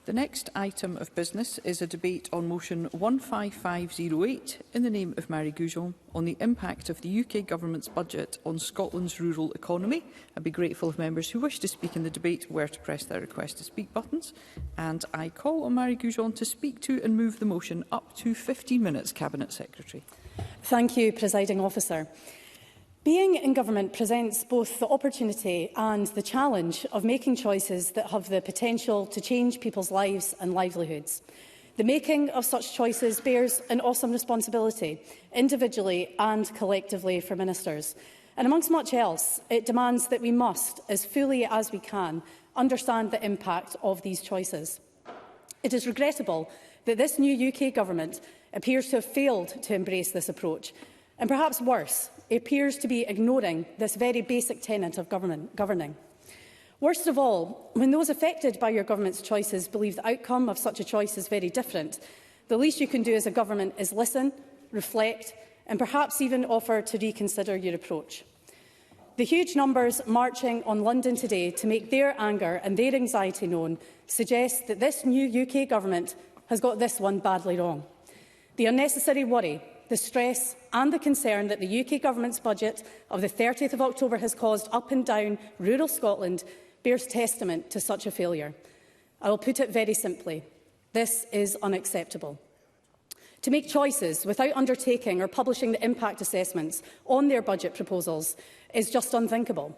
The next item of business is a debate on motion 15508 in the name of Marie Goujon on the impact of the UK Government's budget on Scotland's rural economy. I'd be grateful if members who wish to speak in the debate were to press their request to speak buttons. And I call on Marie Goujon to speak to and move the motion. Up to 15 minutes, Cabinet Secretary. Thank you, Presiding Officer. Being in government presents both the opportunity and the challenge of making choices that have the potential to change people's lives and livelihoods. The making of such choices bears an awesome responsibility, individually and collectively for ministers. And amongst much else, it demands that we must, as fully as we can, understand the impact of these choices. It is regrettable that this new UK government appears to have failed to embrace this approach. And perhaps worse, it appears to be ignoring this very basic tenet of governing. Worst of all, when those affected by your government's choices believe the outcome of such a choice is very different, the least you can do as a government is listen, reflect, and perhaps even offer to reconsider your approach. The huge numbers marching on London today to make their anger and their anxiety known suggest that this new UK government has got this one badly wrong. The unnecessary worry, the stress and the concern that the UK Government's budget of the 30th of October has caused up and down rural Scotland bears testament to such a failure. I will put it very simply. This is unacceptable. To make choices without undertaking or publishing the impact assessments on their budget proposals is just unthinkable.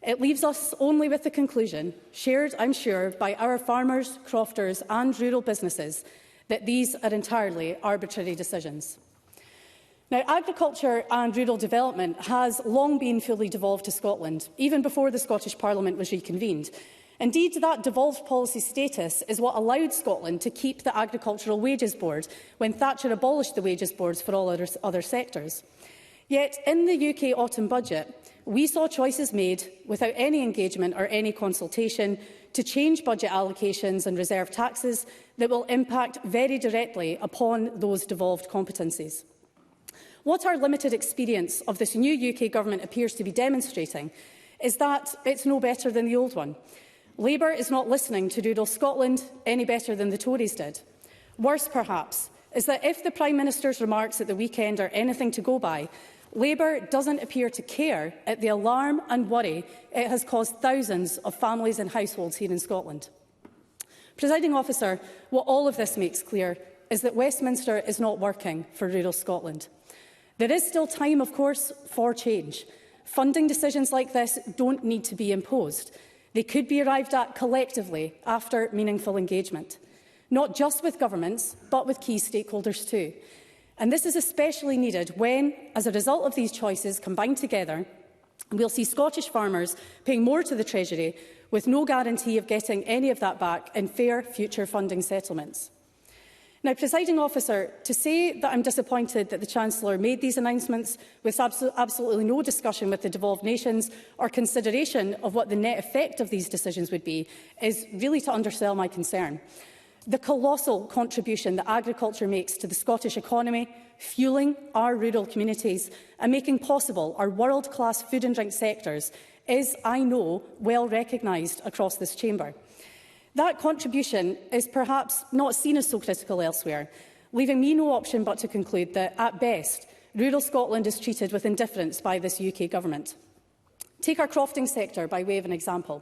It leaves us only with the conclusion, shared, I'm sure, by our farmers, crofters and rural businesses, that these are entirely arbitrary decisions. Now, agriculture and rural development has long been fully devolved to Scotland, even before the Scottish Parliament was reconvened. Indeed, that devolved policy status is what allowed Scotland to keep the Agricultural Wages Board when Thatcher abolished the wages boards for all other sectors. Yet, in the UK autumn budget, we saw choices made without any engagement or any consultation to change budget allocations and reserve taxes that will impact very directly upon those devolved competencies. What our limited experience of this new UK government appears to be demonstrating is that it's no better than the old one. Labour is not listening to rural Scotland any better than the Tories did. Worse, perhaps, is that if the Prime Minister's remarks at the weekend are anything to go by, Labour doesn't appear to care at the alarm and worry it has caused thousands of families and households here in Scotland. Presiding Officer, what all of this makes clear is that Westminster is not working for rural Scotland. There is still time, of course, for change. Funding decisions like this don't need to be imposed. They could be arrived at collectively after meaningful engagement, not just with governments, but with key stakeholders too. And this is especially needed when, as a result of these choices combined together, we'll see Scottish farmers paying more to the Treasury with no guarantee of getting any of that back in fair future funding settlements. Now, Presiding Officer, to say that I'm disappointed that the Chancellor made these announcements with absolutely no discussion with the devolved nations or consideration of what the net effect of these decisions would be is really to undersell my concern. The colossal contribution that agriculture makes to the Scottish economy, fuelling our rural communities and making possible our world-class food and drink sectors is, I know, well recognised across this chamber. That contribution is perhaps not seen as so critical elsewhere, leaving me no option but to conclude that, at best, rural Scotland is treated with indifference by this UK government. Take our crofting sector by way of an example.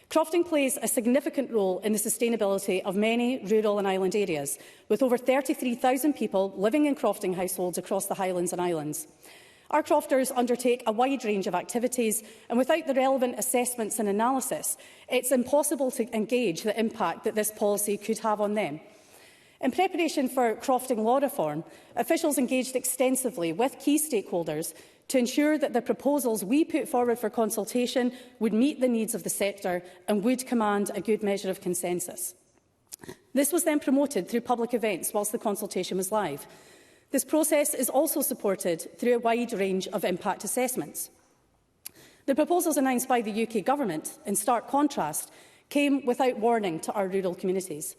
Crofting plays a significant role in the sustainability of many rural and island areas, with over 33,000 people living in crofting households across the Highlands and Islands. Our crofters undertake a wide range of activities, and without the relevant assessments and analysis, it's impossible to engage the impact that this policy could have on them. In preparation for crofting law reform, officials engaged extensively with key stakeholders to ensure that the proposals we put forward for consultation would meet the needs of the sector and would command a good measure of consensus. This was then promoted through public events whilst the consultation was live. This process is also supported through a wide range of impact assessments. The proposals announced by the UK Government, in stark contrast, came without warning to our rural communities.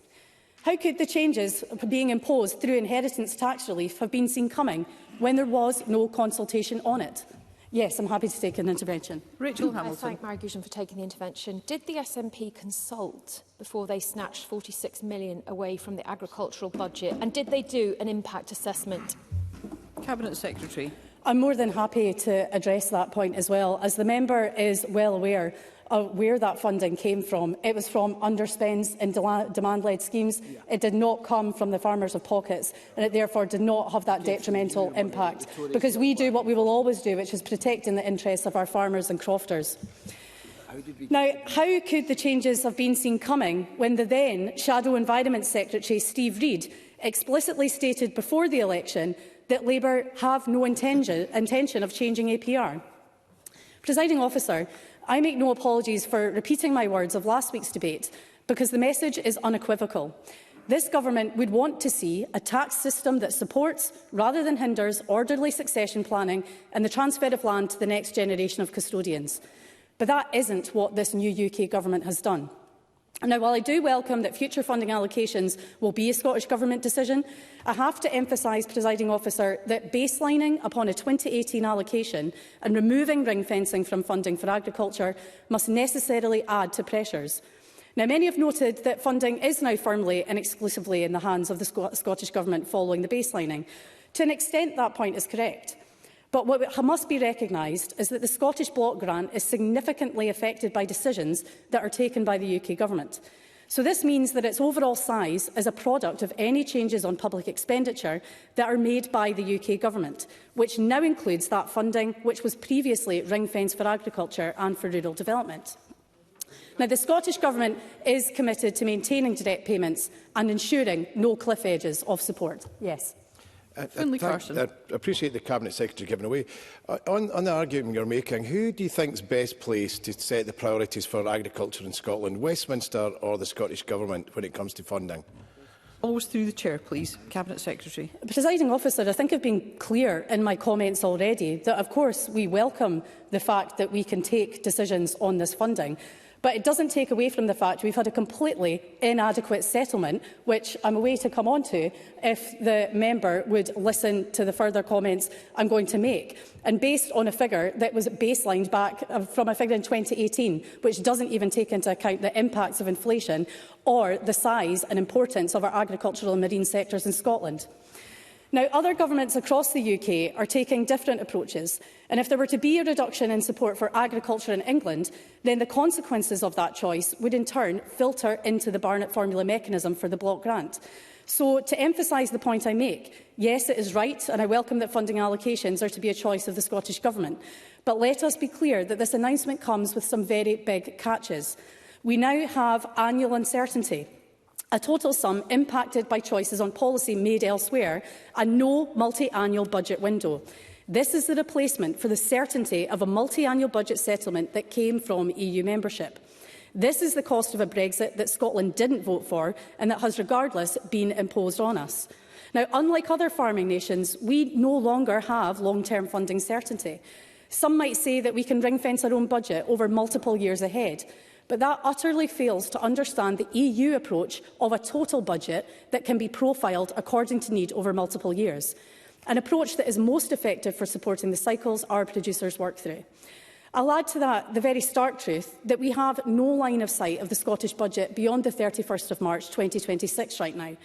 How could the changes being imposed through inheritance tax relief have been seen coming when there was no consultation on it? Yes, I'm happy to take an intervention. Rachel I Hamilton. thank Mary Goujon for taking the intervention. Did the SNP consult before they snatched 46 million away from the agricultural budget? And did they do an impact assessment? Cabinet Secretary. I'm more than happy to address that point as well. As the member is well aware of where that funding came from, it was from underspends in demand-led schemes. It did not come from the farmers' pockets, and it therefore did not have that detrimental impact, because we do what we will always do, which is protecting the interests of our farmers and crofters. Now, how could the changes have been seen coming when the then Shadow Environment Secretary, Steve Reid, explicitly stated before the election that Labour have no intention of changing APR? Presiding Officer, I make no apologies for repeating my words of last week's debate, because the message is unequivocal. This government would want to see a tax system that supports, rather than hinders, orderly succession planning and the transfer of land to the next generation of custodians. But that isn't what this new UK government has done. Now, while I do welcome that future funding allocations will be a Scottish Government decision, I have to emphasise, Presiding Officer, that baselining upon a 2018 allocation and removing ring fencing from funding for agriculture must necessarily add to pressures. Now, many have noted that funding is now firmly and exclusively in the hands of the Scottish Government following the baselining. To an extent, that point is correct. But what must be recognised is that the Scottish Block Grant is significantly affected by decisions that are taken by the UK Government. So this means that its overall size is a product of any changes on public expenditure that are made by the UK Government, which now includes that funding which was previously ring-fenced for agriculture and for rural development. Now, the Scottish Government is committed to maintaining direct payments and ensuring no cliff edges of support. Yes. I appreciate the Cabinet Secretary giving away. On the argument you're making, who do you think is best placed to set the priorities for agriculture in Scotland, Westminster or the Scottish Government, when it comes to funding? Always through the Chair, please. Cabinet Secretary. Presiding Officer, I think I've been clear in my comments already that, of course, we welcome the fact that we can take decisions on this funding. But it doesn't take away from the fact we've had a completely inadequate settlement, which I'm away to come on to if the member would listen to the further comments I'm going to make. And based on a figure that was baselined back from a figure in 2018, which doesn't even take into account the impacts of inflation or the size and importance of our agricultural and marine sectors in Scotland. Now, other governments across the UK are taking different approaches, and if there were to be a reduction in support for agriculture in England, then the consequences of that choice would in turn filter into the Barnett Formula mechanism for the block grant. So, to emphasise the point I make, yes, it is right, and I welcome that funding allocations are to be a choice of the Scottish Government. But let us be clear that this announcement comes with some very big catches. We now have annual uncertainty, a total sum impacted by choices on policy made elsewhere, and no multi-annual budget window. This is the replacement for the certainty of a multi-annual budget settlement that came from EU membership. This is the cost of a Brexit that Scotland didn't vote for and that has regardless been imposed on us. Now, unlike other farming nations, we no longer have long-term funding certainty. Some might say that we can ring-fence our own budget over multiple years ahead. But that utterly fails to understand the EU approach of a total budget that can be profiled according to need over multiple years, an approach that is most effective for supporting the cycles our producers work through. I'll add to that the very stark truth that we have no line of sight of the Scottish budget beyond the 31st of March 2026 right now.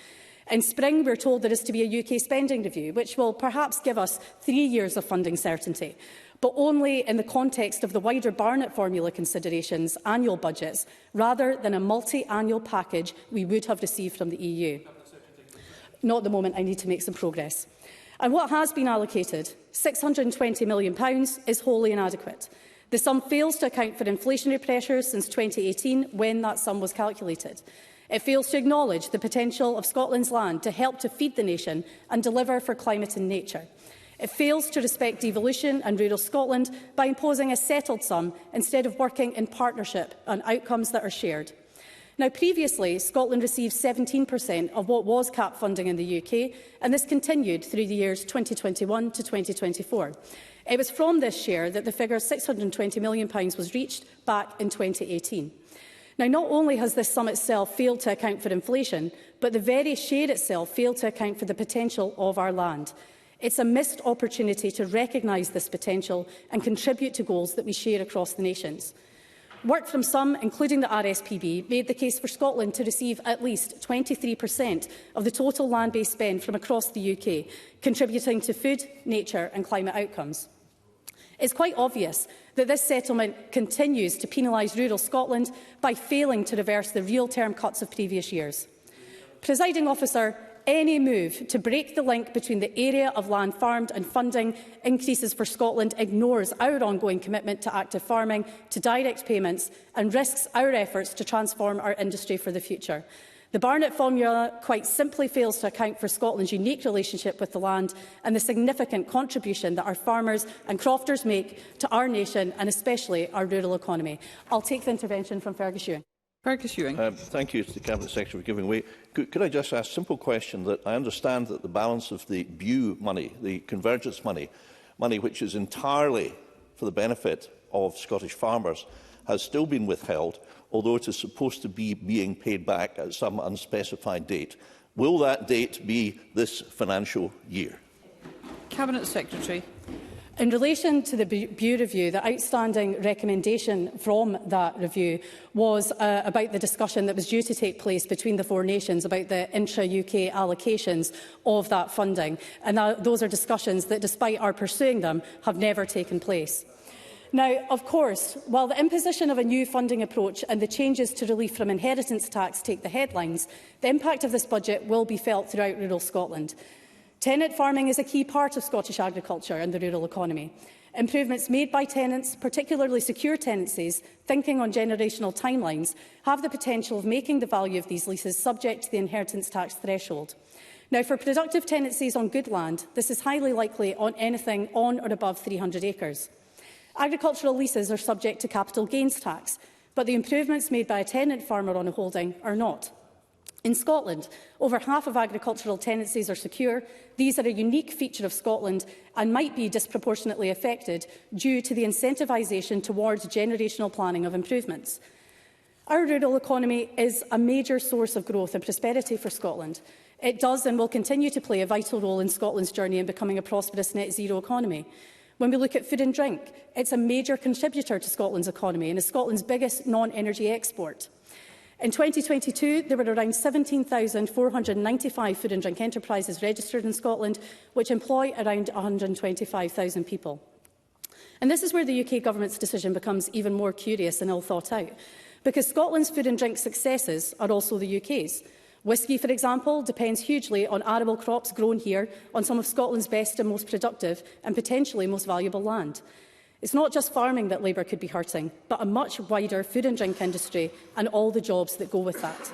In spring, we're told there is to be a UK spending review, which will perhaps give us 3 years of funding certainty, but only in the context of the wider Barnett Formula considerations, annual budgets, rather than a multi-annual package we would have received from the EU. Not at the moment. I need to make some progress. And what has been allocated, £620 million, is wholly inadequate. The sum fails to account for inflationary pressures since 2018, when that sum was calculated. It fails to acknowledge the potential of Scotland's land to help to feed the nation and deliver for climate and nature. It fails to respect devolution and rural Scotland by imposing a settled sum instead of working in partnership on outcomes that are shared. Now, previously, Scotland received 17% of what was CAP funding in the UK, and this continued through the years 2021 to 2024. It was from this share that the figure £620 million was reached back in 2018. Now, not only has this sum itself failed to account for inflation, but the very share itself failed to account for the potential of our land. It's a missed opportunity to recognise this potential and contribute to goals that we share across the nations. Work from some, including the RSPB, made the case for Scotland to receive at least 23% of the total land-based spend from across the UK, contributing to food, nature and climate outcomes. It's quite obvious that this settlement continues to penalise rural Scotland by failing to reverse the real-term cuts of previous years. Presiding Officer, any move to break the link between the area of land farmed and funding increases for Scotland ignores our ongoing commitment to active farming, to direct payments and risks our efforts to transform our industry for the future. The Barnett formula quite simply fails to account for Scotland's unique relationship with the land and the significant contribution that our farmers and crofters make to our nation and especially our rural economy. I'll take the intervention from Fergus Ewing. Fergus Ewing. Thank you to the Cabinet Secretary for giving way. Could I just ask a simple question that I understand that the balance of the BEW money, the convergence money which is entirely for the benefit of Scottish farmers, has still been withheld, although it is supposed to be being paid back at some unspecified date. Will that date be this financial year? Cabinet Secretary. In relation to the BEW review, the outstanding recommendation from that review was about the discussion that was due to take place between the four nations about the intra-UK allocations of that funding. And those are discussions that, despite our pursuing them, have never taken place. Now, of course, while the imposition of a new funding approach and the changes to relief from inheritance tax take the headlines, the impact of this budget will be felt throughout rural Scotland. Tenant farming is a key part of Scottish agriculture and the rural economy. Improvements made by tenants, particularly secure tenancies, thinking on generational timelines, have the potential of making the value of these leases subject to the inheritance tax threshold. Now, for productive tenancies on good land, this is highly likely on anything on or above 300 acres. Agricultural leases are subject to capital gains tax, but the improvements made by a tenant farmer on a holding are not. In Scotland, over half of agricultural tenancies are secure. These are a unique feature of Scotland and might be disproportionately affected due to the incentivisation towards generational planning of improvements. Our rural economy is a major source of growth and prosperity for Scotland. It does and will continue to play a vital role in Scotland's journey in becoming a prosperous net zero economy. When we look at food and drink, it's a major contributor to Scotland's economy and is Scotland's biggest non-energy export. In 2022, there were around 17,495 food and drink enterprises registered in Scotland, which employ around 125,000 people. And this is where the UK Government's decision becomes even more curious and ill thought out, because Scotland's food and drink successes are also the UK's. Whisky, for example, depends hugely on arable crops grown here on some of Scotland's best and most productive and potentially most valuable land. It's not just farming that Labour could be hurting, but a much wider food and drink industry and all the jobs that go with that.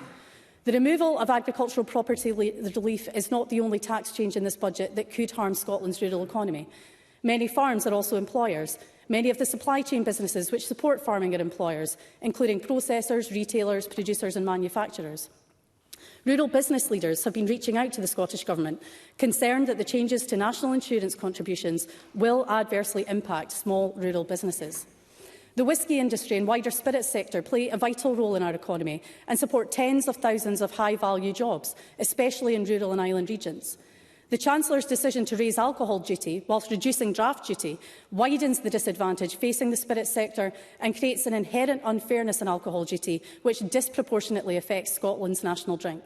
The removal of agricultural property relief is not the only tax change in this budget that could harm Scotland's rural economy. Many farms are also employers. Many of the supply chain businesses which support farming are employers, including processors, retailers, producers and manufacturers. Rural business leaders have been reaching out to the Scottish Government, concerned that the changes to national insurance contributions will adversely impact small rural businesses. The whisky industry and wider spirits sector play a vital role in our economy and support tens of thousands of high-value jobs, especially in rural and island regions. The Chancellor's decision to raise alcohol duty, whilst reducing draft duty, widens the disadvantage facing the spirits sector and creates an inherent unfairness in alcohol duty, which disproportionately affects Scotland's national drink.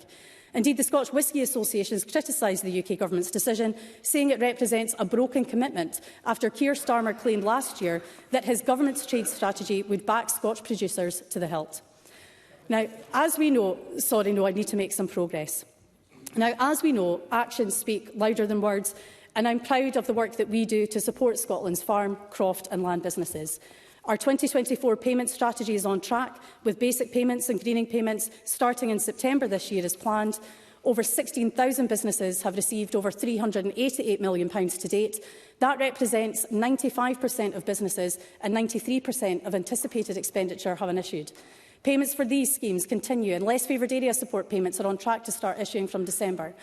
Indeed, the Scotch Whisky Association has criticised the UK Government's decision, saying it represents a broken commitment after Keir Starmer claimed last year that his government's trade strategy would back Scotch producers to the hilt. Now, as we know, I need to make some progress. Now, as we know, actions speak louder than words, and I'm proud of the work that we do to support Scotland's farm, croft and land businesses. Our 2024 payment strategy is on track, with basic payments and greening payments starting in September this year as planned. Over 16,000 businesses have received over £388 million to date. That represents 95% of businesses and 93% of anticipated expenditure have been issued. Payments for these schemes continue, and less favoured area support payments are on track to start issuing from December.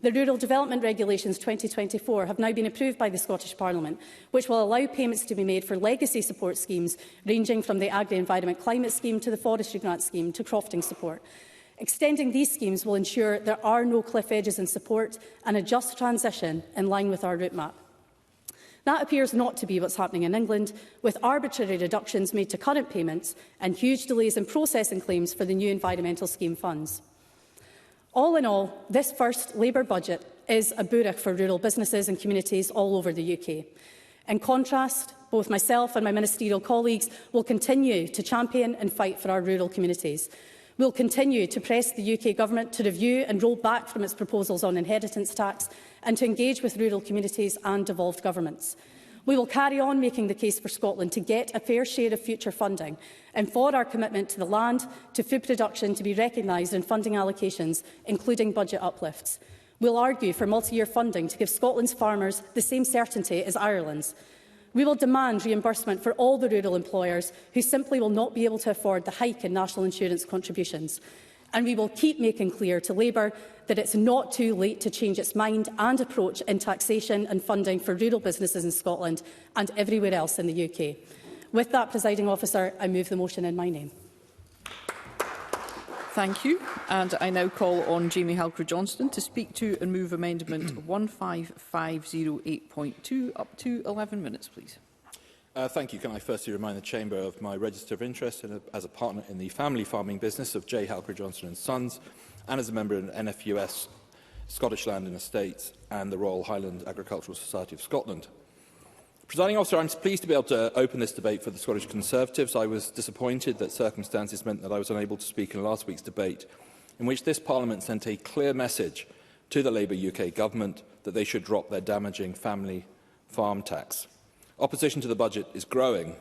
The Rural Development Regulations 2024 have now been approved by the Scottish Parliament, which will allow payments to be made for legacy support schemes ranging from the Agri-Environment Climate Scheme to the Forestry Grant Scheme to crofting support. Extending these schemes will ensure there are no cliff edges in support and a just transition in line with our route map. That appears not to be what's happening in England, with arbitrary reductions made to current payments and huge delays in processing claims for the new environmental scheme funds. All in all, this first Labour budget is a burdock for rural businesses and communities all over the UK. In contrast, both myself and my ministerial colleagues will continue to champion and fight for our rural communities. We will continue to press the UK Government to review and roll back from its proposals on inheritance tax and to engage with rural communities and devolved governments. We will carry on making the case for Scotland to get a fair share of future funding and for our commitment to the land, to food production to be recognised in funding allocations, including budget uplifts. We will argue for multi-year funding to give Scotland's farmers the same certainty as Ireland's. We will demand reimbursement for all the rural employers who simply will not be able to afford the hike in national insurance contributions. And we will keep making clear to Labour that it's not too late to change its mind and approach in taxation and funding for rural businesses in Scotland and everywhere else in the UK. With that, Presiding Officer, I move the motion in my name. Thank you. And I now call on Jamie Halcrow-Johnston to speak to and move amendment 15508.2 up to 11 minutes, please. Thank you. Can I firstly remind the Chamber of my register of interest as a partner in the family farming business of J. Halcrow-Johnston & Sons and as a member of NFUS, Scottish Land and Estates and the Royal Highland Agricultural Society of Scotland. Presiding Officer, I'm pleased to be able to open this debate for the Scottish Conservatives. I was disappointed that circumstances meant that I was unable to speak in last week's debate, in which this Parliament sent a clear message to the Labour UK Government that they should drop their damaging family farm tax. Opposition to the budget is growing.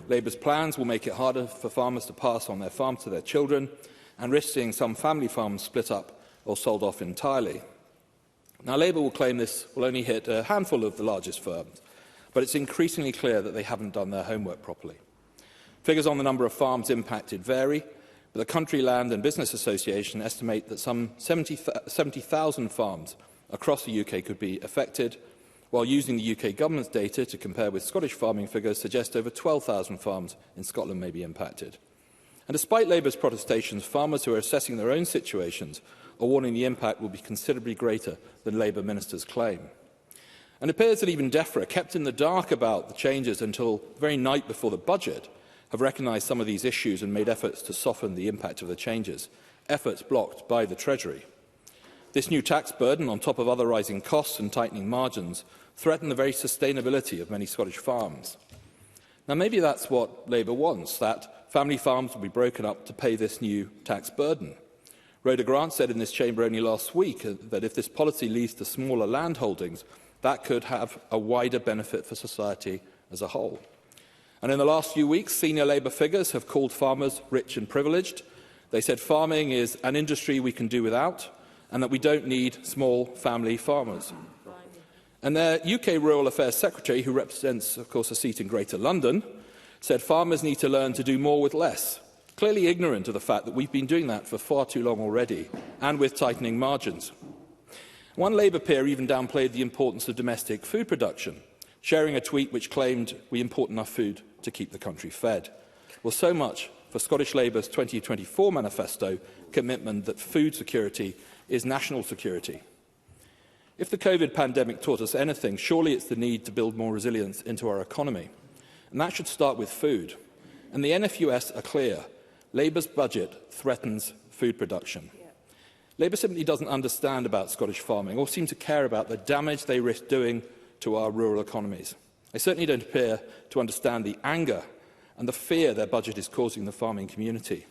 Labour's plans will make it harder for farmers to pass on their farms to their children and risk seeing some family farms split up or sold off entirely. Now, Labour will claim this will only hit a handful of the largest firms, but it's increasingly clear that they haven't done their homework properly. Figures on the number of farms impacted vary, but the Country Land and Business Association estimate that some 70,000 farms across the UK could be affected, while using the UK Government's data to compare with Scottish farming figures suggest over 12,000 farms in Scotland may be impacted. And despite Labour's protestations, farmers who are assessing their own situations are warning the impact will be considerably greater than Labour ministers claim. And it appears that even DEFRA, kept in the dark about the changes until the very night before the budget, have recognised some of these issues and made efforts to soften the impact of the changes, efforts blocked by the Treasury. This new tax burden, on top of other rising costs and tightening margins, threaten the very sustainability of many Scottish farms. Now, maybe that's what Labour wants, that family farms will be broken up to pay this new tax burden. Rhoda Grant said in this chamber only last week that if this policy leads to smaller land holdings, that could have a wider benefit for society as a whole. And in the last few weeks, senior Labour figures have called farmers rich and privileged. They said farming is an industry we can do without and that we don't need small family farmers. And their UK Rural Affairs Secretary, who represents, of course, a seat in Greater London, said farmers need to learn to do more with less, clearly ignorant of the fact that we've been doing that for far too long already, and with tightening margins. One Labour peer even downplayed the importance of domestic food production, sharing a tweet which claimed we import enough food to keep the country fed. Well, so much for Scottish Labour's 2024 manifesto commitment that food security is national security. If the COVID pandemic taught us anything, surely it's the need to build more resilience into our economy. And that should start with food. And the NFUS are clear. Labour's budget threatens food production. Labour simply doesn't understand about Scottish farming or seem to care about the damage they risk doing to our rural economies. They certainly don't appear to understand the anger and the fear their budget is causing the farming community.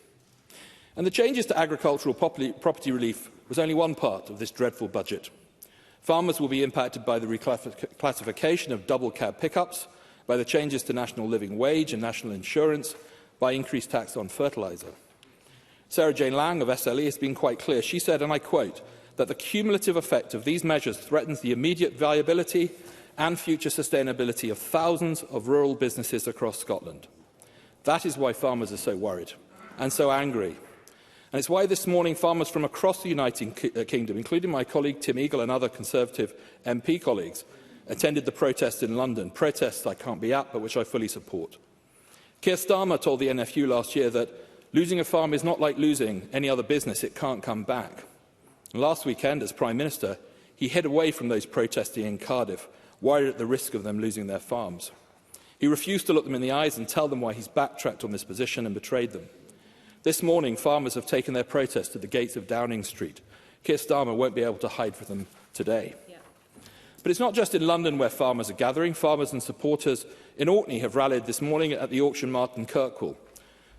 And the changes to agricultural property relief was only one part of this dreadful budget. Farmers will be impacted by the reclassification of double cab pickups, by the changes to national living wage and national insurance, by increased tax on fertiliser. Sarah Jane Lang of SLE has been quite clear. She said, and I quote, that the cumulative effect of these measures threatens the immediate viability and future sustainability of thousands of rural businesses across Scotland. That is why farmers are so worried and so angry. And it's why this morning farmers from across the United Kingdom, including my colleague Tim Eagle and other Conservative MP colleagues, attended the protest in London, protests I can't be at, but which I fully support. Keir Starmer told the NFU last year that Losing a farm is not like losing any other business. It can't come back. Last weekend, as Prime Minister, he hid away from those protesting in Cardiff, worried at the risk of them losing their farms. He refused to look them in the eyes and tell them why he's backtracked on this position and betrayed them. This morning, farmers have taken their protest to the gates of Downing Street. Keir Starmer won't be able to hide from them today. But it's not just in London where farmers are gathering. Farmers and supporters in Orkney have rallied this morning at the auction mart in Kirkwall.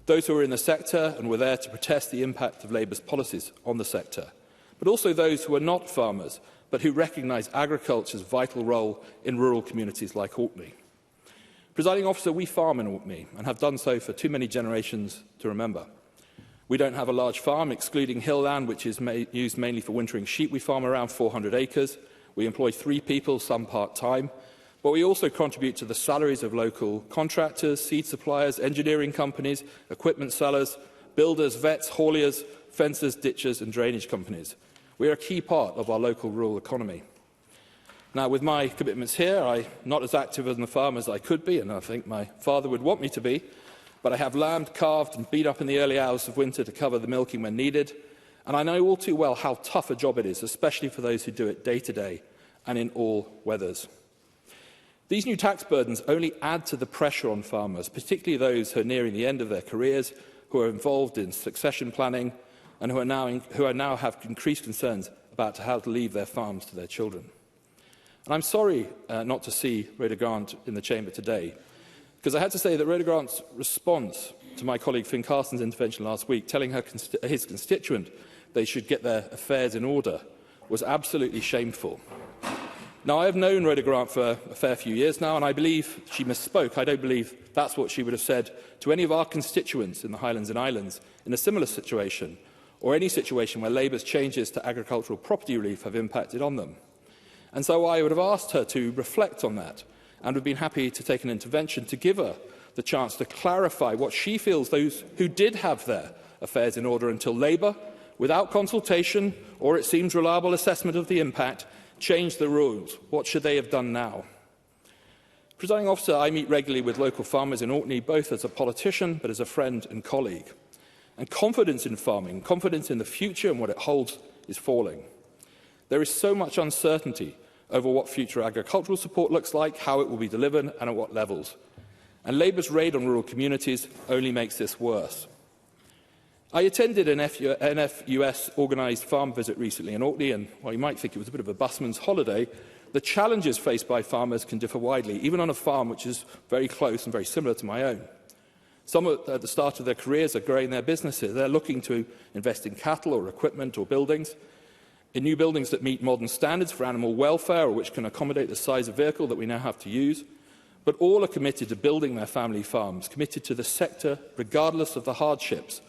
Those who are in the sector and were there to protest the impact of Labour's policies on the sector, but also those who are not farmers, but who recognise agriculture's vital role in rural communities like Orkney. Presiding Officer, we farm in Orkney and have done so for too many generations to remember. We don't have a large farm, excluding hill land, which is used mainly for wintering sheep. We farm around 400 acres. We employ 3 people, some part-time. But we also contribute to the salaries of local contractors, seed suppliers, engineering companies, equipment sellers, builders, vets, hauliers, fencers, ditchers and drainage companies. We are a key part of our local rural economy. Now, with my commitments here, I'm not as active on the farm as I could be, and I think my father would want me to be, but I have lambed, calved and beat up in the early hours of winter to cover the milking when needed, and I know all too well how tough a job it is, especially for those who do it day to day and in all weathers. These new tax burdens only add to the pressure on farmers, particularly those who are nearing the end of their careers, who are involved in succession planning and who now have increased concerns about how to leave their farms to their children. And I'm sorry not to see Rhoda Grant in the chamber today, because I had to say that Rhoda Grant's response to my colleague Finn Carson's intervention last week, telling his constituent they should get their affairs in order, was absolutely shameful. Now, I have known Rhoda Grant for a fair few years now, and I believe she misspoke. I don't believe that's what she would have said to any of our constituents in the Highlands and Islands in a similar situation, or any situation where Labour's changes to agricultural property relief have impacted on them. And so I would have asked her to reflect on that, and would have been happy to take an intervention to give her the chance to clarify what she feels those who did have their affairs in order until Labour, without consultation or, it seems, reliable assessment of the impact, changed the rules. What should they have done now? Presiding Officer, I meet regularly with local farmers in Orkney, both as a politician but as a friend and colleague. And confidence in farming, confidence in the future and what it holds, is falling. There is so much uncertainty over what future agricultural support looks like, how it will be delivered and at what levels. And Labour's raid on rural communities only makes this worse. I attended an NFUS-organised farm visit recently in Orkney, and while you might think it was a bit of a busman's holiday, the challenges faced by farmers can differ widely, even on a farm which is very close and very similar to my own. Some at the start of their careers are growing their businesses. They're looking to invest in cattle or equipment or buildings, in new buildings that meet modern standards for animal welfare or which can accommodate the size of vehicle that we now have to use. But all are committed to building their family farms, committed to the sector regardless of the hardships,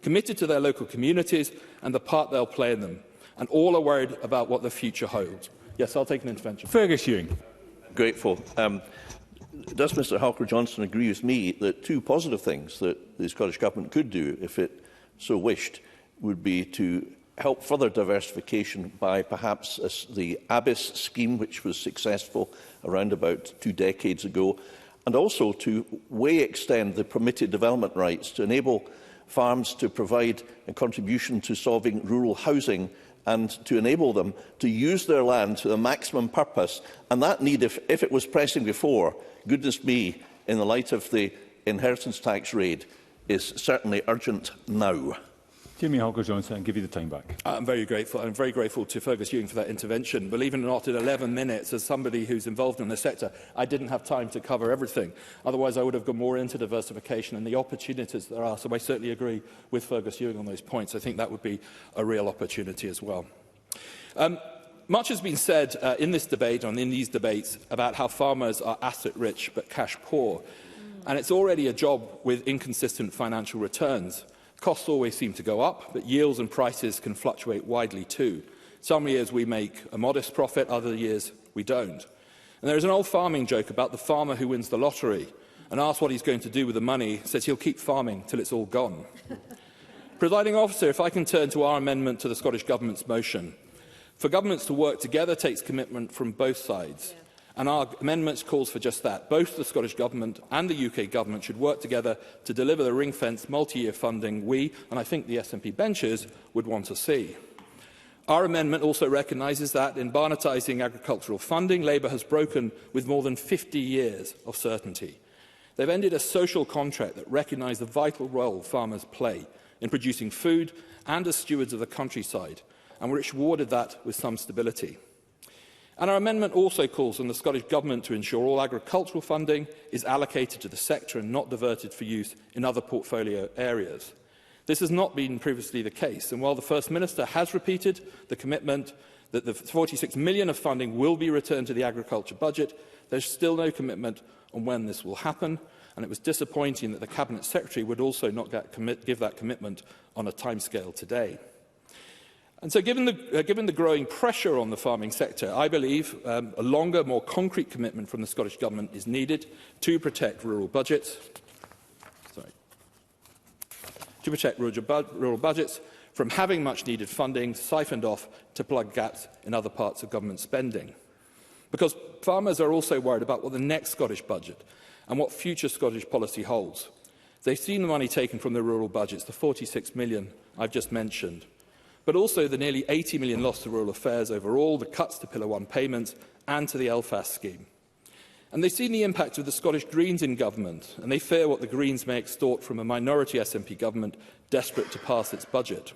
committed to their local communities and the part they'll play in them, and all are worried about what the future holds. Yes, I'll take an intervention. Fergus Ewing. Grateful. Does Mr Halker-Johnson agree with me that 2 positive things that the Scottish Government could do, if it so wished, would be to help further diversification by perhaps the ABIS scheme, which was successful around about 2 decades ago, and also to way extend the permitted development rights to enable farms to provide a contribution to solving rural housing and to enable them to use their land to the maximum purpose. And that need, if it was pressing before, goodness me, in the light of the inheritance tax raid, is certainly urgent now. Jamie Halker-Johnson, and give you the time back. I'm very grateful. I'm very grateful to Fergus Ewing for that intervention. Believe it or not, in 11 minutes, as somebody who's involved in the sector, I didn't have time to cover everything. Otherwise, I would have gone more into diversification and the opportunities there are. So I certainly agree with Fergus Ewing on those points. I think that would be a real opportunity as well. Much has been said in this debate and in these debates about how farmers are asset-rich but cash-poor. And it's already a job with inconsistent financial returns. Costs always seem to go up, but yields and prices can fluctuate widely too. Some years we make a modest profit, other years we don't. And there is an old farming joke about the farmer who wins the lottery and asks what he's going to do with the money, says he'll keep farming till it's all gone. Presiding Officer, if I can turn to our amendment to the Scottish Government's motion. For governments to work together takes commitment from both sides. And our amendment calls for just that. Both the Scottish Government and the UK Government should work together to deliver the ring-fenced multi-year funding we, and I think the SNP benches, would want to see. Our amendment also recognises that in barnetising agricultural funding, Labour has broken with more than 50 years of certainty. They've ended a social contract that recognised the vital role farmers play in producing food and as stewards of the countryside, and which rewarded that with some stability. And our amendment also calls on the Scottish Government to ensure all agricultural funding is allocated to the sector and not diverted for use in other portfolio areas. This has not been previously the case, and while the First Minister has repeated the commitment that the 46 million of funding will be returned to the agriculture budget, there's still no commitment on when this will happen, and it was disappointing that the Cabinet Secretary would also not give that commitment on a timescale today. And so given the growing pressure on the farming sector, I believe a longer, more concrete commitment from the Scottish Government is needed to protect rural budgets. Rural budgets from having much-needed funding siphoned off to plug gaps in other parts of government spending. Because farmers are also worried about what the next Scottish budget and what future Scottish policy holds. They've seen the money taken from the rural budgets, the 46 million I've just mentioned, but also the nearly 80 million lost to rural affairs overall, the cuts to Pillar 1 payments and to the LFAS scheme. And they've seen the impact of the Scottish Greens in government, and they fear what the Greens may extort from a minority SNP government desperate to pass its budget.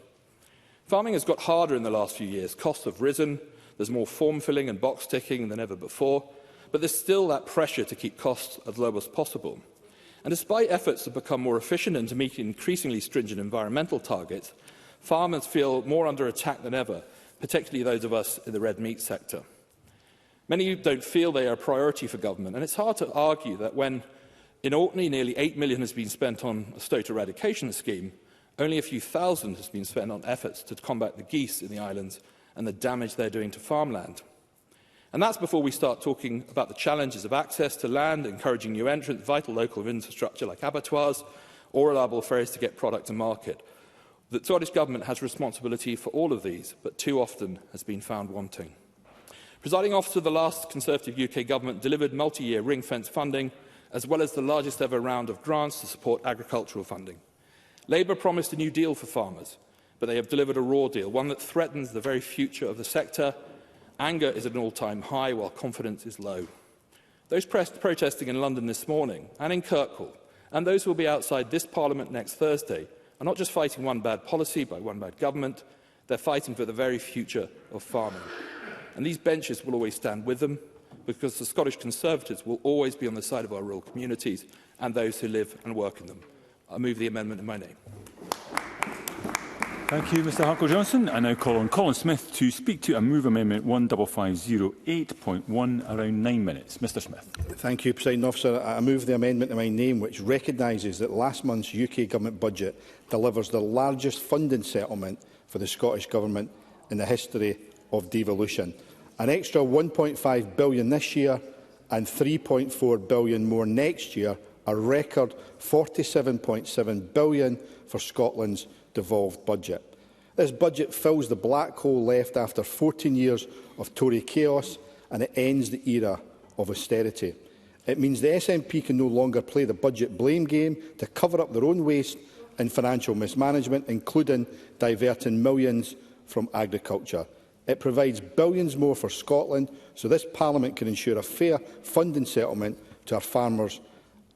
Farming has got harder in the last few years. Costs have risen, there's more form-filling and box-ticking than ever before, but there's still that pressure to keep costs as low as possible. And despite efforts to become more efficient and to meet increasingly stringent environmental targets, farmers feel more under attack than ever, particularly those of us in the red meat sector. Many don't feel they are a priority for government, and it's hard to argue that when, in Orkney, nearly 8 million has been spent on a stoat eradication scheme, only a few thousand has been spent on efforts to combat the geese in the islands and the damage they're doing to farmland. And that's before we start talking about the challenges of access to land, encouraging new entrants, vital local infrastructure like abattoirs, or reliable ferries to get product to market. The Scottish Government has responsibility for all of these, but too often has been found wanting. Presiding Officer, the last Conservative UK Government delivered multi-year ring-fence funding, as well as the largest ever round of grants to support agricultural funding. Labour promised a new deal for farmers, but they have delivered a raw deal, one that threatens the very future of the sector. Anger is at an all-time high, while confidence is low. Those protesting in London this morning, and in Kirkwall, and those who will be outside this Parliament next Thursday, are not just fighting one bad policy by one bad government, they're fighting for the very future of farming. And these benches will always stand with them, because the Scottish Conservatives will always be on the side of our rural communities and those who live and work in them. I move the amendment in my name. Thank you, Mr Harcourt-Johnson. I now call on Colin Smith to speak to and move Amendment 15508.1 around 9 minutes. Mr Smith. Thank you, Presiding Officer. I move the amendment in my name which recognises that last month's UK Government budget delivers the largest funding settlement for the Scottish Government in the history of devolution. An extra £1.5 billion this year and £3.4 billion more next year, a record £47.7 billion for Scotland's devolved budget. This budget fills the black hole left after 14 years of Tory chaos, and it ends the era of austerity. It means the SNP can no longer play the budget blame game to cover up their own waste and financial mismanagement, including diverting millions from agriculture. It provides billions more for Scotland, so this Parliament can ensure a fair funding settlement to our farmers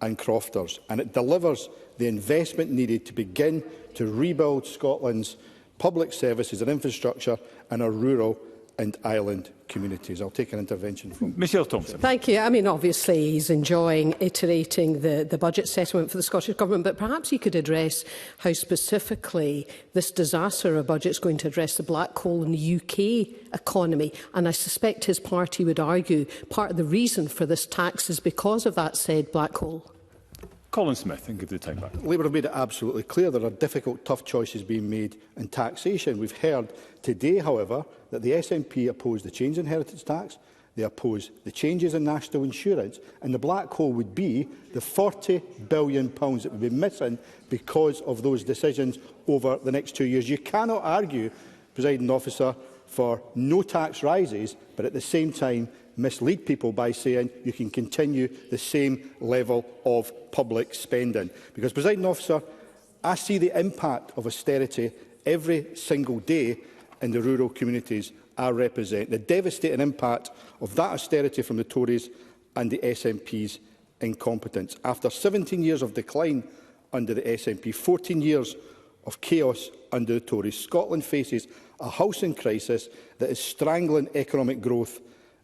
and crofters. And it delivers the investment needed to begin to rebuild Scotland's public services and infrastructure and our rural and island communities. I'll take an intervention from Michelle Thompson. Thank you. I mean, obviously, he's enjoying iterating the budget settlement for the Scottish Government, but perhaps he could address how specifically this disaster of budget is going to address the black hole in the UK economy. And I suspect his party would argue part of the reason for this tax is because of that said black hole. Colin Smith, and give the time back. Labour have made it absolutely clear there are difficult, tough choices being made in taxation. We've heard today, however, that the SNP oppose the change in inheritance tax, they oppose the changes in national insurance, and the black hole would be the £40 billion that would be missing because of those decisions over the next 2 years. You cannot argue, Presiding Officer, for no tax rises, but at the same time mislead people by saying you can continue the same level of public spending. Because, Presiding Officer, I see the impact of austerity every single day in the rural communities I represent. The devastating impact of that austerity from the Tories and the SNP's incompetence. After 17 years of decline under the SNP, 14 years of chaos under the Tories, Scotland faces a housing crisis that is strangling economic growth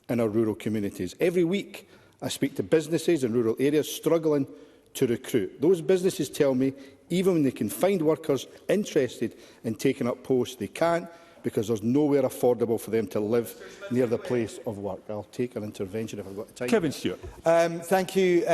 in our rural communities. Every week, I speak to businesses in rural areas struggling to recruit. Those businesses tell me, even when they can find workers interested in taking up posts, they can't, because there's nowhere affordable for them to live near the place of work. I'll take an intervention if I've got the time. Kevin Stewart. Thank you,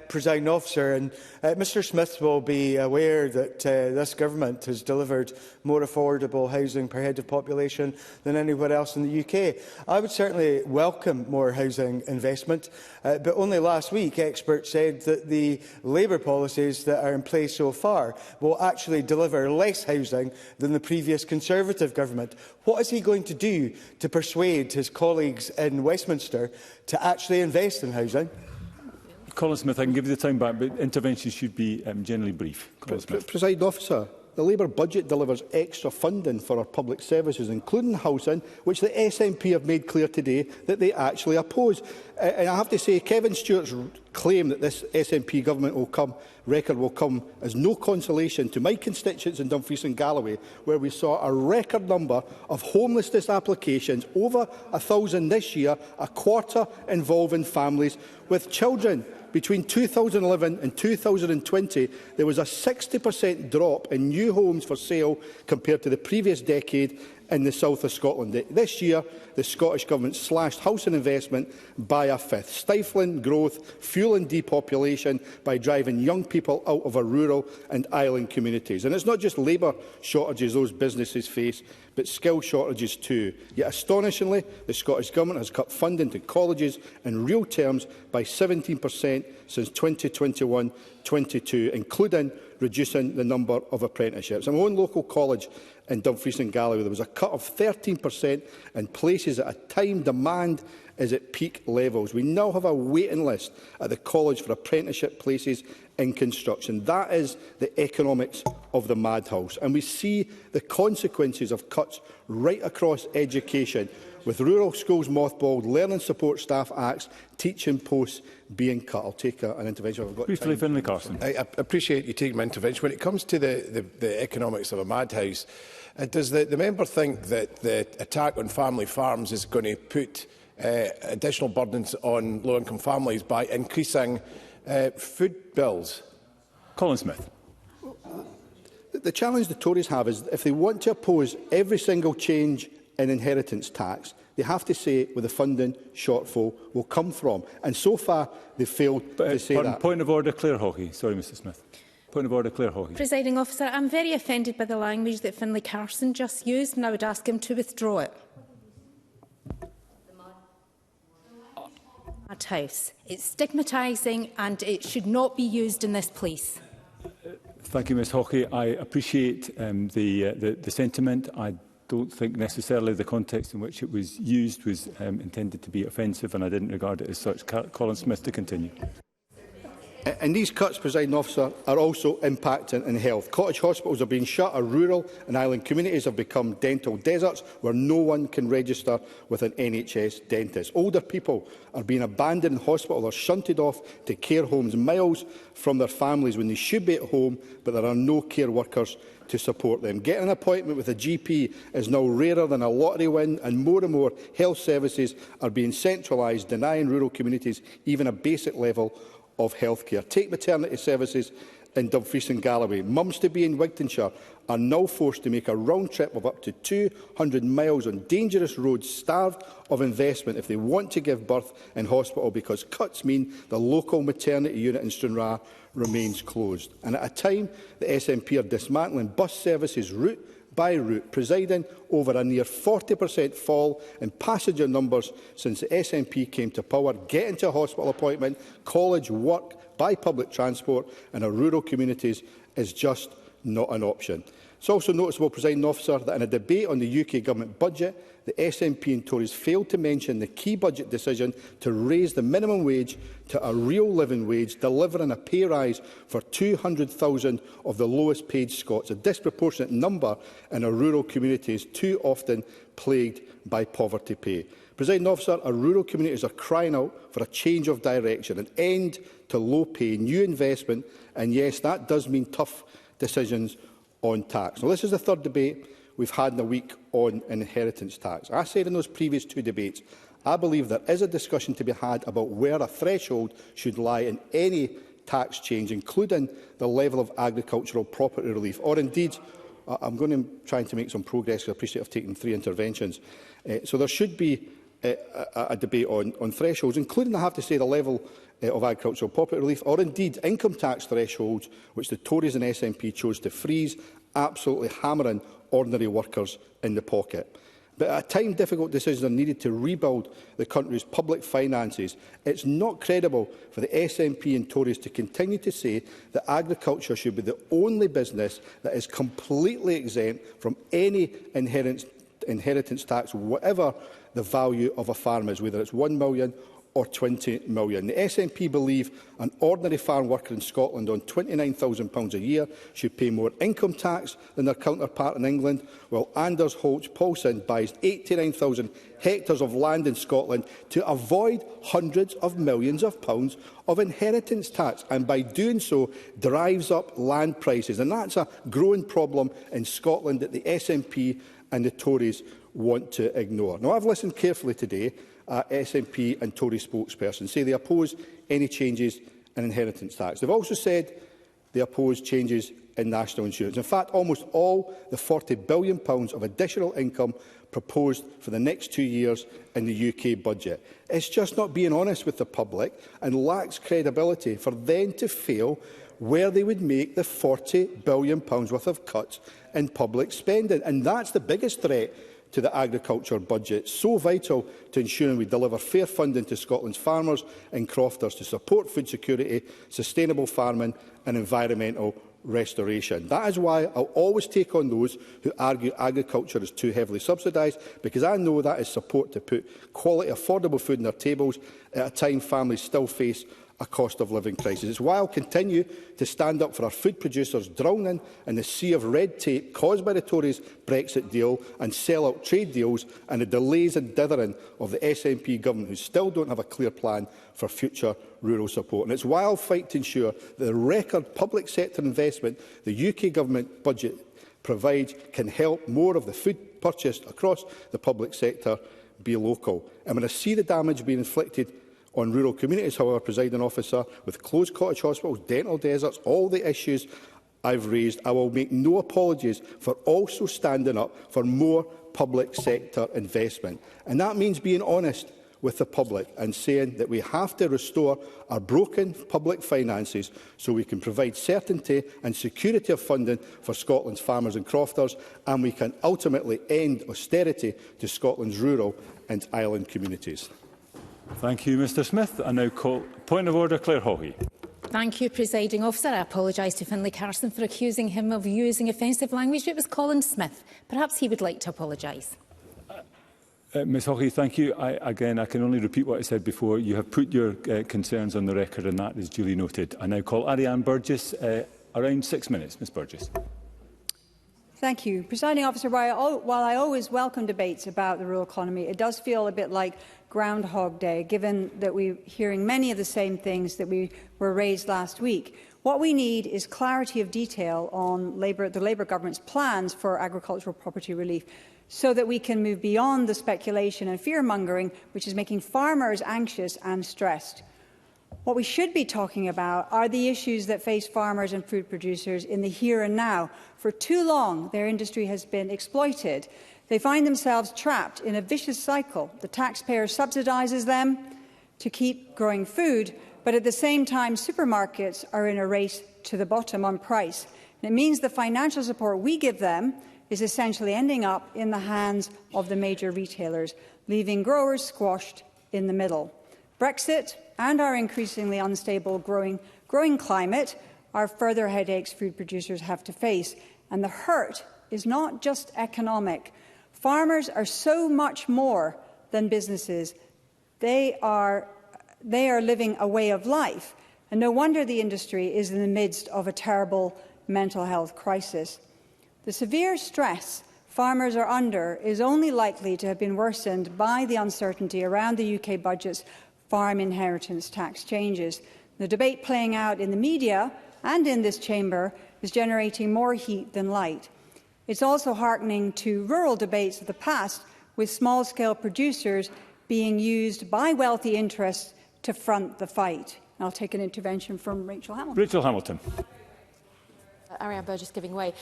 Presiding Officer. And, Mr Smith will be aware that this government has delivered more affordable housing per head of population than anywhere else in the UK. I would certainly welcome more housing investment, but only last week experts said that the Labour policies that are in place so far will actually deliver less housing than the previous Conservative government. What is he going to do to persuade his colleagues in Westminster to actually invest in housing? Colin Smith, I can give you the time back, but interventions should be generally brief. Presiding Officer, the Labour budget delivers extra funding for our public services, including housing, which the SNP have made clear today that they actually oppose. And I have to say, Kevin Stewart's claim that this SNP government record will come as no consolation to my constituents in Dumfries and Galloway, where we saw a record number of homelessness applications, over 1,000 this year, a quarter involving families with children. Between 2011 and 2020, there was a 60% drop in new homes for sale compared to the previous decade in the south of Scotland. This year, the Scottish Government slashed housing investment by a fifth, stifling growth, fuelling depopulation by driving young people out of our rural and island communities. And it's not just labour shortages those businesses face, but skill shortages too. Yet astonishingly, the Scottish Government has cut funding to colleges in real terms by 17% since 2021-22, including reducing the number of apprenticeships. In my own local college in Dumfries and Galloway, there was a cut of 13% in places at a time demand is at peak levels. We now have a waiting list at the college for apprenticeship places in construction. That is the economics of the madhouse. And we see the consequences of cuts right across education, with rural schools mothballed, learning support staff acts, teaching posts being cut. I'll take an intervention. I've got briefly, Finlay Carson. I appreciate you taking my intervention. When it comes to the economics of a madhouse, does the member think that the attack on family farms is going to put additional burdens on low-income families by increasing food bills? Colin Smith. The challenge the Tories have is if they want to oppose every single change in inheritance tax, they have to say where the funding shortfall will come from. And so far, they've failed to say that. Point of order, Claire Hawkey. Sorry, Mr Smith. Point of order, Claire Hawkey. Presiding Officer, I'm very offended by the language that Finlay Carson just used, and I would ask him to withdraw it. House. It's stigmatising and it should not be used in this place. Thank you, Ms Hawkey. I appreciate the sentiment. I don't think necessarily the context in which it was used was intended to be offensive, and I didn't regard it as such. Colin Smith to continue. And these cuts, Presiding Officer, are also impacting on health. Cottage hospitals are being shut. Our rural and island communities have become dental deserts where no one can register with an NHS dentist. Older people are being abandoned in hospital or shunted off to care homes miles from their families when they should be at home, but there are no care workers to support them. Getting an appointment with a GP is now rarer than a lottery win, and more health services are being centralised, denying rural communities even a basic level of healthcare. Take maternity services in Dumfries and Galloway. Mums-to-be in Wigtonshire are now forced to make a round trip of up to 200 miles on dangerous roads, starved of investment if they want to give birth in hospital, because cuts mean the local maternity unit in Stranraer remains closed. And at a time the SNP are dismantling bus services route by route, presiding over a near 40% fall in passenger numbers since the SNP came to power, getting to a hospital appointment, college, work by public transport in our rural communities is just not an option. It's also noticeable, Presiding Officer, that in a debate on the UK Government budget, the SNP and Tories failed to mention the key budget decision to raise the minimum wage to a real living wage, delivering a pay rise for 200,000 of the lowest paid Scots, a disproportionate number in our rural communities too often plagued by poverty pay. Presiding Officer, our rural communities are crying out for a change of direction, an end to low pay, new investment, and yes, that does mean tough decisions on tax. Now, this is the third debate we've had in a week on inheritance tax. I said in those previous two debates, I believe there is a discussion to be had about where a threshold should lie in any tax change, including the level of agricultural property relief, or indeed, I'm going to try to make some progress, because I appreciate I've taken 3 interventions. So there should be a debate on thresholds, including, I have to say, the level of agricultural property relief, or indeed income tax thresholds, which the Tories and SNP chose to freeze, absolutely hammering ordinary workers in the pocket. But at a time difficult decisions are needed to rebuild the country's public finances, it's not credible for the SNP and Tories to continue to say that agriculture should be the only business that is completely exempt from any inheritance tax, whatever the value of a farm is, whether it's 1 million or 20 million. The SNP believe an ordinary farm worker in Scotland on £29,000 a year should pay more income tax than their counterpart in England, while Anders Holtz Paulson buys 89,000 hectares of land in Scotland to avoid hundreds of millions of pounds of inheritance tax, and by doing so drives up land prices. And that's a growing problem in Scotland that the SNP and the Tories want to ignore. Now, I've listened carefully today. SNP and Tory spokespersons say they oppose any changes in inheritance tax. They've also said they oppose changes in national insurance. In fact, almost all the £40 billion of additional income proposed for the next 2 years in the UK budget. It's just not being honest with the public and lacks credibility for them to fail where they would make the £40 billion worth of cuts in public spending. And that's the biggest threat to the agriculture budget, so vital to ensuring we deliver fair funding to Scotland's farmers and crofters to support food security, sustainable farming and environmental restoration. That is why I'll always take on those who argue agriculture is too heavily subsidised, because I know that is support to put quality, affordable food on their tables at a time families still face a cost of living crisis. It's why I'll continue to stand up for our food producers drowning in the sea of red tape caused by the Tories' Brexit deal and sell-out trade deals and the delays and dithering of the SNP government, who still don't have a clear plan for future rural support. And it's why I'll fight to ensure that the record public sector investment the UK government budget provides can help more of the food purchased across the public sector be local. And when I see the damage being inflicted on rural communities, however, Presiding Officer, with closed cottage hospitals, dental deserts, all the issues I've raised, I will make no apologies for also standing up for more public sector investment. And that means being honest with the public and saying that we have to restore our broken public finances so we can provide certainty and security of funding for Scotland's farmers and crofters, and we can ultimately end austerity to Scotland's rural and island communities. Thank you, Mr Smith. I now call point of order, Claire Haughey. Thank you, Presiding Officer. I apologise to Finlay Carson for accusing him of using offensive language. It was Colin Smith. Perhaps he would like to apologise. Ms Haughey, thank you. I can only repeat what I said before. You have put your concerns on the record, and that is duly noted. I now call Ariane Burgess. Around 6 minutes, Ms Burgess. Thank you. Presiding Officer, while I always welcome debates about the rural economy, it does feel a bit like Groundhog Day, given that we're hearing many of the same things that were raised last week. What we need is clarity of detail on the Labour government's plans for agricultural property relief, so that we can move beyond the speculation and fear-mongering which is making farmers anxious and stressed. What we should be talking about are the issues that face farmers and food producers in the here and now. For too long, their industry has been exploited. They find themselves trapped in a vicious cycle. The taxpayer subsidises them to keep growing food, but at the same time, supermarkets are in a race to the bottom on price. And it means the financial support we give them is essentially ending up in the hands of the major retailers, leaving growers squashed in the middle. Brexit and our increasingly unstable growing climate are further headaches food producers have to face. And the hurt is not just economic. Farmers are so much more than businesses. They are living a way of life. And no wonder the industry is in the midst of a terrible mental health crisis. The severe stress farmers are under is only likely to have been worsened by the uncertainty around the UK budget's farm inheritance tax changes. The debate playing out in the media and in this chamber is generating more heat than light. It's also hearkening to rural debates of the past, with small-scale producers being used by wealthy interests to front the fight. I'll take an intervention from Rachel Hamilton. Rachel Hamilton. Ariane Burgess giving way.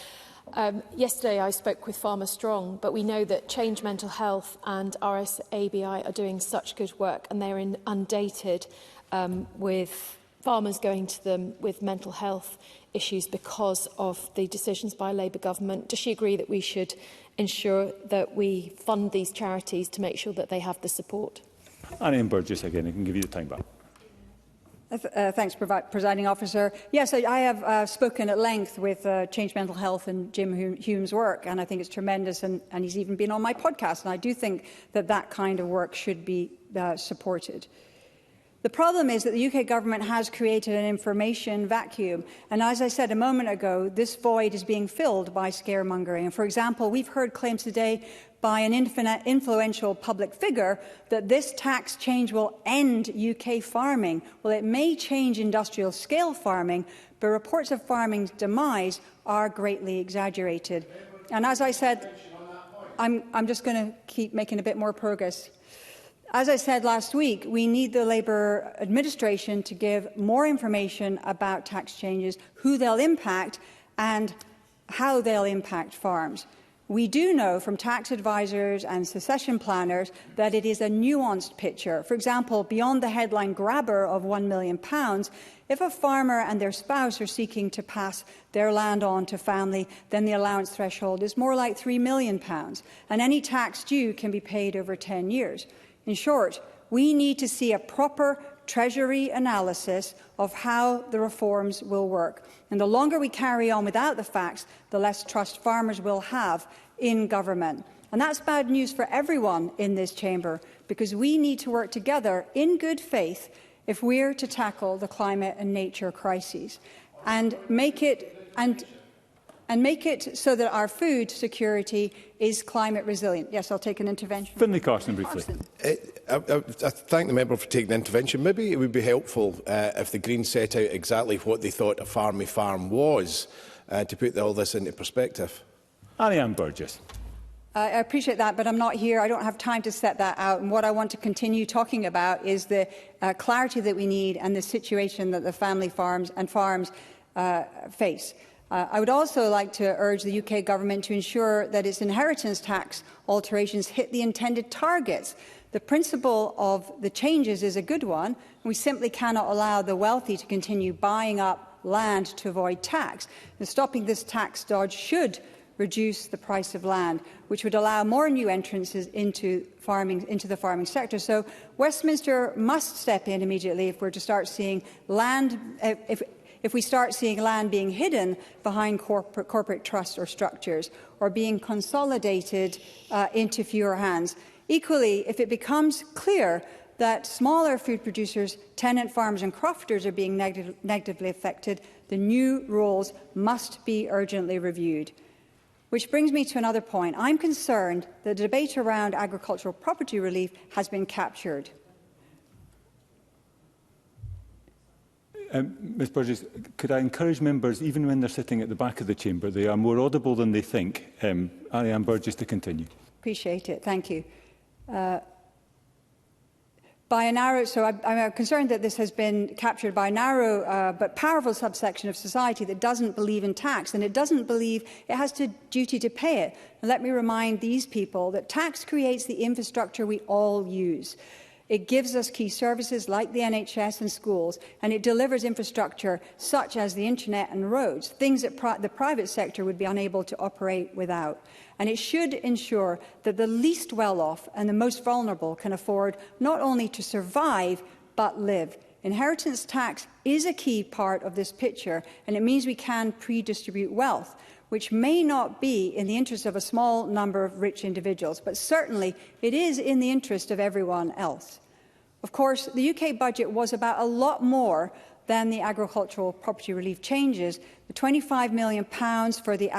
Yesterday I spoke with Farmer Strong, but we know that Change Mental Health and RSABI are doing such good work, and they're inundated with farmers going to them with mental health issues because of the decisions by a Labour government. Does she agree that we should ensure that we fund these charities to make sure that they have the support? Ariane Burgess again. I can give you the time back. Thanks, Presiding Officer. Yes, I have spoken at length with Change Mental Health and Jim Hume's work, and I think it's tremendous, and he's even been on my podcast, and I do think that that kind of work should be supported. The problem is that the UK government has created an information vacuum, and as I said a moment ago, this void is being filled by scaremongering. For example, we've heard claims today by an influential public figure that this tax change will end UK farming. Well, it may change industrial-scale farming, but reports of farming's demise are greatly exaggerated. And as I said, I'm just going to keep making a bit more progress. As I said last week, we need the Labour administration to give more information about tax changes, who they'll impact and how they'll impact farms. We do know from tax advisors and succession planners that it is a nuanced picture. For example, beyond the headline grabber of £1 million, if a farmer and their spouse are seeking to pass their land on to family, then the allowance threshold is more like £3 million, and any tax due can be paid over 10 years. In short, we need to see a proper Treasury analysis of how the reforms will work. And the longer we carry on without the facts, the less trust farmers will have in government. And that's bad news for everyone in this chamber, because we need to work together in good faith if we're to tackle the climate and nature crises and make it so that our food security is climate resilient. Yes, I'll take an intervention. Finlay Carson, briefly. I thank the member for taking the intervention. Maybe it would be helpful if the Greens set out exactly what they thought a farmy farm was, to put all this into perspective. Ariane Burgess. I appreciate that, but I'm not here. I don't have time to set that out. And what I want to continue talking about is the clarity that we need and the situation that the family farms and farms face. I would also like to urge the UK government to ensure that its inheritance tax alterations hit the intended targets. The principle of the changes is a good one. We simply cannot allow the wealthy to continue buying up land to avoid tax. And stopping this tax dodge should reduce the price of land, which would allow more new entrants into the farming sector. So Westminster must step in immediately if we're to start seeing land, if we start seeing land being hidden behind corporate trusts or structures, or being consolidated into fewer hands. Equally, if it becomes clear that smaller food producers, tenant farmers and crofters are being negatively affected, the new rules must be urgently reviewed. Which brings me to another point. I'm concerned that the debate around agricultural property relief has been captured. Ms Burgess, could I encourage members, even when they're sitting at the back of the chamber, they are more audible than they think. Ariane Burgess, to continue. Appreciate it. Thank you. I'm concerned that this has been captured by a narrow but powerful subsection of society that doesn't believe in tax, and it doesn't believe it has a duty to pay it. And let me remind these people that tax creates the infrastructure we all use. It gives us key services like the NHS and schools, and it delivers infrastructure such as the internet and roads, things that the private sector would be unable to operate without. And it should ensure that the least well-off and the most vulnerable can afford not only to survive, but live. Inheritance tax is a key part of this picture, and it means we can pre-distribute wealth. which may not be in the interest of a small number of rich individuals, but certainly it is in the interest of everyone else. Of course, the UK budget was about a lot more than the agricultural property relief changes. The £25 million for the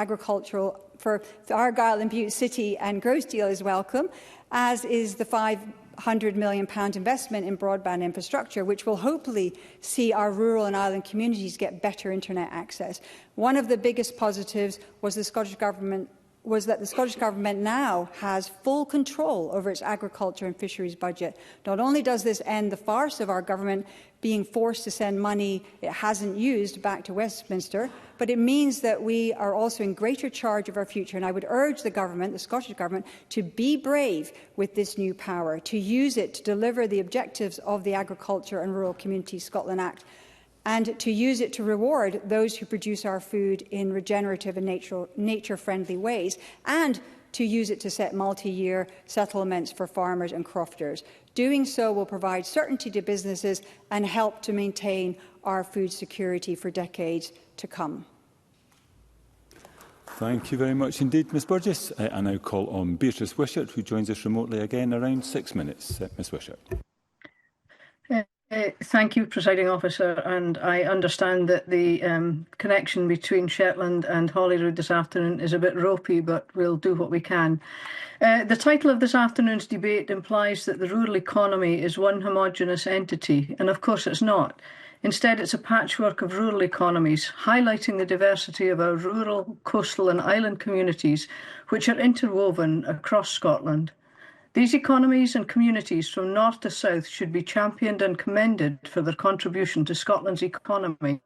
for Argyll and Bute City and Gross deal is welcome, as is the £500 million investment in broadband infrastructure, which will hopefully see our rural and island communities get better internet access. One of the biggest positives was that the Scottish Government now has full control over its agriculture and fisheries budget. Not only does this end the farce of our government being forced to send money it hasn't used back to Westminster, but it means that we are also in greater charge of our future. And I would urge the Government, the Scottish Government, to be brave with this new power, to use it to deliver the objectives of the Agriculture and Rural Communities Scotland Act, and to use it to reward those who produce our food in regenerative and nature-friendly ways, and to use it to set multi-year settlements for farmers and crofters. Doing so will provide certainty to businesses and help to maintain our food security for decades to come. Thank you very much indeed, Ms Burgess. I now call on Beatrice Wishart, who joins us remotely again around 6 minutes. Ms Wishart. Thank you, Presiding Officer, and I understand that the connection between Shetland and Holyrood this afternoon is a bit ropey, but we'll do what we can. The title of this afternoon's debate implies that the rural economy is one homogenous entity, and of course it's not. Instead, it's a patchwork of rural economies, highlighting the diversity of our rural, coastal and island communities, which are interwoven across Scotland. These economies and communities from north to south should be championed and commended for their contribution to Scotland's economy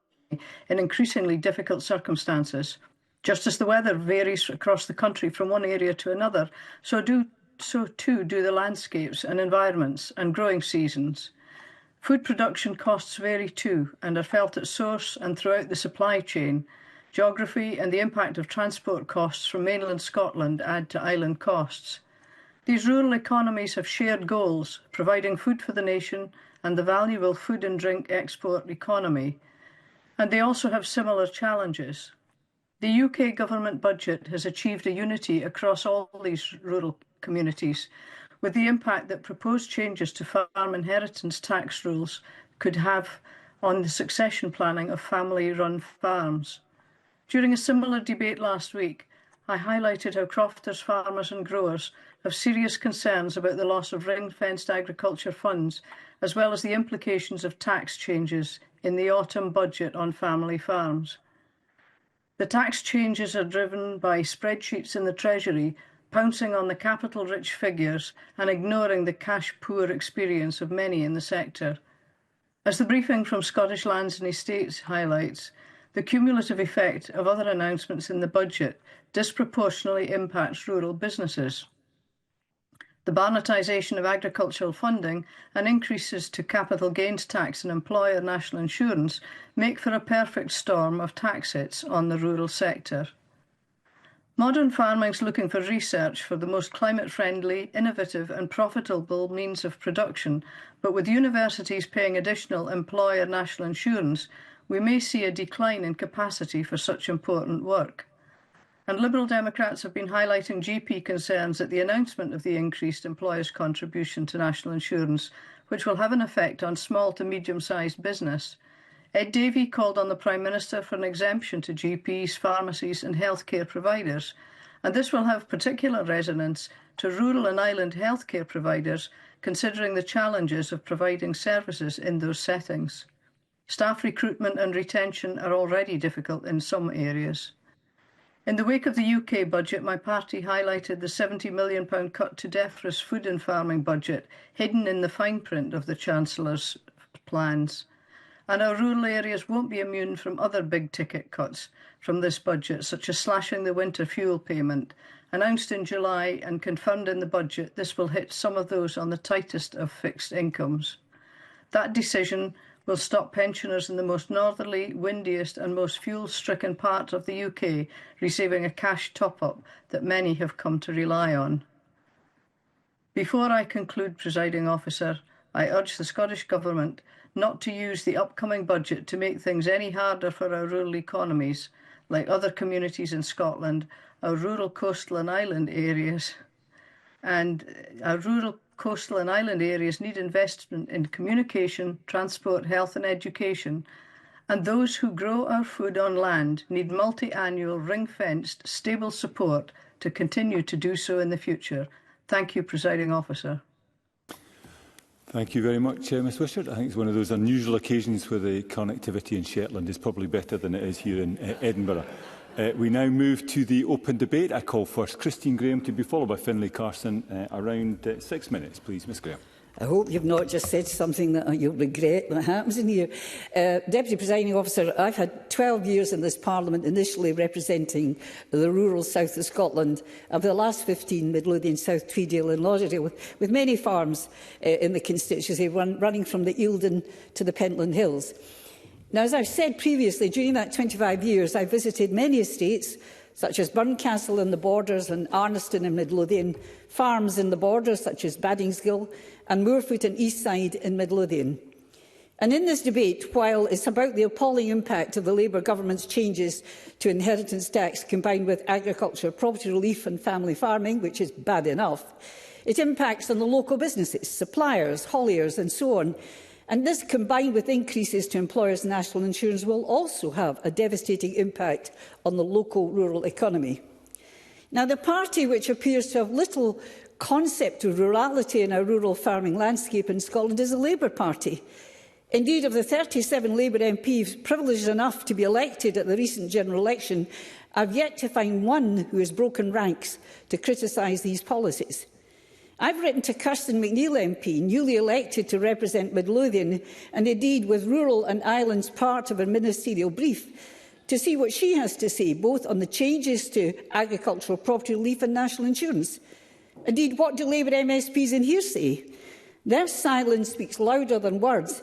in increasingly difficult circumstances. Just as the weather varies across the country from one area to another, so too do the landscapes and environments and growing seasons. Food production costs vary too and are felt at source and throughout the supply chain. Geography and the impact of transport costs from mainland Scotland add to island costs. These rural economies have shared goals, providing food for the nation and the valuable food and drink export economy. And they also have similar challenges. The UK government budget has achieved a unity across all these rural communities, with the impact that proposed changes to farm inheritance tax rules could have on the succession planning of family-run farms. During a similar debate last week, I highlighted how crofters, farmers and growers have serious concerns about the loss of ring-fenced agriculture funds, as well as the implications of tax changes in the autumn budget on family farms. The tax changes are driven by spreadsheets in the Treasury, pouncing on the capital-rich figures and ignoring the cash-poor experience of many in the sector. As the briefing from Scottish Lands and Estates highlights, the cumulative effect of other announcements in the budget disproportionately impacts rural businesses. The Barnetization of agricultural funding and increases to capital gains tax and employer national insurance make for a perfect storm of tax hits on the rural sector. Modern farming is looking for research for the most climate-friendly, innovative and profitable means of production, but with universities paying additional employer national insurance, we may see a decline in capacity for such important work. And Liberal Democrats have been highlighting GP concerns at the announcement of the increased employers' contribution to national insurance, which will have an effect on small to medium-sized business. Ed Davey called on the Prime Minister for an exemption to GPs, pharmacies and healthcare providers, and this will have particular resonance to rural and island healthcare providers, considering the challenges of providing services in those settings. Staff recruitment and retention are already difficult in some areas. In the wake of the UK budget, my party highlighted the £70 million cut to DEFRA's food and farming budget, hidden in the fine print of the Chancellor's plans. And our rural areas won't be immune from other big-ticket cuts from this budget, such as slashing the winter fuel payment. Announced in July and confirmed in the budget, this will hit some of those on the tightest of fixed incomes. That decision will stop pensioners in the most northerly, windiest and most fuel-stricken part of the UK receiving a cash top-up that many have come to rely on. Before I conclude, Presiding Officer, I urge the Scottish Government not to use the upcoming budget to make things any harder for our rural economies. like other communities in Scotland, our rural, coastal and island areas. And our rural, coastal and island areas need investment in communication, transport, health and education. And those who grow our food on land need multi-annual, ring-fenced, stable support to continue to do so in the future. Thank you, Presiding Officer. Thank you very much, Ms Wishart. I think it's one of those unusual occasions where the connectivity in Shetland is probably better than it is here in Edinburgh. We now move to the open debate. I call first Christine Graham to be followed by Finlay Carson. Around 6 minutes, please, Ms Graham. I hope you've not just said something that you'll regret that happens in here. Deputy Presiding Officer, I've had 12 years in this Parliament, initially representing the rural south of Scotland, and for the last 15, Midlothian, South Tweedale and Lauderdale, with many farms in the constituency, running from the Eildon to the Pentland Hills. Now, as I've said previously, during that 25 years, I've visited many estates, such as Burncastle in the Borders and Arniston in Midlothian, farms in the Borders, such as Baddingsgill, and Moorfoot and Eastside in Midlothian. And in this debate, while it's about the appalling impact of the Labour government's changes to inheritance tax combined with agriculture, property relief and family farming, which is bad enough, it impacts on the local businesses, suppliers, hauliers and so on. And this, combined with increases to employers' national insurance, will also have a devastating impact on the local rural economy. Now, the party which appears to have little concept of rurality in our rural farming landscape in Scotland is the Labour Party. Indeed, of the 37 Labour MPs privileged enough to be elected at the recent general election, I've yet to find one who has broken ranks to criticise these policies. I've written to Kirsten McNeill MP, newly elected to represent Midlothian, and indeed with rural and islands part of her ministerial brief, to see what she has to say, both on the changes to agricultural property relief and national insurance. Indeed, what do Labour MSPs in here say? Their silence speaks louder than words.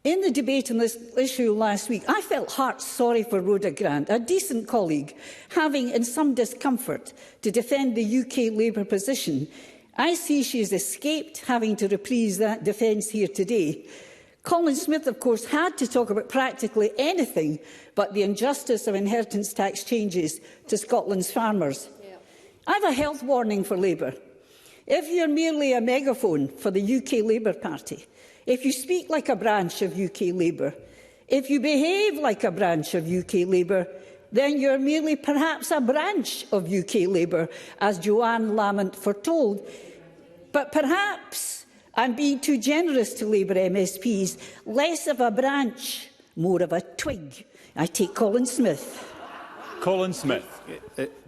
In the debate on this issue last week, I felt heart sorry for Rhoda Grant, a decent colleague, having in some discomfort to defend the UK Labour position. I see she has escaped having to reprise that defence here today. Colin Smith, of course, had to talk about practically anything but the injustice of inheritance tax changes to Scotland's farmers. I have a health warning for Labour. If you are merely a megaphone for the UK Labour Party, if you speak like a branch of UK Labour, if you behave like a branch of UK Labour, then you are merely perhaps a branch of UK Labour, as Joanne Lamont foretold. But perhaps I'm being too generous to Labour MSPs, less of a branch, more of a twig. I take Colin Smith. Colin Smith.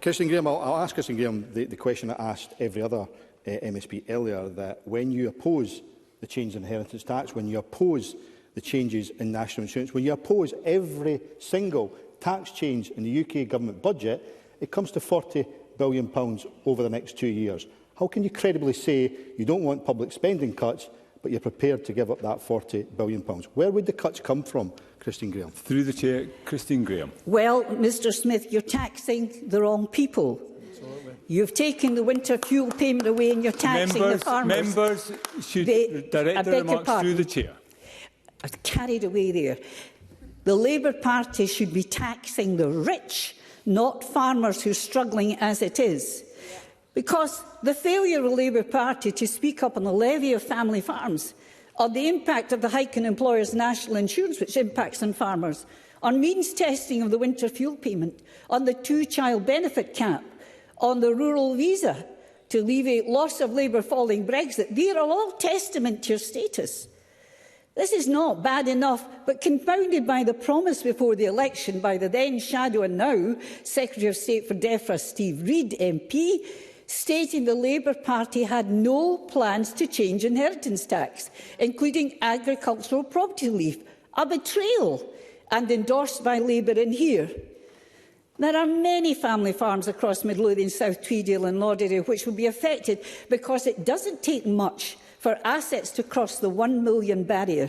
Kirsten Graham, I'll ask Kirsten Graham the question I asked every other MSP earlier, that when you oppose the change in inheritance tax, when you oppose the changes in national insurance, when you oppose every single tax change in the UK government budget, it comes to £40 billion over the next 2 years. How can you credibly say you don't want public spending cuts, but you're prepared to give up that £40 billion? Where would the cuts come from, Christine Graham? Through the Chair, Christine Graham. Well, Mr Smith, you're taxing the wrong people. Absolutely. You've taken the winter fuel payment away and you're taxing the farmers. Members should direct their remarks through the Chair. I've carried away there. The Labour Party should be taxing the rich, not farmers who are struggling as it is. Because the failure of the Labour Party to speak up on the levy of family farms, on the impact of the hike in employers' national insurance, which impacts on farmers, on means testing of the winter fuel payment, on the two-child benefit cap, on the rural visa to alleviate loss of Labour following Brexit, they are all testament to your status. This is not bad enough, but confounded by the promise before the election by the then shadow and now Secretary of State for DEFRA, Steve Reid MP, stating the Labour Party had no plans to change inheritance tax, including agricultural property relief, a betrayal, and endorsed by Labour in here. There are many family farms across Midlothian, South Tweedale and Lauderdale which will be affected because it doesn't take much for assets to cross the 1 million barrier.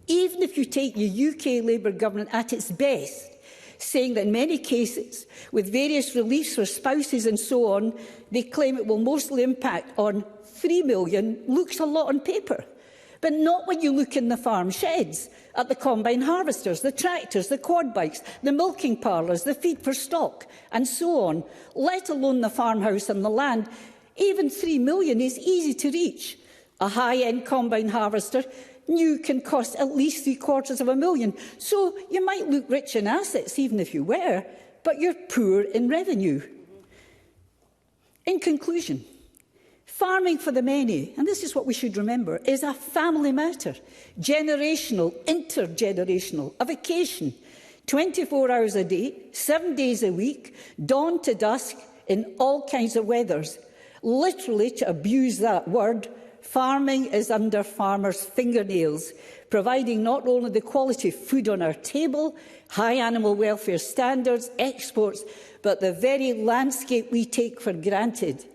Even if you take the UK Labour government at its best, saying that in many cases, with various reliefs for spouses and so on, they claim it will mostly impact on 3 million, looks a lot on paper. But not when you look in the farm sheds, at the combine harvesters, the tractors, the quad bikes, the milking parlours, the feed for stock, and so on, let alone the farmhouse and the land. Even £3 million is easy to reach. A high-end combine harvester new can cost at least £750,000. So you might look rich in assets, even if you were, but you're poor in revenue. In conclusion, farming for the many, and this is what we should remember, is a family matter. Generational, intergenerational, a vacation. 24 hours a day, 7 days a week, dawn to dusk, in all kinds of weathers. Literally, to abuse that word, farming is under farmers' fingernails, providing not only the quality of food on our table, high animal welfare standards, exports, but the very landscape we take for granted.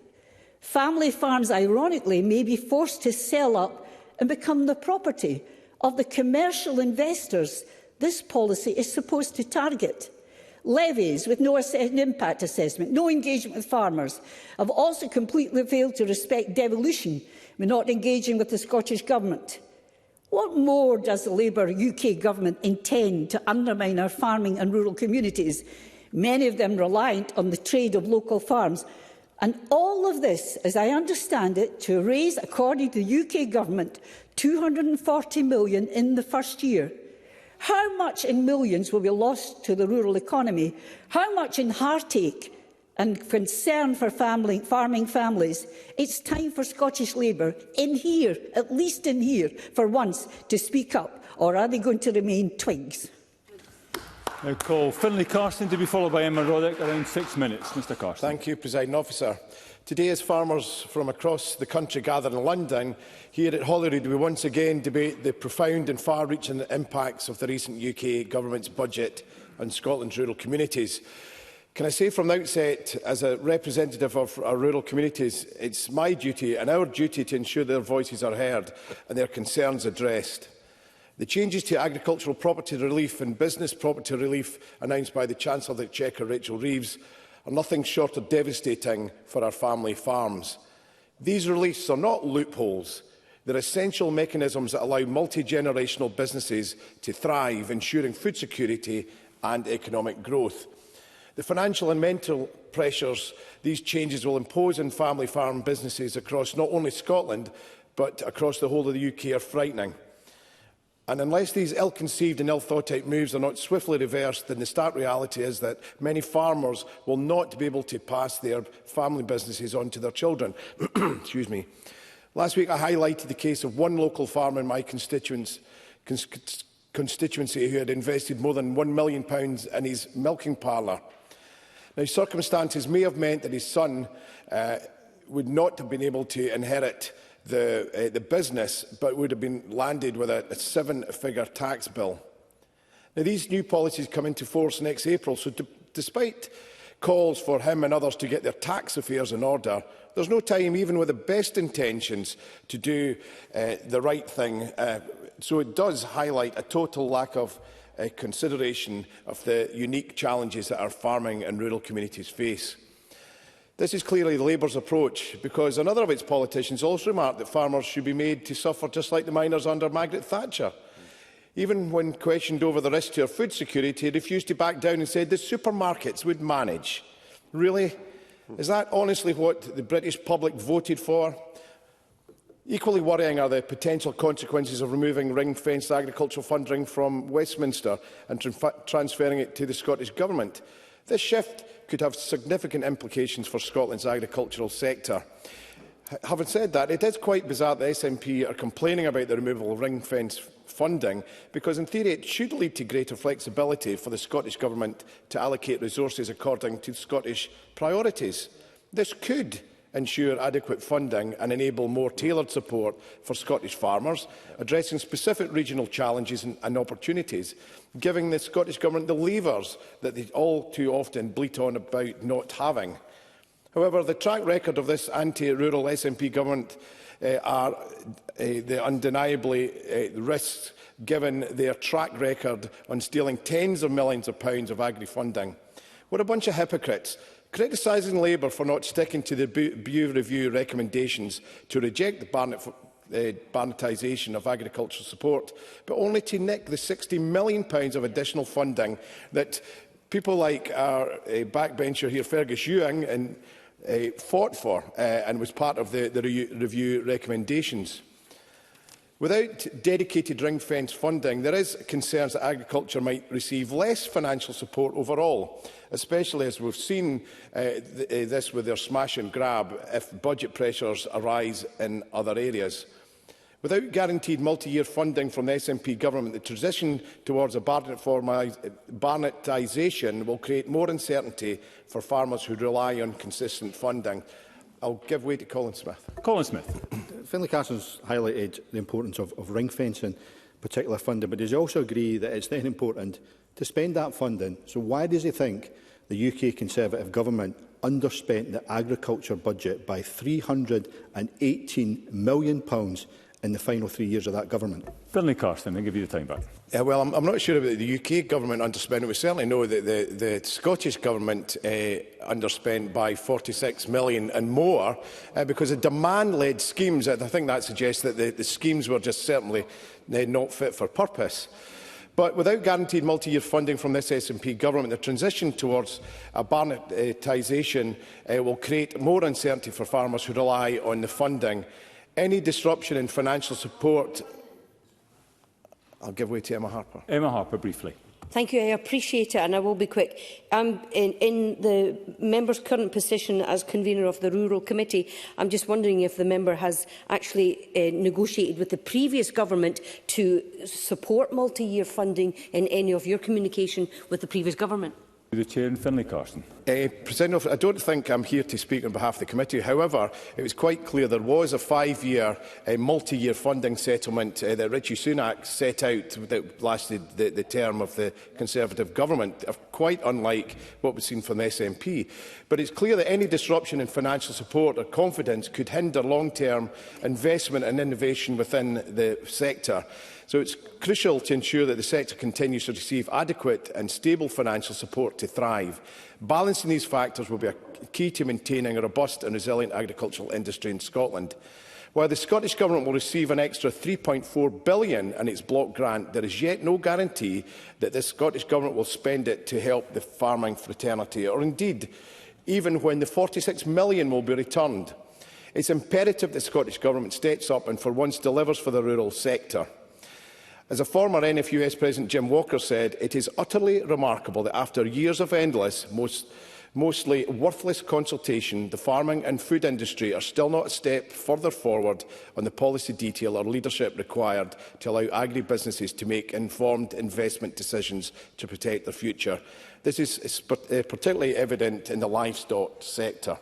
Family farms, ironically, may be forced to sell up and become the property of the commercial investors this policy is supposed to target. Levies with no impact assessment, no engagement with farmers, have also completely failed to respect devolution by not engaging with the Scottish Government. What more does the Labour UK Government intend to undermine our farming and rural communities, many of them reliant on the trade of local farms? And all of this, as I understand it, to raise, according to the UK Government, £240 million in the first year. How much in millions will be lost to the rural economy? How much in heartache and concern for farming families? It's time for Scottish Labour, in here, at least in here, for once, to speak up. Or are they going to remain twigs? I call Finlay Carson to be followed by Emma Roddick. Around 6 minutes. Mr Carson. Thank you, Presiding Officer. Today, as farmers from across the country gather in London, here at Holyrood, we once again debate the profound and far-reaching impacts of the recent UK Government's budget on Scotland's rural communities. Can I say from the outset, as a representative of our rural communities, it's my duty and our duty to ensure their voices are heard and their concerns addressed. The changes to agricultural property relief and business property relief announced by the Chancellor of the Exchequer, Rachel Reeves, are nothing short of devastating for our family farms. These reliefs are not loopholes. They're essential mechanisms that allow multi-generational businesses to thrive, ensuring food security and economic growth. The financial and mental pressures these changes will impose on family farm businesses across not only Scotland, but across the whole of the UK are frightening. And unless these ill-conceived and ill-thought-out moves are not swiftly reversed, then the stark reality is that many farmers will not be able to pass their family businesses on to their children. Excuse me. Last week I highlighted the case of one local farmer in my constituency who had invested more than £1 million in his milking parlour. Now, circumstances may have meant that his son would not have been able to inherit the business, but would have been landed with a seven-figure tax bill. Now, these new policies come into force next April, so despite calls for him and others to get their tax affairs in order, there's no time, even with the best intentions, to do the right thing. So it does highlight a total lack of consideration of the unique challenges that our farming and rural communities face. This is clearly Labour's approach, because another of its politicians also remarked that farmers should be made to suffer just like the miners under Margaret Thatcher. Even when questioned over the risk to our food security, he refused to back down and said the supermarkets would manage. Really? Is that honestly what the British public voted for? Equally worrying are the potential consequences of removing ring-fenced agricultural funding from Westminster and transferring it to the Scottish Government. This shift could have significant implications for Scotland's agricultural sector. Having said that, it is quite bizarre that SNP are complaining about the removal of ring-fence funding, because in theory it should lead to greater flexibility for the Scottish Government to allocate resources according to Scottish priorities. This could ensure adequate funding and enable more tailored support for Scottish farmers, addressing specific regional challenges and opportunities, giving the Scottish Government the levers that they all too often bleat on about not having. However, the track record of this anti-rural SNP government are the undeniably risks, given their track record on stealing tens of millions of pounds of agri-funding. What a bunch of hypocrites, criticising Labour for not sticking to the Bew Review recommendations to reject barnetisation of agricultural support, but only to nick the £60 million of additional funding that people like our backbencher here, Fergus Ewing, fought for and was part of the review recommendations. Without dedicated ring-fence funding, there is concerns that agriculture might receive less financial support overall, especially as we've seen this with their smash and grab if budget pressures arise in other areas. Without guaranteed multi-year funding from the SNP government, the transition towards a barnetisation will create more uncertainty for farmers who rely on consistent funding. I'll give way to Colin Smith. Colin Smith. Finlay Carson's highlighted the importance of ring-fencing particular funding, but does he also agree that it's then important to spend that funding? So why does he think the UK Conservative government underspent the agriculture budget by £318 million in the final 3 years of that government? Finlay Carson, I'll give you the time back. Well, I'm not sure about the UK government underspending. We certainly know that the Scottish government underspent by £46 million and more because of demand-led schemes. I think that suggests that the schemes were just certainly not fit for purpose. But without guaranteed multi-year funding from this SNP government, the transition towards a barnetisation will create more uncertainty for farmers who rely on the funding. Any disruption in financial support... I'll give way to Emma Harper. Emma Harper, briefly. Thank you. I appreciate it, and I will be quick. In the member's current position as convener of the Rural Committee, I'm just wondering if the member has actually negotiated with the previous government to support multi-year funding in any of your communication with the previous government. The Chair and Finlay Carson. President Officer, I don't think I'm here to speak on behalf of the committee. However, it was quite clear there was a 5-year multi-year funding settlement that Richie Sunak set out that lasted the term of the Conservative government, quite unlike what we've seen from the SNP. But it's clear that any disruption in financial support or confidence could hinder long-term investment and innovation within the sector. So it's crucial to ensure that the sector continues to receive adequate and stable financial support to thrive. Balancing these factors will be a key to maintaining a robust and resilient agricultural industry in Scotland. While the Scottish Government will receive an extra £3.4 billion in its block grant, there is yet no guarantee that the Scottish Government will spend it to help the farming fraternity, or indeed, even when the £46 million will be returned. It's imperative that the Scottish Government steps up and for once delivers for the rural sector. As a former NFUS President Jim Walker said, it is utterly remarkable that after years of endless, mostly worthless consultation, the farming and food industry are still not a step further forward on the policy detail or leadership required to allow agribusinesses to make informed investment decisions to protect their future. This is particularly evident in the livestock sector.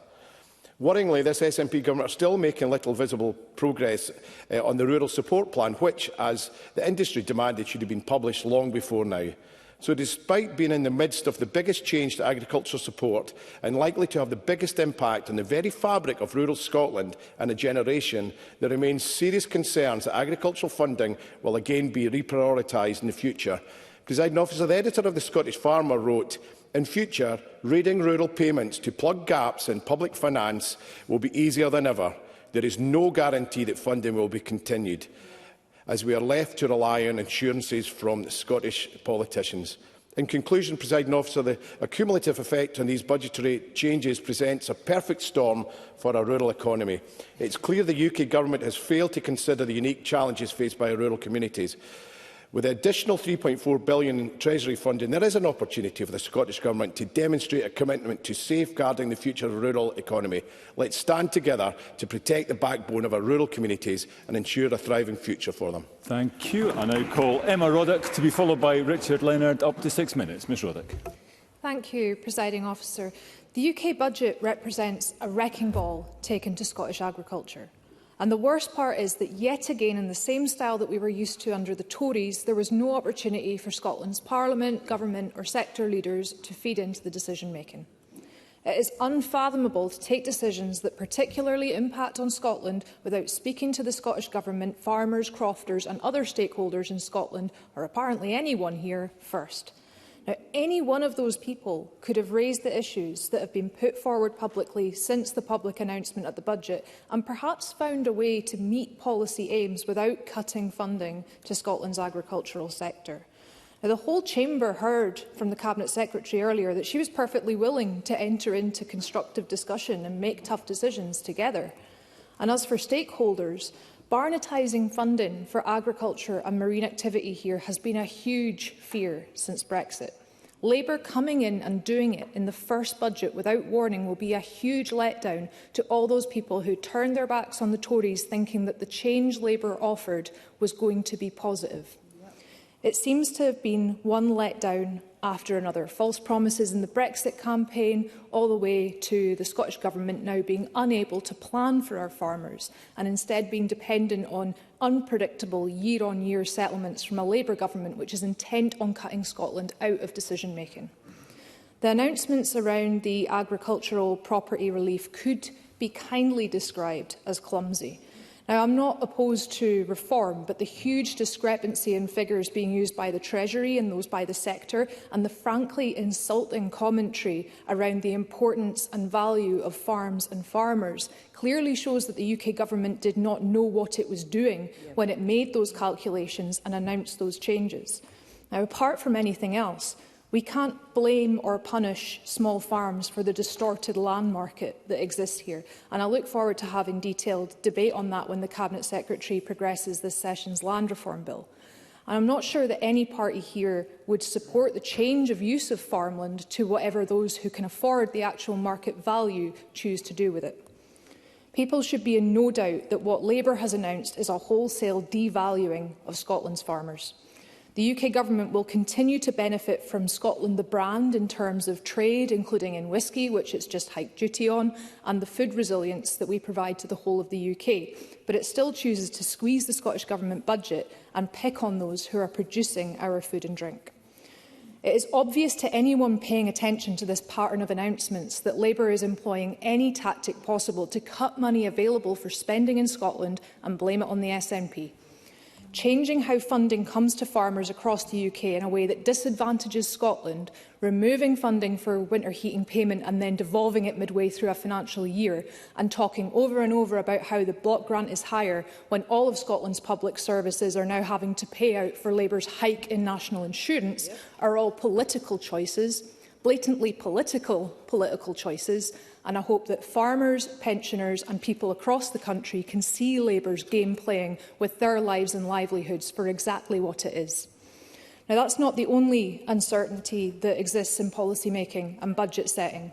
Worryingly, this SNP government are still making little visible progress on the rural support plan, which, as the industry demanded, should have been published long before now. So despite being in the midst of the biggest change to agricultural support and likely to have the biggest impact on the very fabric of rural Scotland in a generation, there remains serious concerns that agricultural funding will again be reprioritised in the future. Presiding Officer, the editor of the Scottish Farmer wrote, "In future, raiding rural payments to plug gaps in public finance will be easier than ever. There is no guarantee that funding will be continued, as we are left to rely on assurances from the Scottish politicians." In conclusion, Presiding Officer, the accumulative effect on these budgetary changes presents a perfect storm for our rural economy. It's clear the UK Government has failed to consider the unique challenges faced by our rural communities. With the additional £3.4 billion in Treasury funding, there is an opportunity for the Scottish Government to demonstrate a commitment to safeguarding the future of the rural economy. Let's stand together to protect the backbone of our rural communities and ensure a thriving future for them. Thank you. I now call Emma Roddick to be followed by Richard Leonard. Up to 6 minutes. Ms Roddick. Thank you, Presiding Officer. The UK budget represents a wrecking ball taken to Scottish agriculture. And the worst part is that yet again, in the same style that we were used to under the Tories, there was no opportunity for Scotland's Parliament, Government or sector leaders to feed into the decision-making. It is unfathomable to take decisions that particularly impact on Scotland without speaking to the Scottish Government, farmers, crofters and other stakeholders in Scotland, or apparently anyone here, first. Now, any one of those people could have raised the issues that have been put forward publicly since the public announcement at the budget and perhaps found a way to meet policy aims without cutting funding to Scotland's agricultural sector. Now, the whole chamber heard from the Cabinet Secretary earlier that she was perfectly willing to enter into constructive discussion and make tough decisions together. And as for stakeholders, barnetising funding for agriculture and marine activity here has been a huge fear since Brexit. Labour coming in and doing it in the first budget without warning will be a huge letdown to all those people who turned their backs on the Tories thinking that the change Labour offered was going to be positive. It seems to have been one letdown after another. False promises in the Brexit campaign, all the way to the Scottish Government now being unable to plan for our farmers and instead being dependent on unpredictable year-on-year settlements from a Labour government which is intent on cutting Scotland out of decision-making. The announcements around the agricultural property relief could be kindly described as clumsy. Now, I'm not opposed to reform, but the huge discrepancy in figures being used by the Treasury and those by the sector, and the frankly insulting commentary around the importance and value of farms and farmers, clearly shows that the UK Government did not know what it was doing when it made those calculations and announced those changes. Now, apart from anything else, we can't blame or punish small farms for the distorted land market that exists here, and I look forward to having detailed debate on that when the Cabinet Secretary progresses this session's land reform bill. And I'm not sure that any party here would support the change of use of farmland to whatever those who can afford the actual market value choose to do with it. People should be in no doubt that what Labour has announced is a wholesale devaluing of Scotland's farmers. The UK Government will continue to benefit from Scotland the brand in terms of trade, including in whisky, which it's just hiked duty on, and the food resilience that we provide to the whole of the UK. But it still chooses to squeeze the Scottish Government budget and pick on those who are producing our food and drink. It is obvious to anyone paying attention to this pattern of announcements that Labour is employing any tactic possible to cut money available for spending in Scotland and blame it on the SNP. Changing how funding comes to farmers across the UK in a way that disadvantages Scotland, removing funding for winter heating payment and then devolving it midway through a financial year, and talking over and over about how the block grant is higher when all of Scotland's public services are now having to pay out for Labour's hike in national insurance, are all political choices, blatantly political choices, and I hope that farmers, pensioners and people across the country can see Labour's game playing with their lives and livelihoods for exactly what it is. Now, that's not the only uncertainty that exists in policy making and budget setting.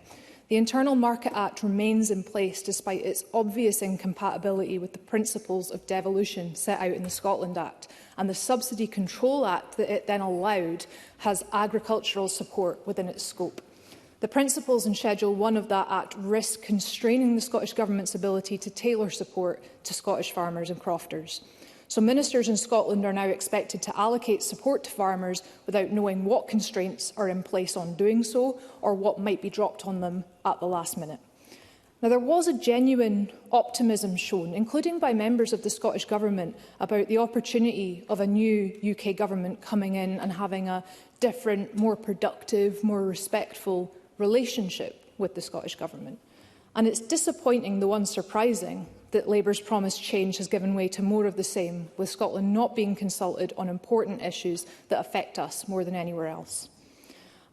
The Internal Market Act remains in place despite its obvious incompatibility with the principles of devolution set out in the Scotland Act, and the Subsidy Control Act that it then allowed has agricultural support within its scope. The principles in Schedule 1 of that Act risk constraining the Scottish Government's ability to tailor support to Scottish farmers and crofters. So ministers in Scotland are now expected to allocate support to farmers without knowing what constraints are in place on doing so or what might be dropped on them at the last minute. Now, there was a genuine optimism shown, including by members of the Scottish Government, about the opportunity of a new UK Government coming in and having a different, more productive, more respectful relationship with the Scottish Government. And it's disappointing, though unsurprising, that Labour's promised change has given way to more of the same, with Scotland not being consulted on important issues that affect us more than anywhere else.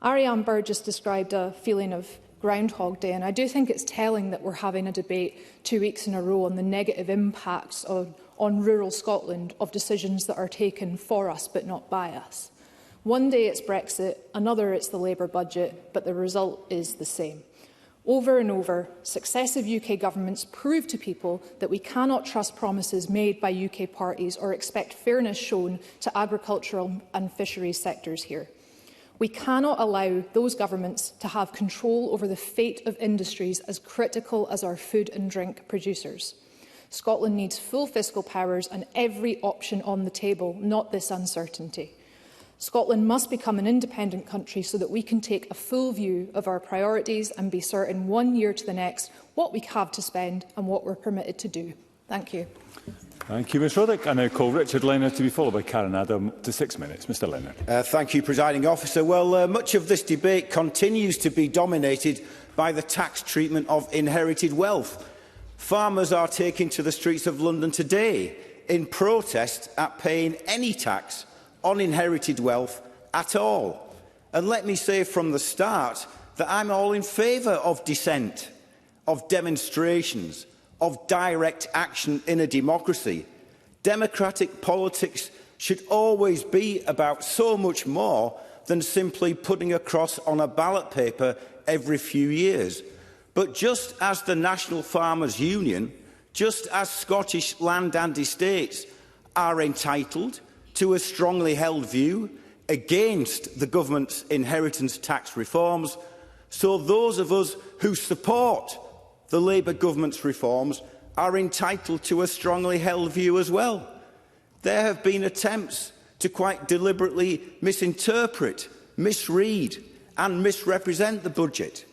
Ariane Burgess described a feeling of Groundhog Day, and I do think it's telling that we're having a debate 2 weeks in a row on the negative impacts on rural Scotland of decisions that are taken for us but not by us. One day it's Brexit, another it's the Labour budget, but the result is the same. Over and over, successive UK governments prove to people that we cannot trust promises made by UK parties or expect fairness shown to agricultural and fisheries sectors here. We cannot allow those governments to have control over the fate of industries as critical as our food and drink producers. Scotland needs full fiscal powers and every option on the table, not this uncertainty. Scotland must become an independent country so that we can take a full view of our priorities and be certain 1 year to the next what we have to spend and what we're permitted to do. Thank you. Thank you, Ms Roddick. I now call Richard Leonard to be followed by Karen Adam to 6 minutes. Mr Leonard. Thank you, Presiding Officer. Well, much of this debate continues to be dominated by the tax treatment of inherited wealth. Farmers are taking to the streets of London today in protest at paying any tax on inherited wealth at all. And let me say from the start that I'm all in favour of dissent, of demonstrations, of direct action in a democracy. Democratic politics should always be about so much more than simply putting a cross on a ballot paper every few years. But just as the National Farmers Union, just as Scottish Land and Estates are entitled to a strongly held view against the government's inheritance tax reforms, so those of us who support the Labour government's reforms are entitled to a strongly held view as well. There have been attempts to quite deliberately misinterpret, misread and misrepresent the budget.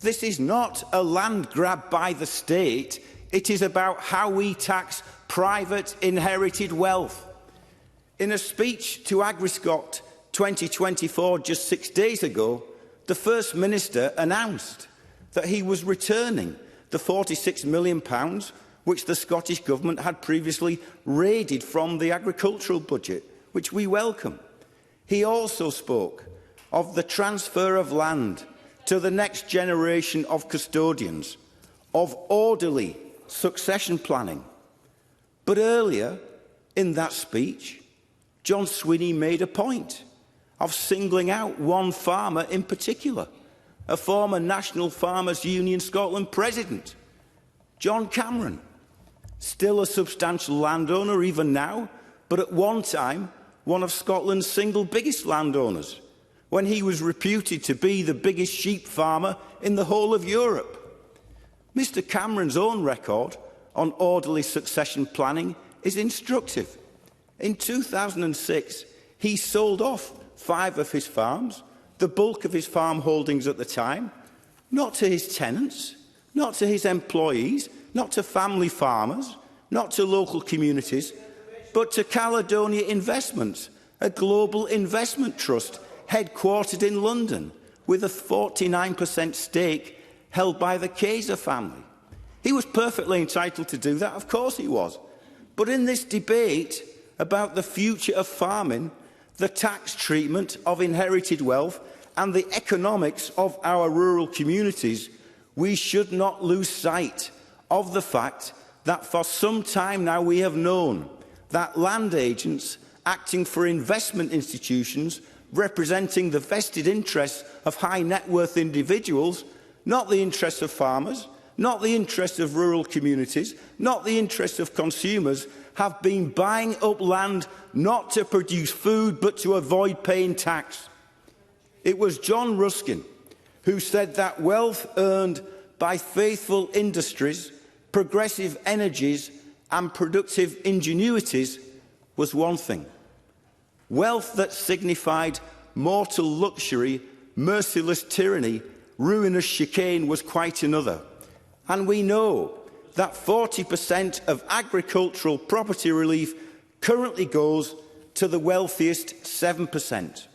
This is not a land grab by the state. It is about how we tax private inherited wealth. In a speech to AgriScot 2024 just 6 days ago, the First Minister announced that he was returning the £46 million which the Scottish Government had previously raided from the agricultural budget, which we welcome. He also spoke of the transfer of land to the next generation of custodians, of orderly succession planning. But earlier in that speech, John Swinney made a point of singling out one farmer in particular, a former National Farmers Union Scotland president, John Cameron, still a substantial landowner even now, but at one time one of Scotland's single biggest landowners, when he was reputed to be the biggest sheep farmer in the whole of Europe. Mr Cameron's own record on orderly succession planning is instructive. In 2006, he sold off 5 of his farms, the bulk of his farm holdings at the time, not to his tenants, not to his employees, not to family farmers, not to local communities, but to Caledonia Investments, a global investment trust headquartered in London, with a 49% stake held by the Kaiser family. He was perfectly entitled to do that, of course he was. But in this debate about the future of farming, the tax treatment of inherited wealth and the economics of our rural communities, we should not lose sight of the fact that for some time now we have known that land agents acting for investment institutions representing the vested interests of high net worth individuals, not the interests of farmers, not the interests of rural communities, not the interests of consumers, have been buying up land not to produce food but to avoid paying tax. It was John Ruskin who said that wealth earned by faithful industries, progressive energies and productive ingenuities was one thing. Wealth that signified mortal luxury, merciless tyranny, ruinous chicane was quite another. And we know that 40% of agricultural property relief currently goes to the wealthiest 7%.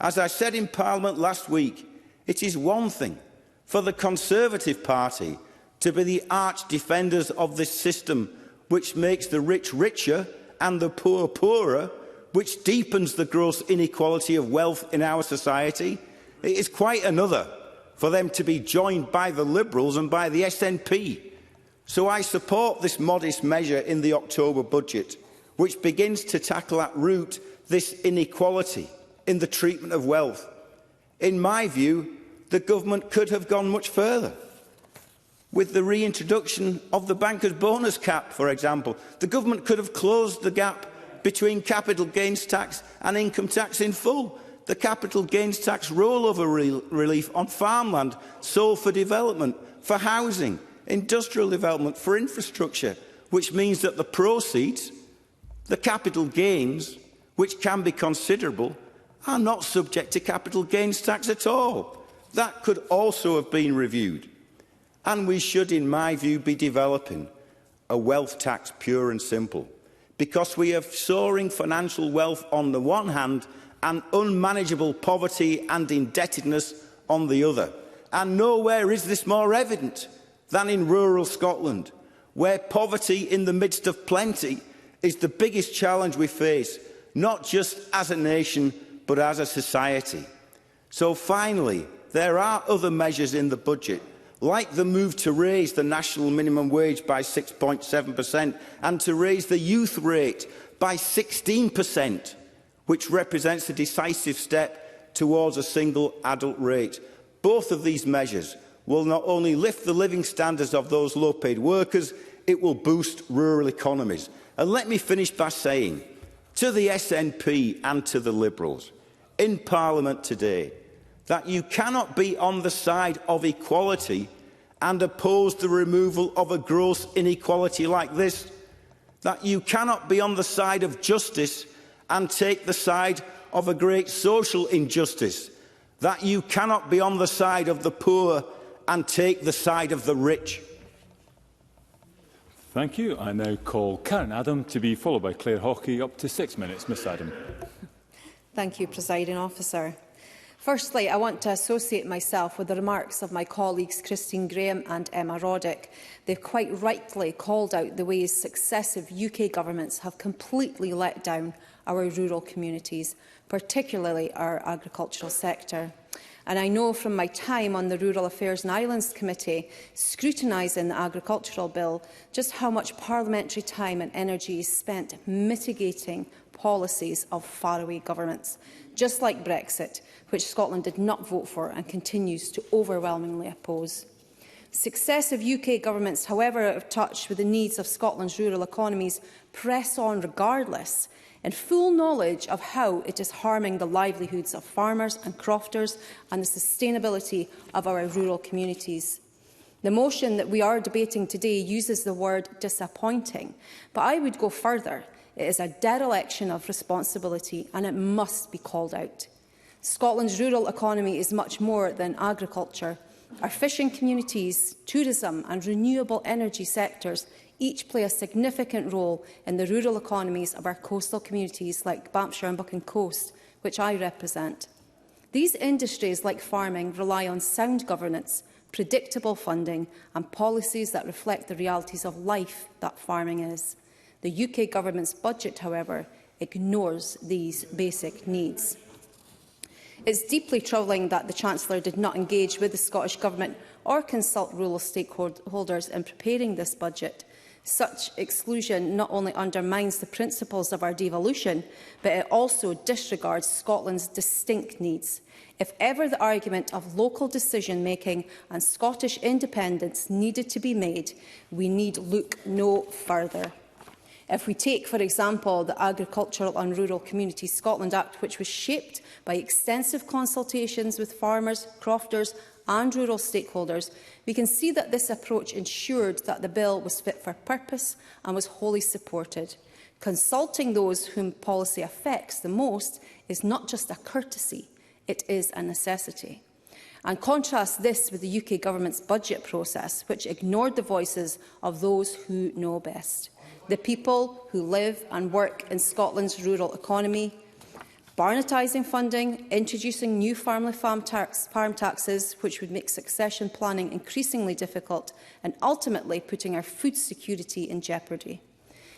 As I said in Parliament last week, it is one thing for the Conservative Party to be the arch defenders of this system, which makes the rich richer and the poor poorer, which deepens the gross inequality of wealth in our society. It is quite another for them to be joined by the Liberals and by the SNP. So I support this modest measure in the October budget, which begins to tackle at root this inequality in the treatment of wealth. In my view, the government could have gone much further. With the reintroduction of the banker's bonus cap, for example, the government could have closed the gap between capital gains tax and income tax in full. The capital gains tax rollover relief on farmland sold for development, for housing, industrial development, for infrastructure, which means that the proceeds, the capital gains, which can be considerable, are not subject to capital gains tax at all. That could also have been reviewed. And we should, in my view, be developing a wealth tax pure and simple, because we have soaring financial wealth on the one hand and unmanageable poverty and indebtedness on the other. And nowhere is this more evident than in rural Scotland, where poverty in the midst of plenty is the biggest challenge we face, not just as a nation, but as a society. So finally, there are other measures in the budget, like the move to raise the national minimum wage by 6.7% and to raise the youth rate by 16%, which represents a decisive step towards a single adult rate. Both of these measures will not only lift the living standards of those low-paid workers, it will boost rural economies. And let me finish by saying to the SNP and to the Liberals in Parliament today that you cannot be on the side of equality and oppose the removal of a gross inequality like this, that you cannot be on the side of justice and take the side of a great social injustice, that you cannot be on the side of the poor and take the side of the rich. Thank you. I now call Karen Adam to be followed by Claire Hawkey. Up to 6 minutes. Miss Adam. Thank you, Presiding Officer. Firstly, I want to associate myself with the remarks of my colleagues Christine Graham and Emma Roddick. They've quite rightly called out the ways successive UK governments have completely let down our rural communities, particularly our agricultural sector. And I know from my time on the Rural Affairs and Islands Committee, scrutinising the agricultural bill, just how much parliamentary time and energy is spent mitigating policies of faraway governments, just like Brexit, which Scotland did not vote for and continues to overwhelmingly oppose. Successive UK governments, however out of touch with the needs of Scotland's rural economies, press on regardless, in full knowledge of how it is harming the livelihoods of farmers and crofters and the sustainability of our rural communities. The motion that we are debating today uses the word disappointing, but I would go further. It is a dereliction of responsibility and it must be called out. Scotland's rural economy is much more than agriculture. Our fishing communities, tourism and renewable energy sectors each play a significant role in the rural economies of our coastal communities like Banffshire and Buchan Coast, which I represent. These industries, like farming, rely on sound governance, predictable funding and policies that reflect the realities of life that farming is. The UK Government's budget, however, ignores these basic needs. It's deeply troubling that the Chancellor did not engage with the Scottish Government or consult rural stakeholders in preparing this budget. Such exclusion not only undermines the principles of our devolution, but it also disregards Scotland's distinct needs. If ever the argument of local decision-making and Scottish independence needed to be made, we need look no further. If we take, for example, the Agricultural and Rural Communities Scotland Act, which was shaped by extensive consultations with farmers, crofters and rural stakeholders, we can see that this approach ensured that the bill was fit for purpose and was wholly supported. Consulting those whom policy affects the most is not just a courtesy, it is a necessity. And contrast this with the UK Government's budget process, which ignored the voices of those who know best. The people who live and work in Scotland's rural economy, barnetising funding, introducing new farm taxes, which would make succession planning increasingly difficult, and ultimately putting our food security in jeopardy.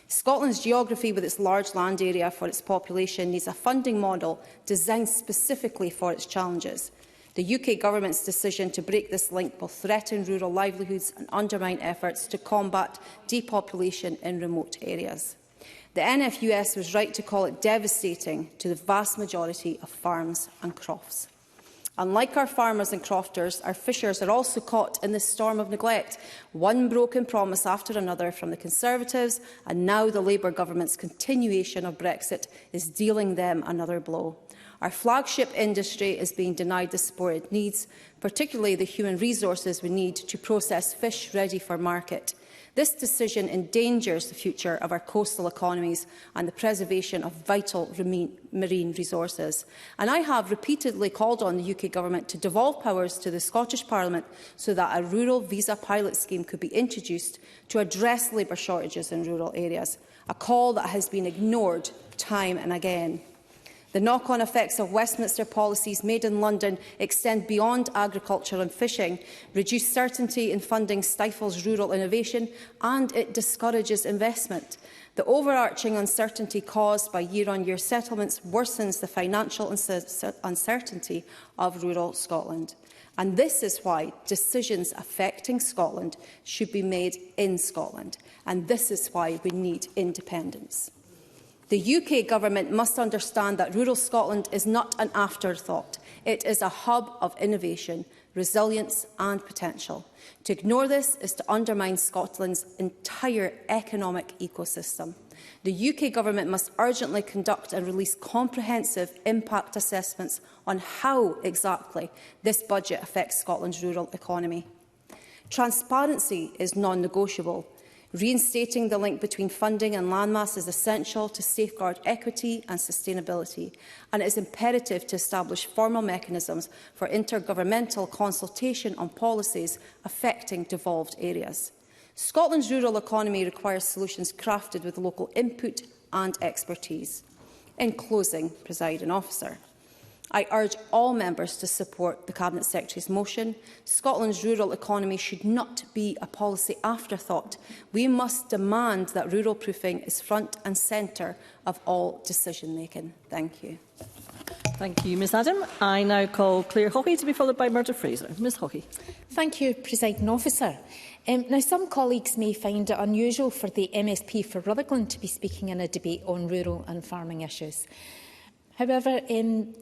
Scotland's geography, with its large land area for its population, needs a funding model designed specifically for its challenges. The UK Government's decision to break this link will threaten rural livelihoods and undermine efforts to combat depopulation in remote areas. The NFUS was right to call it devastating to the vast majority of farms and crofts. Unlike our farmers and crofters, our fishers are also caught in this storm of neglect. One broken promise after another from the Conservatives, and now the Labour Government's continuation of Brexit is dealing them another blow. Our flagship industry is being denied the support it needs, particularly the human resources we need to process fish ready for market. This decision endangers the future of our coastal economies and the preservation of vital marine resources. And I have repeatedly called on the UK Government to devolve powers to the Scottish Parliament so that a rural visa pilot scheme could be introduced to address labour shortages in rural areas, a call that has been ignored time and again. The knock-on effects of Westminster policies made in London extend beyond agriculture and fishing. Reduced certainty in funding stifles rural innovation and it discourages investment. The overarching uncertainty caused by year-on-year settlements worsens the financial uncertainty of rural Scotland. And this is why decisions affecting Scotland should be made in Scotland. And this is why we need independence. The UK Government must understand that rural Scotland is not an afterthought. It is a hub of innovation, resilience and potential. To ignore this is to undermine Scotland's entire economic ecosystem. The UK Government must urgently conduct and release comprehensive impact assessments on how exactly this budget affects Scotland's rural economy. Transparency is non-negotiable. Reinstating the link between funding and landmass is essential to safeguard equity and sustainability, and it is imperative to establish formal mechanisms for intergovernmental consultation on policies affecting devolved areas. Scotland's rural economy requires solutions crafted with local input and expertise. In closing, Presiding Officer, I urge all members to support the Cabinet Secretary's motion. Scotland's rural economy should not be a policy afterthought. We must demand that rural proofing is front and centre of all decision-making. Thank you. Thank you, Ms Adam. I now call Claire Haughey to be followed by Murdo Fraser. Ms Haughey. Thank you, Presiding Officer. Now, some colleagues may find it unusual for the MSP for Rutherglen to be speaking in a debate on rural and farming issues. However,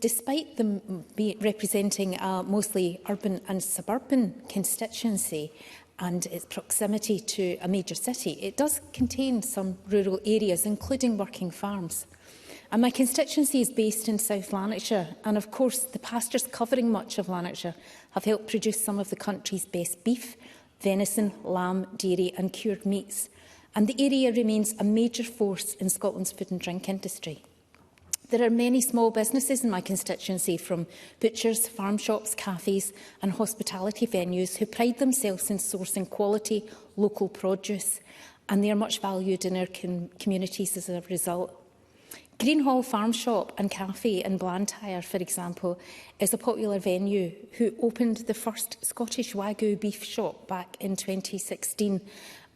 despite them representing a mostly urban and suburban constituency and its proximity to a major city, it does contain some rural areas, including working farms. And my constituency is based in South Lanarkshire, and of course the pastures covering much of Lanarkshire have helped produce some of the country's best beef, venison, lamb, dairy and cured meats. And the area remains a major force in Scotland's food and drink industry. There are many small businesses in my constituency, from butchers, farm shops, cafes and hospitality venues, who pride themselves in sourcing quality local produce, and they are much valued in our communities as a result. Greenhall Farm Shop and Cafe in Blantyre, for example, is a popular venue who opened the first Scottish Wagyu beef shop back in 2016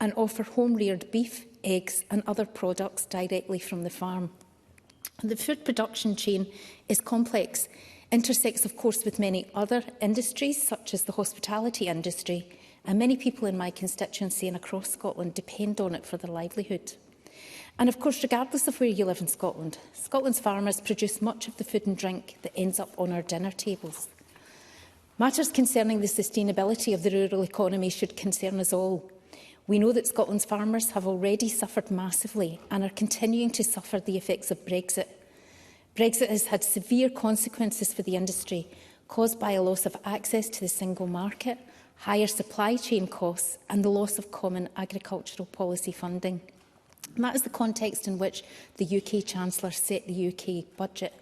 and offer home-reared beef, eggs and other products directly from the farm. The food production chain is complex, intersects of course with many other industries such as the hospitality industry, and many people in my constituency and across Scotland depend on it for their livelihood. And of course, regardless of where you live in Scotland, Scotland's farmers produce much of the food and drink that ends up on our dinner tables. Matters concerning the sustainability of the rural economy should concern us all. We know that Scotland's farmers have already suffered massively and are continuing to suffer the effects of Brexit. Brexit has had severe consequences for the industry, caused by a loss of access to the single market, higher supply chain costs and the loss of common agricultural policy funding. And that is the context in which the UK Chancellor set the UK budget.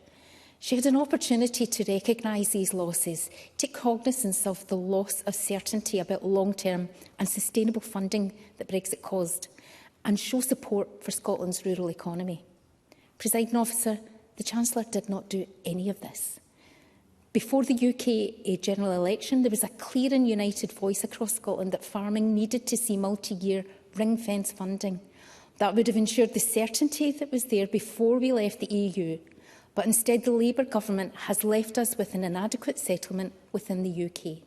She had an opportunity to recognise these losses, take cognizance of the loss of certainty about long-term and sustainable funding that Brexit caused, and show support for Scotland's rural economy. Presiding Officer, the Chancellor did not do any of this. Before the UK general election, there was a clear and united voice across Scotland that farming needed to see multi-year ring-fence funding. That would have ensured the certainty that was there before we left the EU. But instead, the Labour government has left us with an inadequate settlement within the UK.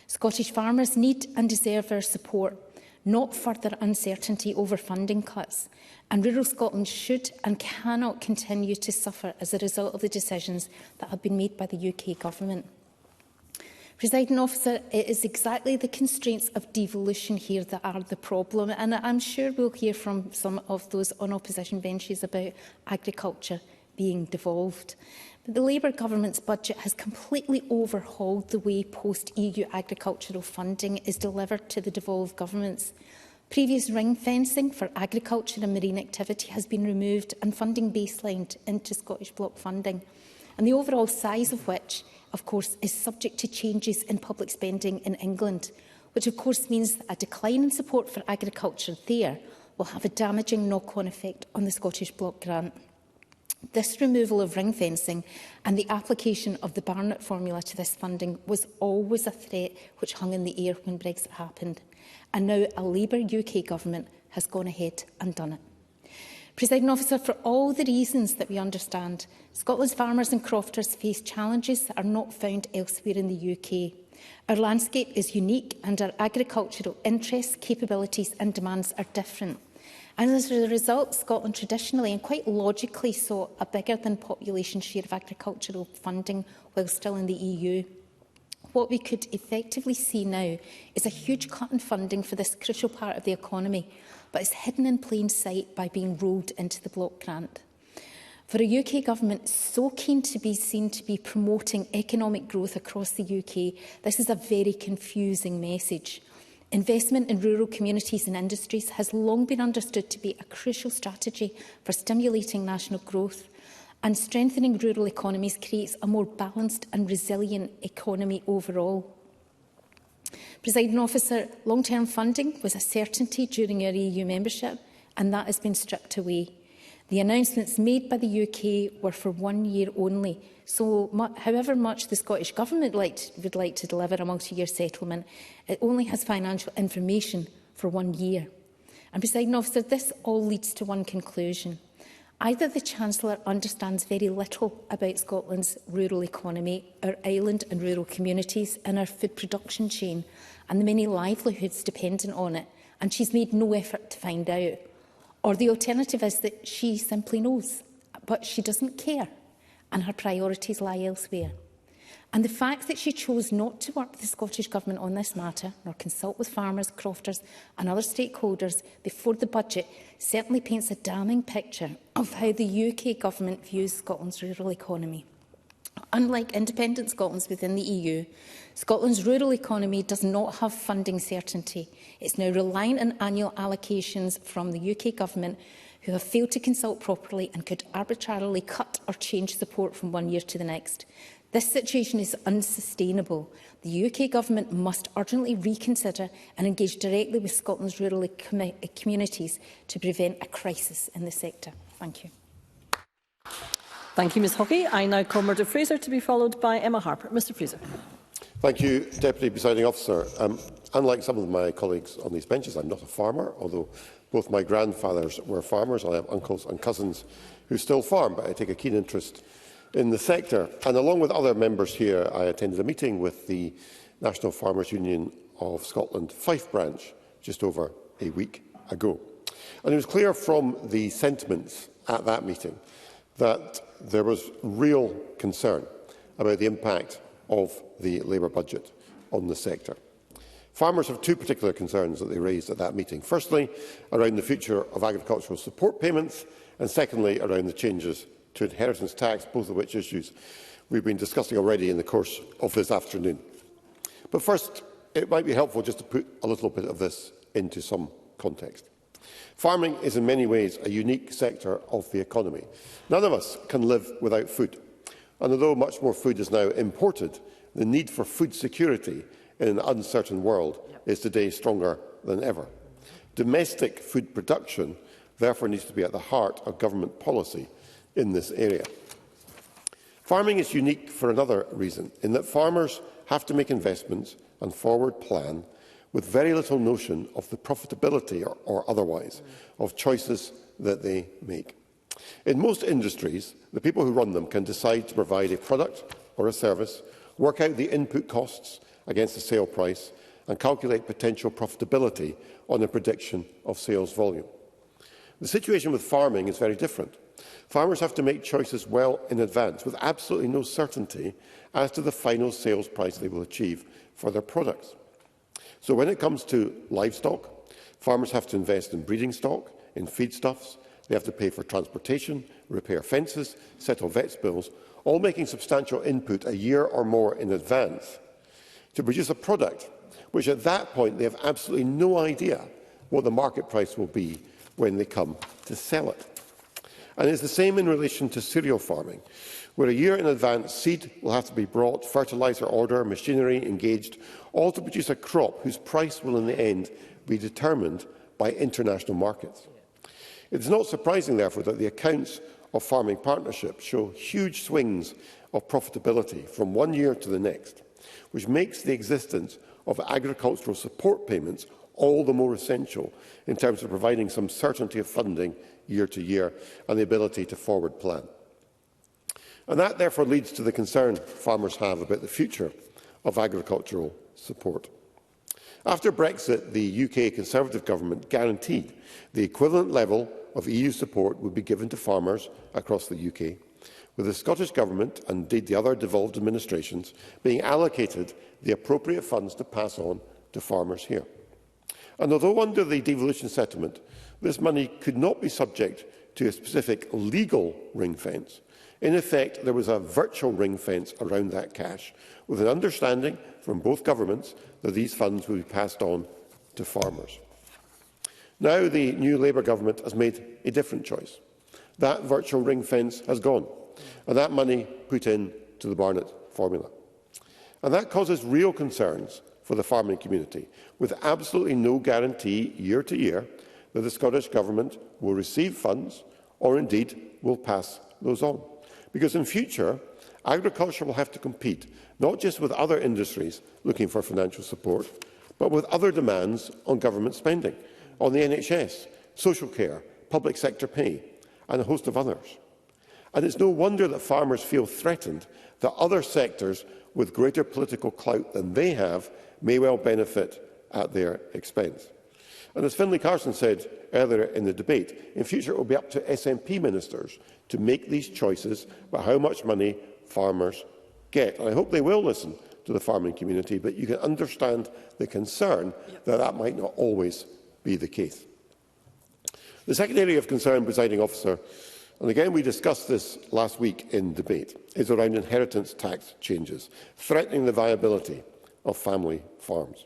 Scottish farmers need and deserve our support, not further uncertainty over funding cuts. And rural Scotland should and cannot continue to suffer as a result of the decisions that have been made by the UK government. Presiding Officer, it is exactly the constraints of devolution here that are the problem, and I'm sure we'll hear from some of those on opposition benches about agriculture being devolved. But the Labour government's budget has completely overhauled the way post-EU agricultural funding is delivered to the devolved governments. Previous ring fencing for agriculture and marine activity has been removed and funding baselined into Scottish Block funding, and the overall size of which, of course, is subject to changes in public spending in England, which of course means that a decline in support for agriculture there will have a damaging knock-on effect on the Scottish Block grant. This removal of ring fencing and the application of the Barnett formula to this funding was always a threat which hung in the air when Brexit happened. And now a Labour UK government has gone ahead and done it. Presiding Officer, for all the reasons that we understand, Scotland's farmers and crofters face challenges that are not found elsewhere in the UK. Our landscape is unique and our agricultural interests, capabilities and demands are different. And as a result, Scotland traditionally and quite logically saw a bigger than population share of agricultural funding while still in the EU. What we could effectively see now is a huge cut in funding for this crucial part of the economy, but it's hidden in plain sight by being rolled into the block grant. For a UK government so keen to be seen to be promoting economic growth across the UK, this is a very confusing message. Investment in rural communities and industries has long been understood to be a crucial strategy for stimulating national growth, and strengthening rural economies creates a more balanced and resilient economy overall. Presiding Officer, long-term funding was a certainty during our EU membership, and that has been stripped away. The announcements made by the UK were for 1 year only, so however much the Scottish Government would like to deliver a multi-year settlement, it only has financial information for 1 year. And Presiding Officer, this all leads to one conclusion. Either the Chancellor understands very little about Scotland's rural economy, our island and rural communities and our food production chain and the many livelihoods dependent on it, and she's made no effort to find out. Or the alternative is that she simply knows, but she doesn't care, and her priorities lie elsewhere. And the fact that she chose not to work with the Scottish Government on this matter, nor consult with farmers, crofters and other stakeholders before the budget, certainly paints a damning picture of how the UK Government views Scotland's rural economy. Unlike independent Scotland's within the EU, Scotland's rural economy does not have funding certainty. It's now reliant on annual allocations from the UK Government, who have failed to consult properly and could arbitrarily cut or change support from 1 year to the next. This situation is unsustainable. The UK Government must urgently reconsider and engage directly with Scotland's rural communities to prevent a crisis in the sector. Thank you. Thank you, Ms Hockey. I now call Murdo Fraser to be followed by Emma Harper. Mr Fraser. Thank you, Deputy Presiding Officer. Unlike some of my colleagues on these benches, I'm not a farmer, although both my grandfathers were farmers. I have uncles and cousins who still farm, but I take a keen interest in the sector. And along with other members here, I attended a meeting with the National Farmers Union of Scotland Fife branch just over a week ago. And it was clear from the sentiments at that meeting that there was real concern about the impact of the Labour budget on the sector. Farmers have two particular concerns that they raised at that meeting. Firstly, around the future of agricultural support payments, and secondly, around the changes to inheritance tax, both of which issues we've been discussing already in the course of this afternoon. But first, it might be helpful just to put a little bit of this into some context. Farming is in many ways a unique sector of the economy. None of us can live without food. And although much more food is now imported, the need for food security in an uncertain world is today stronger than ever. Domestic food production therefore needs to be at the heart of government policy in this area. Farming is unique for another reason, in that farmers have to make investments and forward plan with very little notion of the profitability or otherwise of choices that they make. In most industries, the people who run them can decide to provide a product or a service, work out the input costs against the sale price and calculate potential profitability on a prediction of sales volume. The situation with farming is very different. Farmers have to make choices well in advance, with absolutely no certainty as to the final sales price they will achieve for their products. So when it comes to livestock, farmers have to invest in breeding stock, in feedstuffs, they have to pay for transportation, repair fences, settle vets bills, all making substantial input a year or more in advance to produce a product which at that point they have absolutely no idea what the market price will be when they come to sell it. And it's the same in relation to cereal farming, where a year in advance seed will have to be brought, fertiliser order, machinery engaged, all to produce a crop whose price will in the end be determined by international markets. It is not surprising, therefore, that the accounts of farming partnerships show huge swings of profitability from one year to the next, which makes the existence of agricultural support payments all the more essential in terms of providing some certainty of funding year to year and the ability to forward plan. And that therefore leads to the concern farmers have about the future of agricultural support. After Brexit, the UK Conservative government guaranteed the equivalent level of EU support would be given to farmers across the UK, with the Scottish Government and indeed the other devolved administrations being allocated the appropriate funds to pass on to farmers here. And although under the devolution settlement this money could not be subject to a specific legal ring fence, in effect there was a virtual ring fence around that cash, with an understanding from both governments that these funds would be passed on to farmers. Now the new Labour government has made a different choice. That virtual ring fence has gone, and that money put into the Barnett formula. And that causes real concerns for the farming community, with absolutely no guarantee year to year that the Scottish Government will receive funds or indeed will pass those on. Because in future, agriculture will have to compete not just with other industries looking for financial support, but with other demands on government spending, on the NHS, social care, public sector pay, and a host of others. And it's no wonder that farmers feel threatened that other sectors with greater political clout than they have may well benefit at their expense. And as Finlay Carson said earlier in the debate, in future it will be up to SNP ministers to make these choices about how much money farmers get. And I hope they will listen to the farming community, but you can understand the concern that that might not always be the case. The second area of concern, Presiding Officer, and again we discussed this last week in debate, is around inheritance tax changes, threatening the viability of family farms.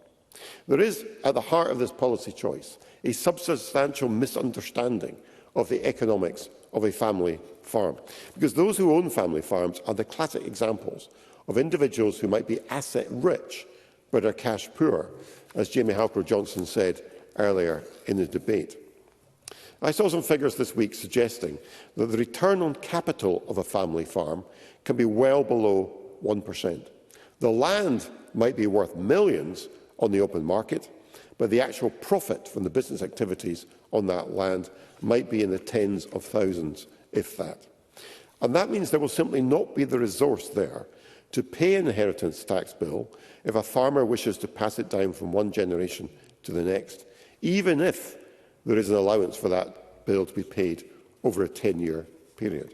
There is, at the heart of this policy choice, a substantial misunderstanding of the economics of a family farm, because those who own family farms are the classic examples of individuals who might be asset rich but are cash poor, as Jamie Halcrow-Johnson said earlier in the debate. I saw some figures this week suggesting that the return on capital of a family farm can be well below 1%. The land might be worth millions on the open market, but the actual profit from the business activities on that land might be in the tens of thousands, if that. And that means there will simply not be the resource there to pay an inheritance tax bill if a farmer wishes to pass it down from one generation to the next, even if there is an allowance for that bill to be paid over a 10-year period.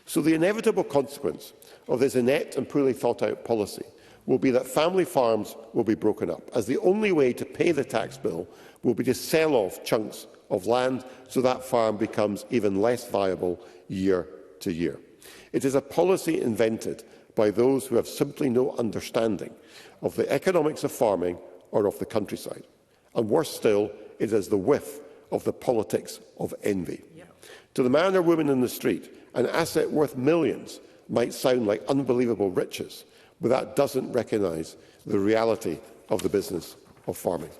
So the inevitable consequence of this inept and poorly thought-out policy will be that family farms will be broken up, as the only way to pay the tax bill will be to sell off chunks of land so that farm becomes even less viable year to year. It is a policy invented by those who have simply no understanding of the economics of farming or of the countryside. And worse still, it is the whiff of the politics of envy. To the man or woman in the street, an asset worth millions might sound like unbelievable riches, but that doesn't recognise the reality of the business of farming.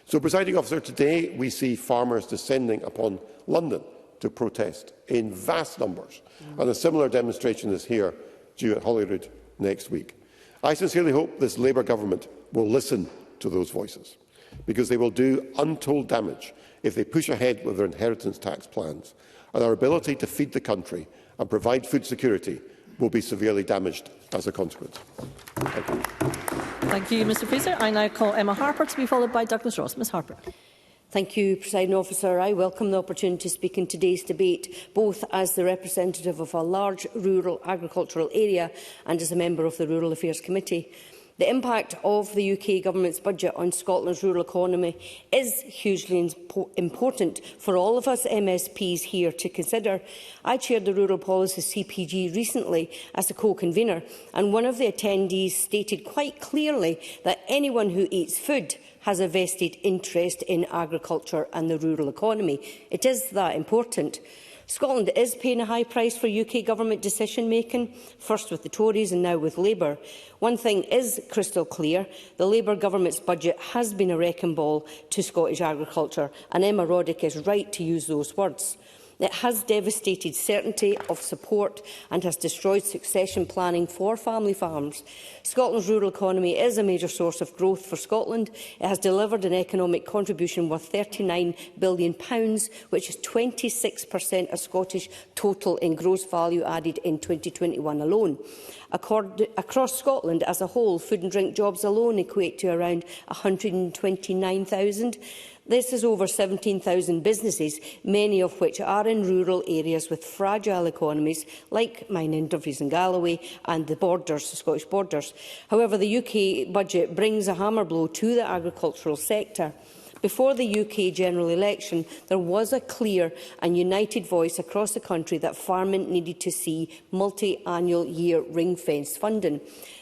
So, Presiding Officer, today we see farmers descending upon London to protest in vast numbers, and a similar demonstration is here due at Holyrood next week. I sincerely hope this Labour government will listen to those voices, because they will do untold damage if they push ahead with their inheritance tax plans, and our ability to feed the country and provide food security will be severely damaged as a consequence. Thank you. Thank you, Mr Fraser. I now call Emma Harper to be followed by Douglas Ross. Ms Harper. Thank you, Presiding Officer. I welcome the opportunity to speak in today's debate, both as the representative of a large rural agricultural area and as a member of the Rural Affairs Committee. The impact of the UK Government's budget on Scotland's rural economy is hugely important for all of us MSPs here to consider. I chaired the Rural Policy CPG recently as a co-convener, and one of the attendees stated quite clearly that anyone who eats food has a vested interest in agriculture and the rural economy. It is that important. Scotland is paying a high price for UK government decision-making, first with the Tories and now with Labour. One thing is crystal clear. The Labour government's budget has been a wrecking ball to Scottish agriculture, and Emma Roddick is right to use those words. It has devastated certainty of support and has destroyed succession planning for family farms. Scotland's rural economy is a major source of growth for Scotland. It has delivered an economic contribution worth £39 billion, which is 26% of Scottish total in gross value added in 2021 alone. Across Scotland as a whole, food and drink jobs alone equate to around 129,000. This is over 17,000 businesses, many of which are in rural areas with fragile economies, like mine in Dumfries and Galloway and the Scottish borders. However, the UK budget brings a hammer blow to the agricultural sector. Before the UK general election, there was a clear and united voice across the country that farming needed to see multi-annual year ring-fenced funding.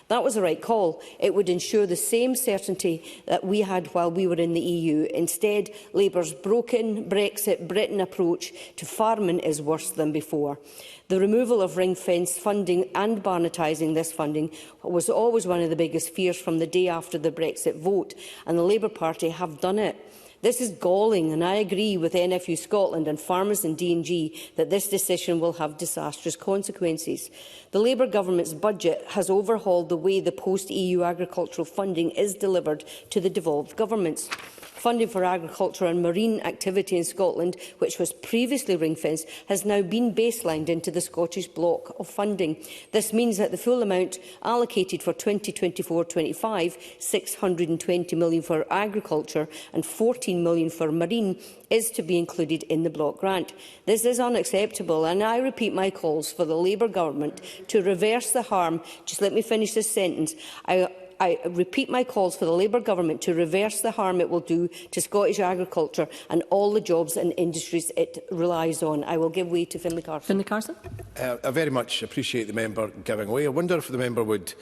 That was the right call. It would ensure the same certainty that we had while we were in the EU. Instead, Labour's broken Brexit Britain approach to farming is worse than before. The removal of ring-fence funding and barnetising this funding was always one of the biggest fears from the day after the Brexit vote, and the Labour Party have done it. This is galling, and I agree with NFU Scotland and farmers in D&G that this decision will have disastrous consequences. The Labour government's budget has overhauled the way the post-EU agricultural funding is delivered to the devolved governments. Funding for agriculture and marine activity in Scotland, which was previously ring-fenced, has now been baselined into the Scottish block of funding. This means that the full amount allocated for 2024-25, £620 million for agriculture and £14 million for marine, is to be included in the block grant. This is unacceptable, and I repeat my calls for the Labour government to reverse the harm. Just let me finish this sentence. I repeat my calls for the Labour government to reverse the harm it will do to Scottish agriculture and all the jobs and industries it relies on. I will give way to Finlay Carson. Finlay Carson. I very much appreciate the member giving way. I wonder if the member would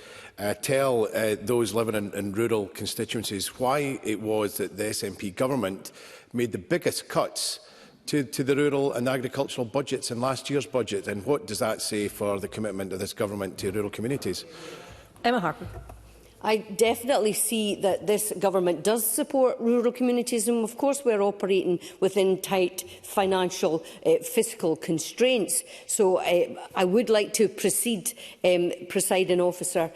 tell those living in rural constituencies why it was that the SNP government made the biggest cuts to the rural and agricultural budgets in last year's budget, and what does that say for the commitment of this government to rural communities? Emma Harper. I definitely see that this government does support rural communities, and of course we're operating within tight financial fiscal constraints. So I would like to proceed, Presiding Officer.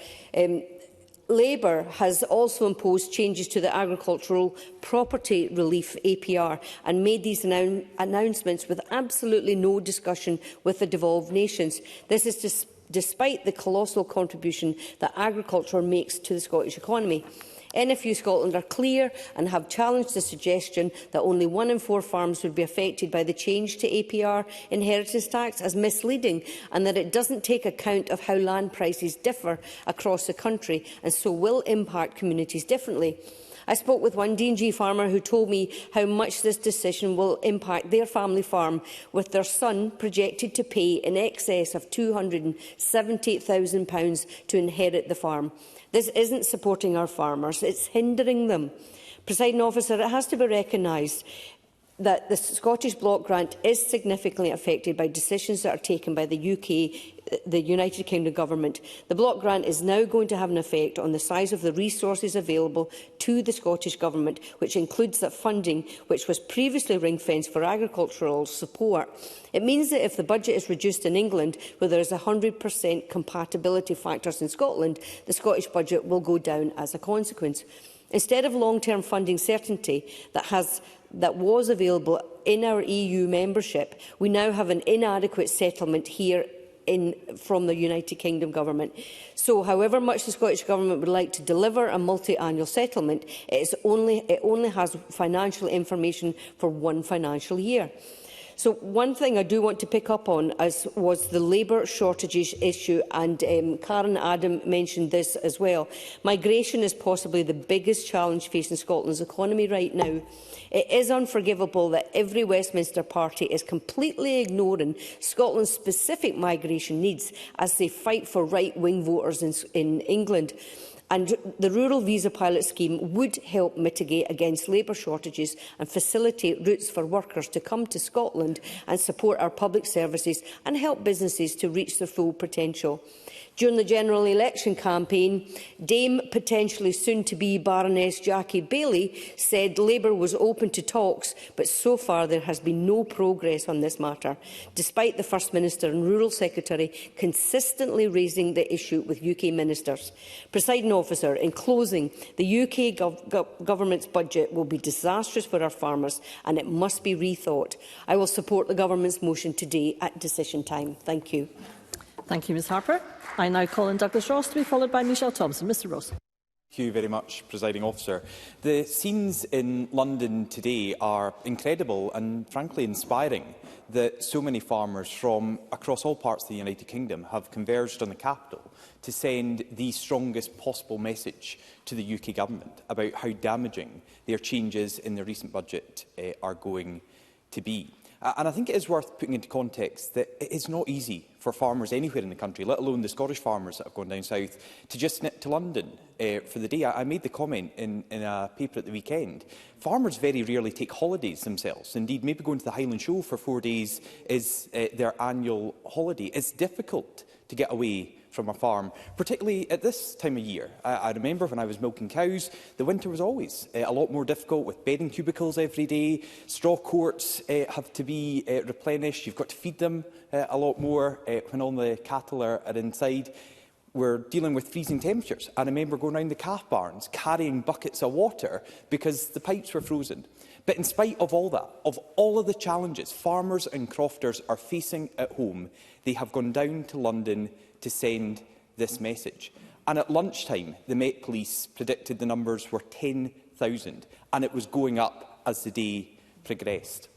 Labour has also imposed changes to the Agricultural Property Relief APR and made these announcements with absolutely no discussion with the devolved nations. This is despite the colossal contribution that agriculture makes to the Scottish economy. NFU Scotland are clear and have challenged the suggestion that only 1 in 4 farms would be affected by the change to APR inheritance tax as misleading, and that it doesn't take account of how land prices differ across the country and so will impact communities differently. I spoke with one D&G farmer who told me how much this decision will impact their family farm, with their son projected to pay in excess of £270,000 to inherit the farm. This isn't supporting our farmers, it's hindering them. Presiding Officer, it has to be recognised that the Scottish Block Grant is significantly affected by decisions that are taken by the UK, the United Kingdom Government. The Block Grant is now going to have an effect on the size of the resources available to the Scottish Government, which includes that funding which was previously ring-fenced for agricultural support. It means that if the budget is reduced in England, where there is 100% compatibility factors in Scotland, the Scottish budget will go down as a consequence. Instead of long-term funding certainty that was available in our EU membership, we now have an inadequate settlement here from the United Kingdom Government. So, however much the Scottish Government would like to deliver a multi-annual settlement, it only has financial information for 1 financial year. So one thing I do want to pick up on was the labour shortages issue, and Karen Adam mentioned this as well. Migration is possibly the biggest challenge facing Scotland's economy right now. It is unforgivable that every Westminster party is completely ignoring Scotland's specific migration needs as they fight for right-wing voters in England. And the Rural Visa Pilot Scheme would help mitigate against labour shortages and facilitate routes for workers to come to Scotland and support our public services and help businesses to reach their full potential. During the general election campaign, Dame, potentially soon-to-be Baroness Jackie Bailey, said Labour was open to talks, but so far there has been no progress on this matter, despite the First Minister and Rural Secretary consistently raising the issue with UK ministers. Presiding Officer, in closing, the UK Government's budget will be disastrous for our farmers and it must be rethought. I will support the Government's motion today at decision time. Thank you. Thank you, Ms Harper. I now call on Douglas Ross to be followed by Michelle Thompson. Mr Ross. Thank you very much, Presiding Officer. The scenes in London today are incredible and frankly inspiring that so many farmers from across all parts of the United Kingdom have converged on the capital to send the strongest possible message to the UK Government about how damaging their changes in the recent budget are going to be. And I think it is worth putting into context that it is not easy for farmers anywhere in the country, let alone the Scottish farmers that have gone down south, to just nip to London for the day. I made the comment in a paper at the weekend. Farmers very rarely take holidays themselves. Indeed, maybe going to the Highland Show for 4 days is their annual holiday. It's difficult to get away from a farm, particularly at this time of year. I remember when I was milking cows, the winter was always a lot more difficult with bedding cubicles every day. Straw courts have to be replenished. You've got to feed them a lot more when all the cattle are inside. We're dealing with freezing temperatures. I remember going around the calf barns carrying buckets of water because the pipes were frozen. But in spite of all that, of all of the challenges farmers and crofters are facing at home, they have gone down to London to send this message. And at lunchtime, the Met Police predicted the numbers were 10,000, and it was going up as the day progressed.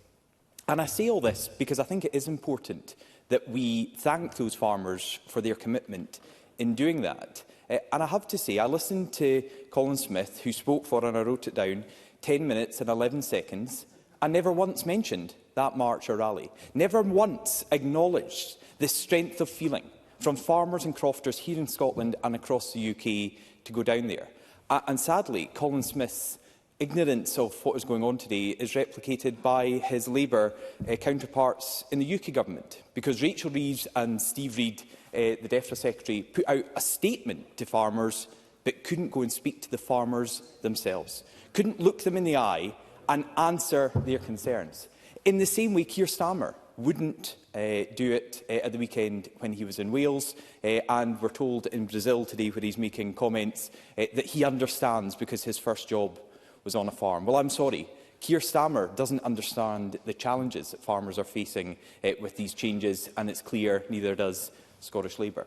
And I say all this because I think it is important that we thank those farmers for their commitment in doing that. And I have to say, I listened to Colin Smith, who spoke for, and I wrote it down, 10 minutes and 11 seconds, and never once mentioned that march or rally, never once acknowledged the strength of feeling from farmers and crofters here in Scotland and across the UK to go down there. And sadly, Colin Smith's ignorance of what is going on today is replicated by his Labour counterparts in the UK Government, because Rachel Reeves and Steve Reid, the DEFRA Secretary, put out a statement to farmers but couldn't go and speak to the farmers themselves, couldn't look them in the eye and answer their concerns. In the same way, Keir Starmer wouldn't do it at the weekend when he was in Wales, and we're told in Brazil today, where he's making comments, that he understands because his first job was on a farm. Well, I'm sorry, Keir Starmer doesn't understand the challenges that farmers are facing with these changes, and it's clear neither does Scottish Labour.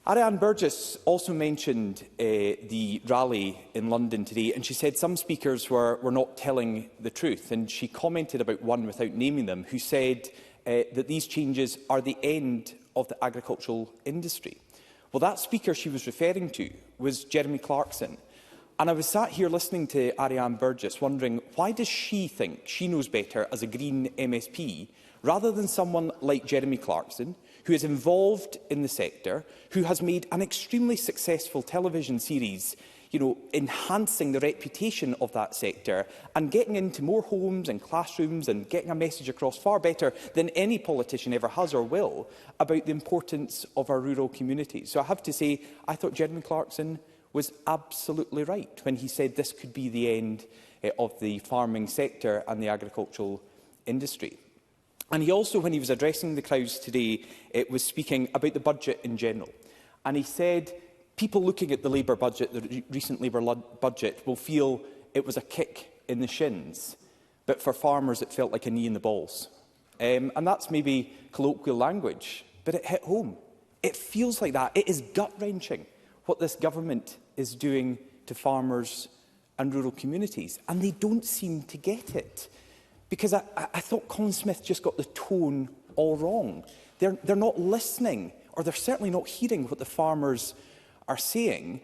Ariane Burgess also mentioned the rally in London today, and she said some speakers were not telling the truth. And she commented about one, without naming them, who said that these changes are the end of the agricultural industry. Well, that speaker she was referring to was Jeremy Clarkson. And I was sat here listening to Ariane Burgess, wondering, why does she think she knows better as a Green MSP, rather than someone like Jeremy Clarkson, who is involved in the sector, who has made an extremely successful television series, enhancing the reputation of that sector and getting into more homes and classrooms and getting a message across far better than any politician ever has or will about the importance of our rural communities. So I have to say, I thought Jeremy Clarkson was absolutely right when he said this could be the end of the farming sector and the agricultural industry. And he also, when he was addressing the crowds today, was speaking about the budget in general. And he said people looking at the Labour budget, the recent Labour budget, will feel it was a kick in the shins, but for farmers it felt like a knee in the balls. And that's maybe colloquial language, but it hit home. It feels like that. It is gut-wrenching what this government is doing to farmers and rural communities, and they don't seem to get it. Because I thought Colin Smith just got the tone all wrong. They're not listening, or they're certainly not hearing what the farmers are saying.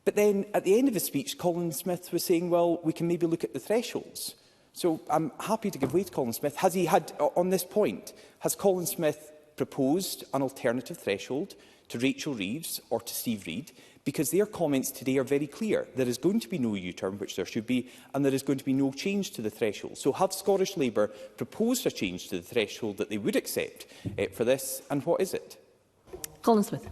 But then, at the end of his speech, Colin Smith was saying, well, we can maybe look at the thresholds. So I'm happy to give way to Colin Smith. Has he had, on this point, has Colin Smith proposed an alternative threshold to Rachel Reeves or to Steve Reid? because their comments today are very clear. There is going to be no U-turn, which there should be, and there is going to be no change to the threshold. So have Scottish Labour proposed a change to the threshold that they would accept for this, and what is it? Colin Smith.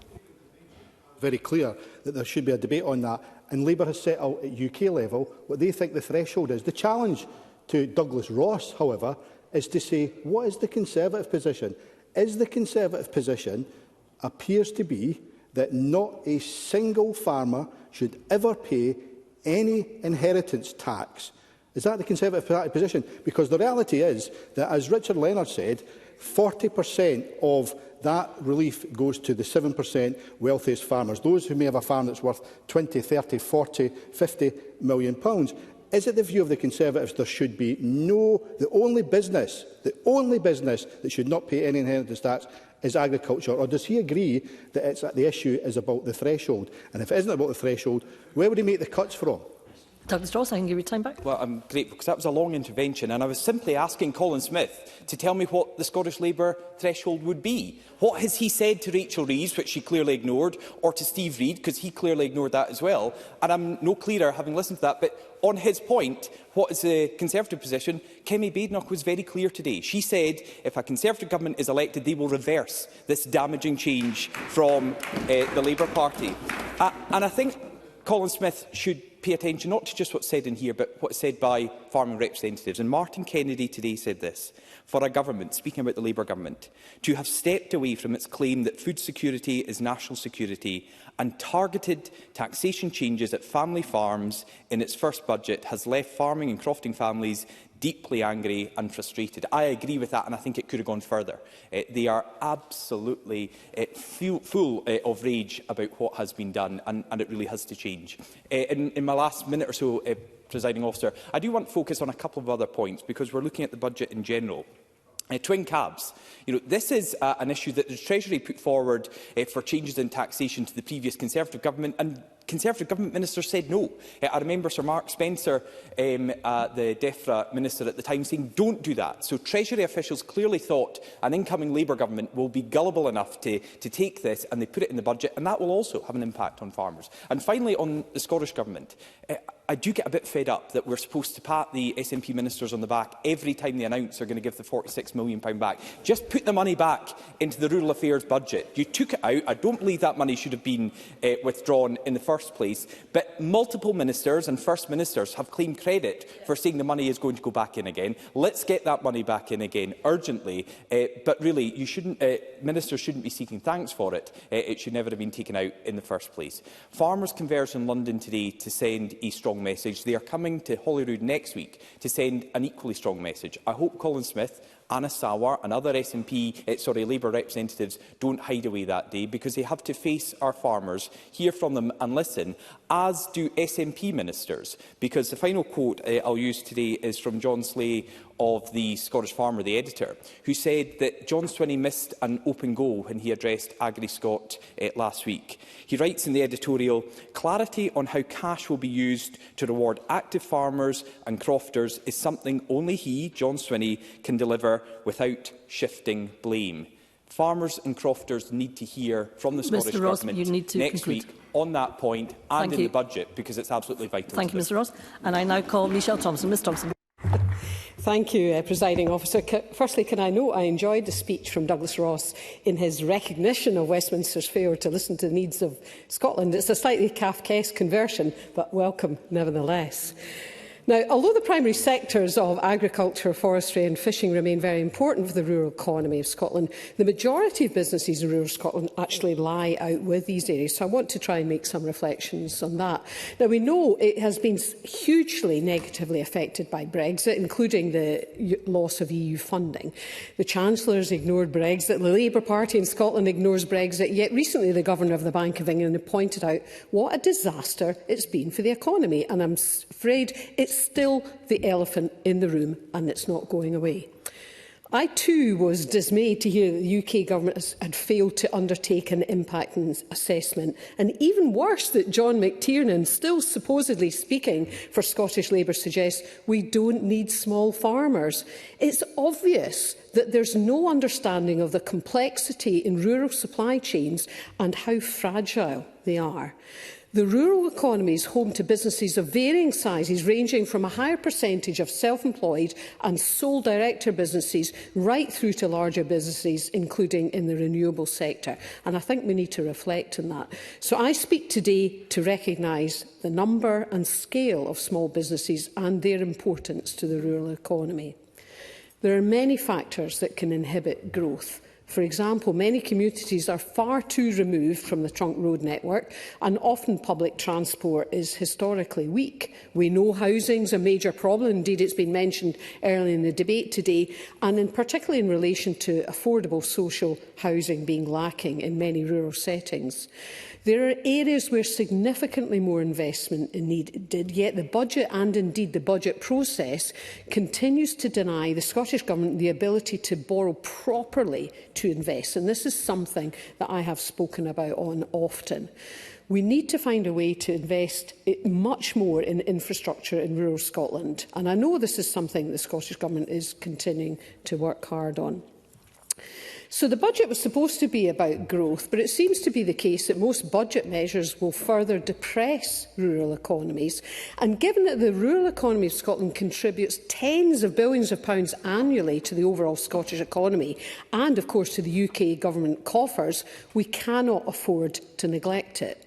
Very clear that there should be a debate on that, and Labour has set out at UK level what they think the threshold is. The challenge to Douglas Ross, however, is to say, what is the Conservative position? Is the Conservative position appears to be that not a single farmer should ever pay any inheritance tax. Is that the Conservative position? Because the reality is that, as Richard Leonard said, 40% of that relief goes to the 7% wealthiest farmers, those who may have a farm that's worth 20, 30, 40, 50 million pounds. Is it the view of the Conservatives there should be the only business that should not pay any inheritance tax is agriculture, or does he agree that the issue is about the threshold? And if it isn't about the threshold, where would he make the cuts from? Douglas Ross, I can give you time back. Well, I'm grateful because that was a long intervention, and I was simply asking Colin Smith to tell me what the Scottish Labour threshold would be. What has he said to Rachel Reeves, which she clearly ignored, or to Steve Reid, because he clearly ignored that as well? And I'm no clearer, having listened to that, but on his point, what is the Conservative position? Kemi Badenoch was very clear today. She said if a Conservative government is elected, they will reverse this damaging change from the Labour Party. And I think Colin Smith should pay attention not to just what's said in here, but what's said by farming representatives. And Martin Kennedy today said this: for a government, speaking about the Labour government, to have stepped away from its claim that food security is national security and targeted taxation changes at family farms in its first budget has left farming and crofting families deeply angry and frustrated. I agree with that, and I think it could have gone further. They are absolutely full of rage about what has been done, and it really has to change. In my last minute or so, Presiding Officer, I do want to focus on a couple of other points, because we're looking at the budget in general. Twin cabs. This is an issue that the Treasury put forward for changes in taxation to the previous Conservative government, and Conservative government ministers said no. I remember Sir Mark Spencer, the DEFRA minister at the time, saying don't do that. So Treasury officials clearly thought an incoming Labour government will be gullible enough to take this, and they put it in the budget, and that will also have an impact on farmers. And finally, on the Scottish Government, I do get a bit fed up that we're supposed to pat the SNP ministers on the back every time they announce they're going to give the £46 million back. Just put the money back into the Rural Affairs budget. You took it out. I don't believe that money should have been withdrawn in the first place. But multiple ministers and First Ministers have claimed credit for saying the money is going to go back in again. Let's get that money back in again urgently. But really, ministers shouldn't be seeking thanks for it. It should never have been taken out in the first place. Farmers converged in London today to send a strong message. They are coming to Holyrood next week to send an equally strong message. I hope Colin Smith, Anna Sawar and other Labour representatives don't hide away that day, because they have to face our farmers, hear from them and listen, as do SNP ministers. Because the final quote I'll use today is from John Slay of the Scottish Farmer, the editor, who said that John Swinney missed an open goal when he addressed Agri-Scot last week. He writes in the editorial, "Clarity on how cash will be used to reward active farmers and crofters is something only he, John Swinney, can deliver without shifting blame." Farmers and crofters need to hear from the Scottish Government next week on that point and in the budget, because it's absolutely vital. Thank you, Mr Ross. And I now call Michelle Thompson. Ms Thompson. Thank you, Presiding Officer. Firstly, can I note I enjoyed the speech from Douglas Ross in his recognition of Westminster's failure to listen to the needs of Scotland. It's a slightly Kafkaesque conversion, but welcome nevertheless. Now, although the primary sectors of agriculture, forestry and fishing remain very important for the rural economy of Scotland, the majority of businesses in rural Scotland actually lie out with these areas. So I want to try and make some reflections on that. Now, we know it has been hugely negatively affected by Brexit, including the loss of EU funding. The Chancellor has ignored Brexit. The Labour Party in Scotland ignores Brexit. Yet recently the Governor of the Bank of England pointed out what a disaster it's been for the economy. And I'm afraid it's still the elephant in the room, and it's not going away. I too was dismayed to hear that the UK Government had failed to undertake an impact assessment, and even worse that John McTiernan, still supposedly speaking for Scottish Labour, suggests we don't need small farmers. It's obvious that there's no understanding of the complexity in rural supply chains and how fragile they are. The rural economy is home to businesses of varying sizes, ranging from a higher percentage of self-employed and sole director businesses right through to larger businesses, including in the renewable sector. And I think we need to reflect on that. So I speak today to recognise the number and scale of small businesses and their importance to the rural economy. There are many factors that can inhibit growth. For example, many communities are far too removed from the trunk road network, and often public transport is historically weak. We know housing is a major problem. Indeed, it's been mentioned earlier in the debate today, and particularly in relation to affordable social housing being lacking in many rural settings. There are areas where significantly more investment is needed, yet the budget and indeed the budget process continues to deny the Scottish Government the ability to borrow properly to invest. And this is something that I have spoken about on often. We need to find a way to invest much more in infrastructure in rural Scotland. And I know this is something the Scottish Government is continuing to work hard on. So the budget was supposed to be about growth, but it seems to be the case that most budget measures will further depress rural economies. And given that the rural economy of Scotland contributes tens of billions of pounds annually to the overall Scottish economy and, of course, to the UK government coffers, we cannot afford to neglect it.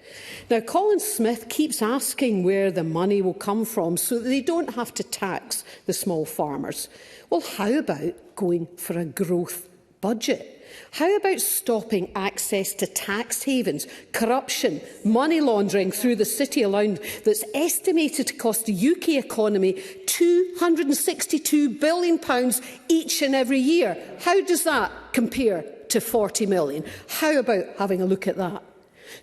Now, Colin Smith keeps asking where the money will come from so that they don't have to tax the small farmers. Well, how about going for a growth budget? How about stopping access to tax havens, corruption, money laundering through the city alone that's estimated to cost the UK economy £262 billion each and every year? How does that compare to 40 million? How about having a look at that?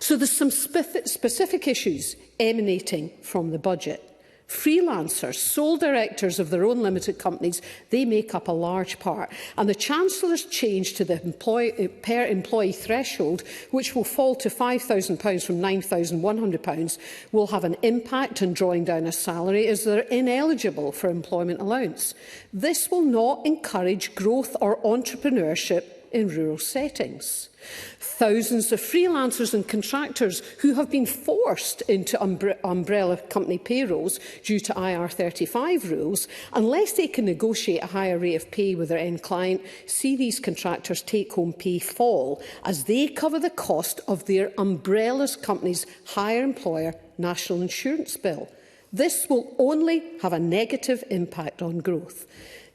So there's some specific issues emanating from the budget. Freelancers, sole directors of their own limited companies, they make up a large part. And the Chancellor's change to the per employee threshold, which will fall to £5,000 from £9,100, will have an impact on drawing down a salary as they're ineligible for employment allowance. This will not encourage growth or entrepreneurship in rural settings. Thousands of freelancers and contractors who have been forced into umbrella company payrolls due to IR35 rules, unless they can negotiate a higher rate of pay with their end client, see these contractors' take-home pay fall as they cover the cost of their umbrella company's higher employer national insurance bill. This will only have a negative impact on growth.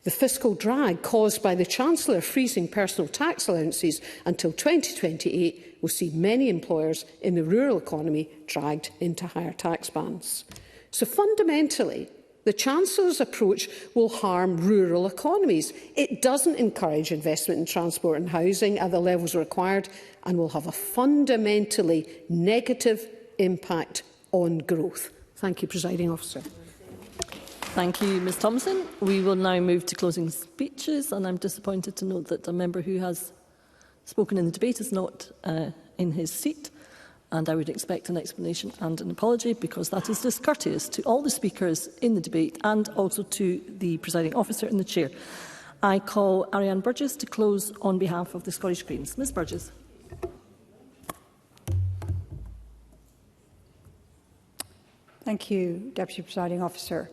The fiscal drag caused by the Chancellor freezing personal tax allowances until 2028 will see many employers in the rural economy dragged into higher tax bands. So fundamentally, the Chancellor's approach will harm rural economies. It doesn't encourage investment in transport and housing at the levels required and will have a fundamentally negative impact on growth. Thank you, Presiding Officer. Thank you, Ms Thompson. We will now move to closing speeches, and I'm disappointed to note that a member who has spoken in the debate is not in his seat, and I would expect an explanation and an apology, because that is discourteous to all the speakers in the debate and also to the presiding officer and the chair. I call Ariane Burgess to close on behalf of the Scottish Greens. Ms Burgess. Thank you, Deputy Presiding Officer.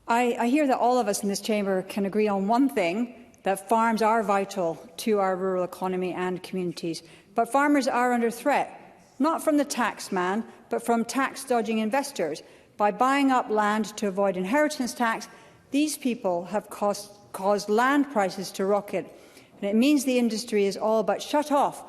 I hear that all of us in this chamber can agree on one thing, that farms are vital to our rural economy and communities. But farmers are under threat, not from the tax man, but from tax-dodging investors. By buying up land to avoid inheritance tax, these people have caused land prices to rocket. And it means the industry is all but shut off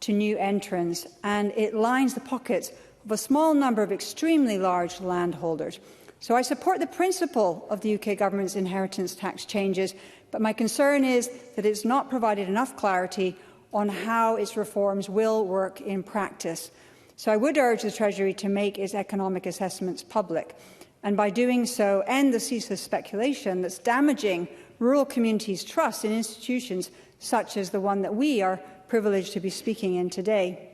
to new entrants, and it lines the pockets of a small number of extremely large landholders. So I support the principle of the UK Government's inheritance tax changes, but my concern is that it's not provided enough clarity on how its reforms will work in practice. So I would urge the Treasury to make its economic assessments public, and by doing so end the ceaseless speculation that's damaging rural communities' trust in institutions such as the one that we are privileged to be speaking in today.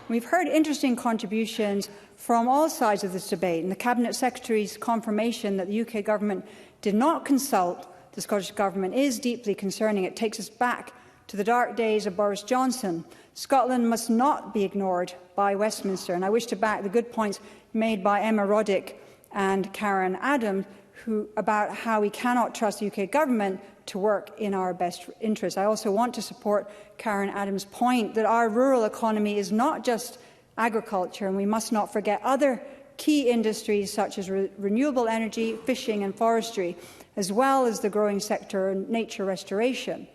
We've heard interesting contributions from all sides of this debate, and the Cabinet Secretary's confirmation that the UK Government did not consult the Scottish Government is deeply concerning. It takes us back to the dark days of Boris Johnson. Scotland must not be ignored by Westminster, and I wish to back the good points made by Emma Roddick and Karen Adams about how we cannot trust the UK Government to work in our best interest. I also want to support Karen Adams' point that our rural economy is not just agriculture, and we must not forget other key industries such as renewable energy, fishing and forestry, as well as the growing sector in nature restoration.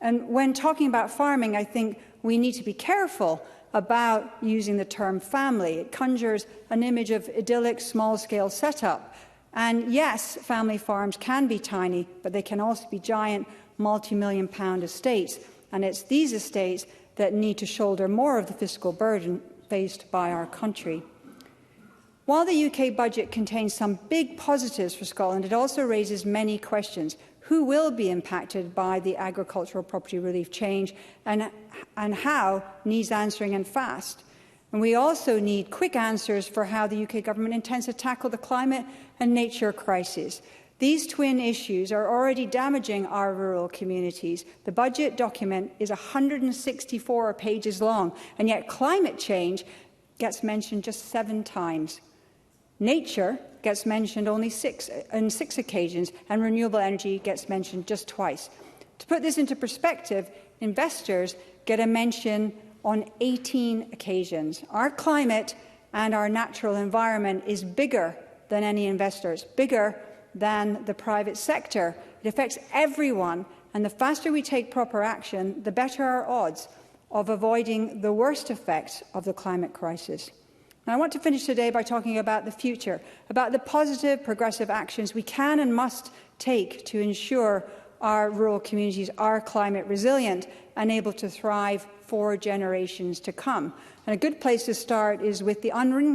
And when talking about farming, I think we need to be careful about using the term family. It conjures an image of idyllic, small-scale setup. And yes, family farms can be tiny, but they can also be giant, multi-million-pound estates. And it's these estates that need to shoulder more of the fiscal burden faced by our country. While the UK budget contains some big positives for Scotland, it also raises many questions. Who will be impacted by the agricultural property relief change, and how needs answering, and fast. And we also need quick answers for how the UK Government intends to tackle the climate and nature crises. These twin issues are already damaging our rural communities. The budget document is 164 pages long, and yet climate change gets mentioned just 7 times. Nature gets mentioned only on 6 occasions, and renewable energy gets mentioned just twice. To put this into perspective, investors get a mention on 18 occasions. Our climate and our natural environment is bigger than any investors, bigger than the private sector. It affects everyone, and the faster we take proper action, the better our odds of avoiding the worst effects of the climate crisis. And I want to finish today by talking about the future, about the positive, progressive actions we can and must take to ensure our rural communities are climate resilient and able to thrive for generations to come. And a good place to start is with the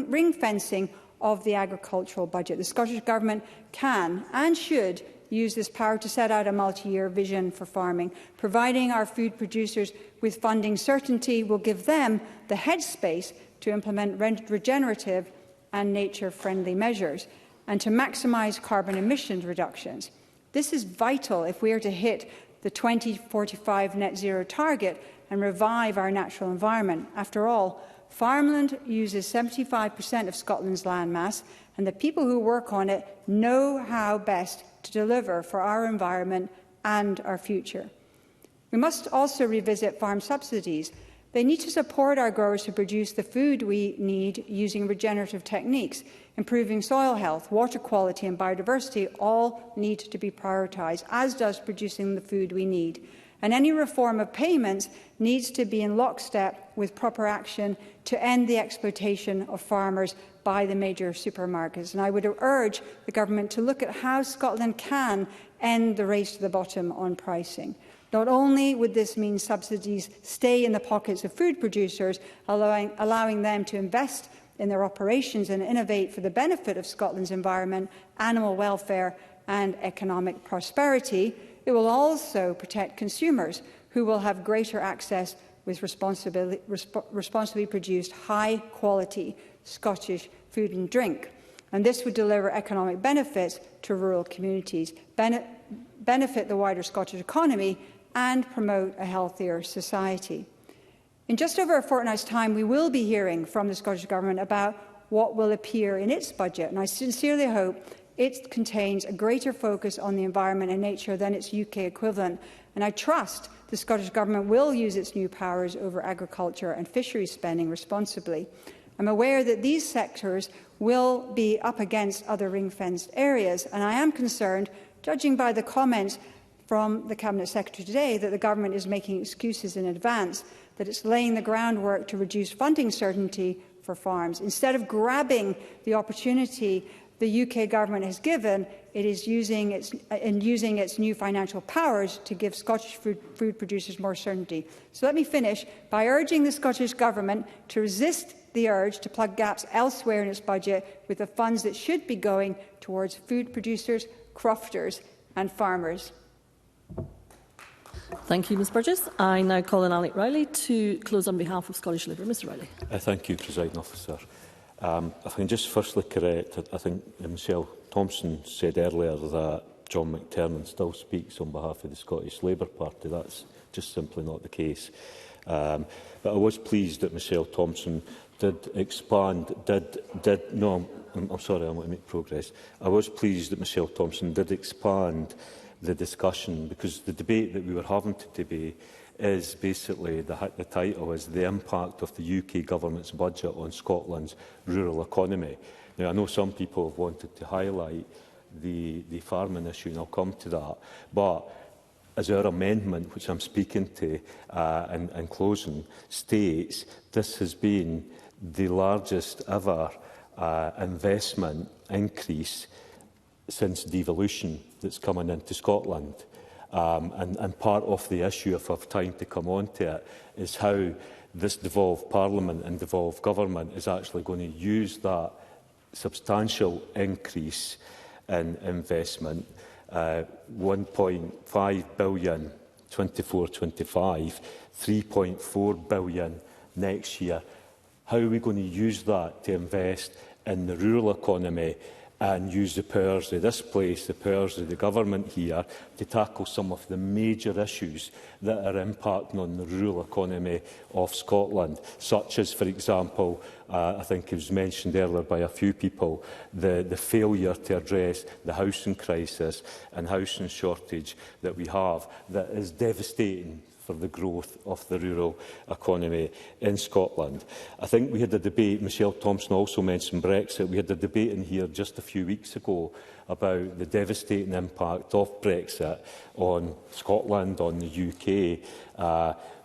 ring-fencing of the agricultural budget. The Scottish Government can and should use this power to set out a multi-year vision for farming. Providing our food producers with funding certainty will give them the headspace to implement regenerative and nature-friendly measures and to maximise carbon emissions reductions. This is vital if we are to hit the 2045 net zero target and revive our natural environment. After all, farmland uses 75% of Scotland's landmass, and the people who work on it know how best to deliver for our environment and our future. We must also revisit farm subsidies. They need to support our growers to produce the food we need using regenerative techniques. Improving soil health, water quality and biodiversity all need to be prioritised, as does producing the food we need. And any reform of payments needs to be in lockstep with proper action to end the exploitation of farmers by the major supermarkets. And I would urge the Government to look at how Scotland can end the race to the bottom on pricing. Not only would this mean subsidies stay in the pockets of food producers, allowing them to invest in their operations and innovate for the benefit of Scotland's environment, animal welfare and economic prosperity, it will also protect consumers who will have greater access with responsibly produced, high-quality Scottish food and drink. And this would deliver economic benefits to rural communities, benefit the wider Scottish economy and promote a healthier society. In just over a fortnight's time, we will be hearing from the Scottish Government about what will appear in its budget, and I sincerely hope it contains a greater focus on the environment and nature than its UK equivalent, and I trust the Scottish Government will use its new powers over agriculture and fisheries spending responsibly. I'm aware that these sectors will be up against other ring-fenced areas, and I am concerned, judging by the comments from the Cabinet Secretary today, that the Government is making excuses in advance, that it's laying the groundwork to reduce funding certainty for farms. Instead of grabbing the opportunity the UK Government has given, it is using its new financial powers to give Scottish food producers more certainty. So let me finish by urging the Scottish Government to resist the urge to plug gaps elsewhere in its budget with the funds that should be going towards food producers, crofters and farmers. Thank you, Ms Burgess. I now call on Alec Rowley to close on behalf of Scottish Labour. Mr Rowley. Thank you, Presiding Officer. If I can just firstly correct, I think Michelle Thompson said earlier that John McTernan still speaks on behalf of the Scottish Labour Party. That's just simply not the case. But I was pleased that Michelle Thompson did expand, I'm sorry, I want to make progress. I was pleased that Michelle Thompson did expand the discussion, because the debate that we were having today is basically, the title is The Impact of the UK Government's Budget on Scotland's Rural Economy. Now, I know some people have wanted to highlight the farming issue, and I'll come to that, but as our amendment, which I'm speaking to in closing, states, this has been the largest ever investment increase since devolution that's coming into Scotland. And part of the issue, if I have time to come on to it, is how this devolved Parliament and devolved government is actually going to use that substantial increase in investment, 1.5 billion 24-25, 3.4 billion next year. How are we going to use that to invest in the rural economy and use the powers of this place, the powers of the government here, to tackle some of the major issues that are impacting on the rural economy of Scotland, such as, for example, I think it was mentioned earlier by a few people, the failure to address the housing crisis and housing shortage that we have, that is devastating for the growth of the rural economy in Scotland. I think we had a debate, Michelle Thompson also mentioned Brexit, we had a debate in here just a few weeks ago about the devastating impact of Brexit on Scotland, on the UK.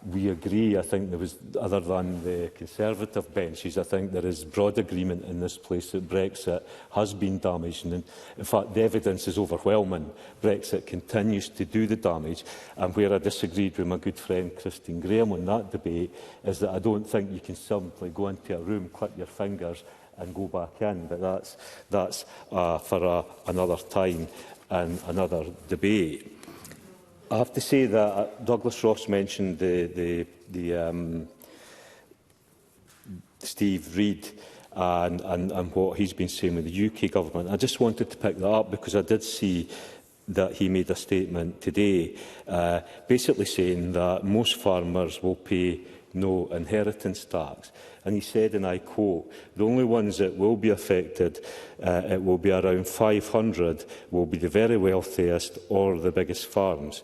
We agree, I think there was, other than the Conservative benches, I think there is broad agreement in this place that Brexit has been damaged. And in fact, the evidence is overwhelming. Brexit continues to do the damage. And where I disagreed with my good friend Christine Graham on that debate is that I don't think you can simply go into a room, clip your fingers and go back in. But that's for another time and another debate. I have to say that Douglas Ross mentioned Steve Reid and what he's been saying with the UK government. I just wanted to pick that up because I did see that he made a statement today basically saying that most farmers will pay no inheritance tax. And he said, and I quote, the only ones that will be affected, it will be around 500, will be the very wealthiest or the biggest farms.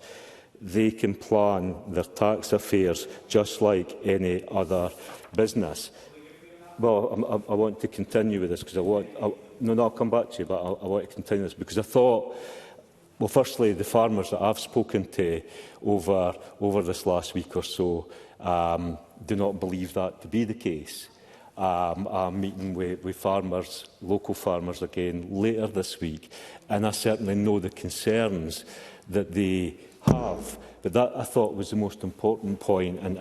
They can plan their tax affairs just like any other business. Well, I want to continue with this because I'll come back to you, but I want to continue this because I thought, well, firstly, the farmers that I've spoken to over this last week or so do not believe that to be the case. I'm meeting with farmers, local farmers again, later this week, and I certainly know the concerns that they have. But that, I thought, was the most important point, and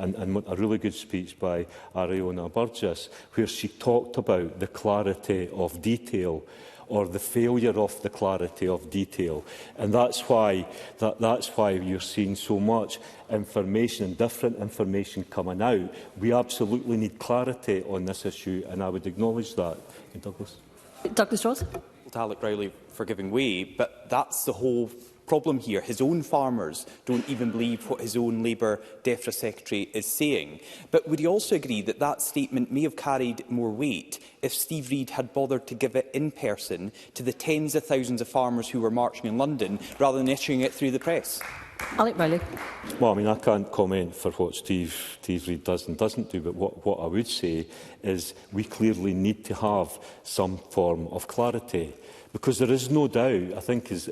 a really good speech by Ariona Burgess, where she talked about the clarity of detail, or the failure of the clarity of detail. And that's why you're seeing so much information and different information coming out. We absolutely need clarity on this issue, and I would acknowledge that. Douglas Ross. To Alec Rowley for giving way, but that's the whole problem here. His own farmers don't even believe what his own Labour DEFRA Secretary is saying. But would he also agree that that statement may have carried more weight if Steve Reid had bothered to give it in person to the tens of thousands of farmers who were marching in London, rather than issuing it through the press? Alec Rowley. Well, I mean, I can't comment for what Steve Reid does and doesn't do, but what I would say is we clearly need to have some form of clarity. Because there is no doubt, I think, as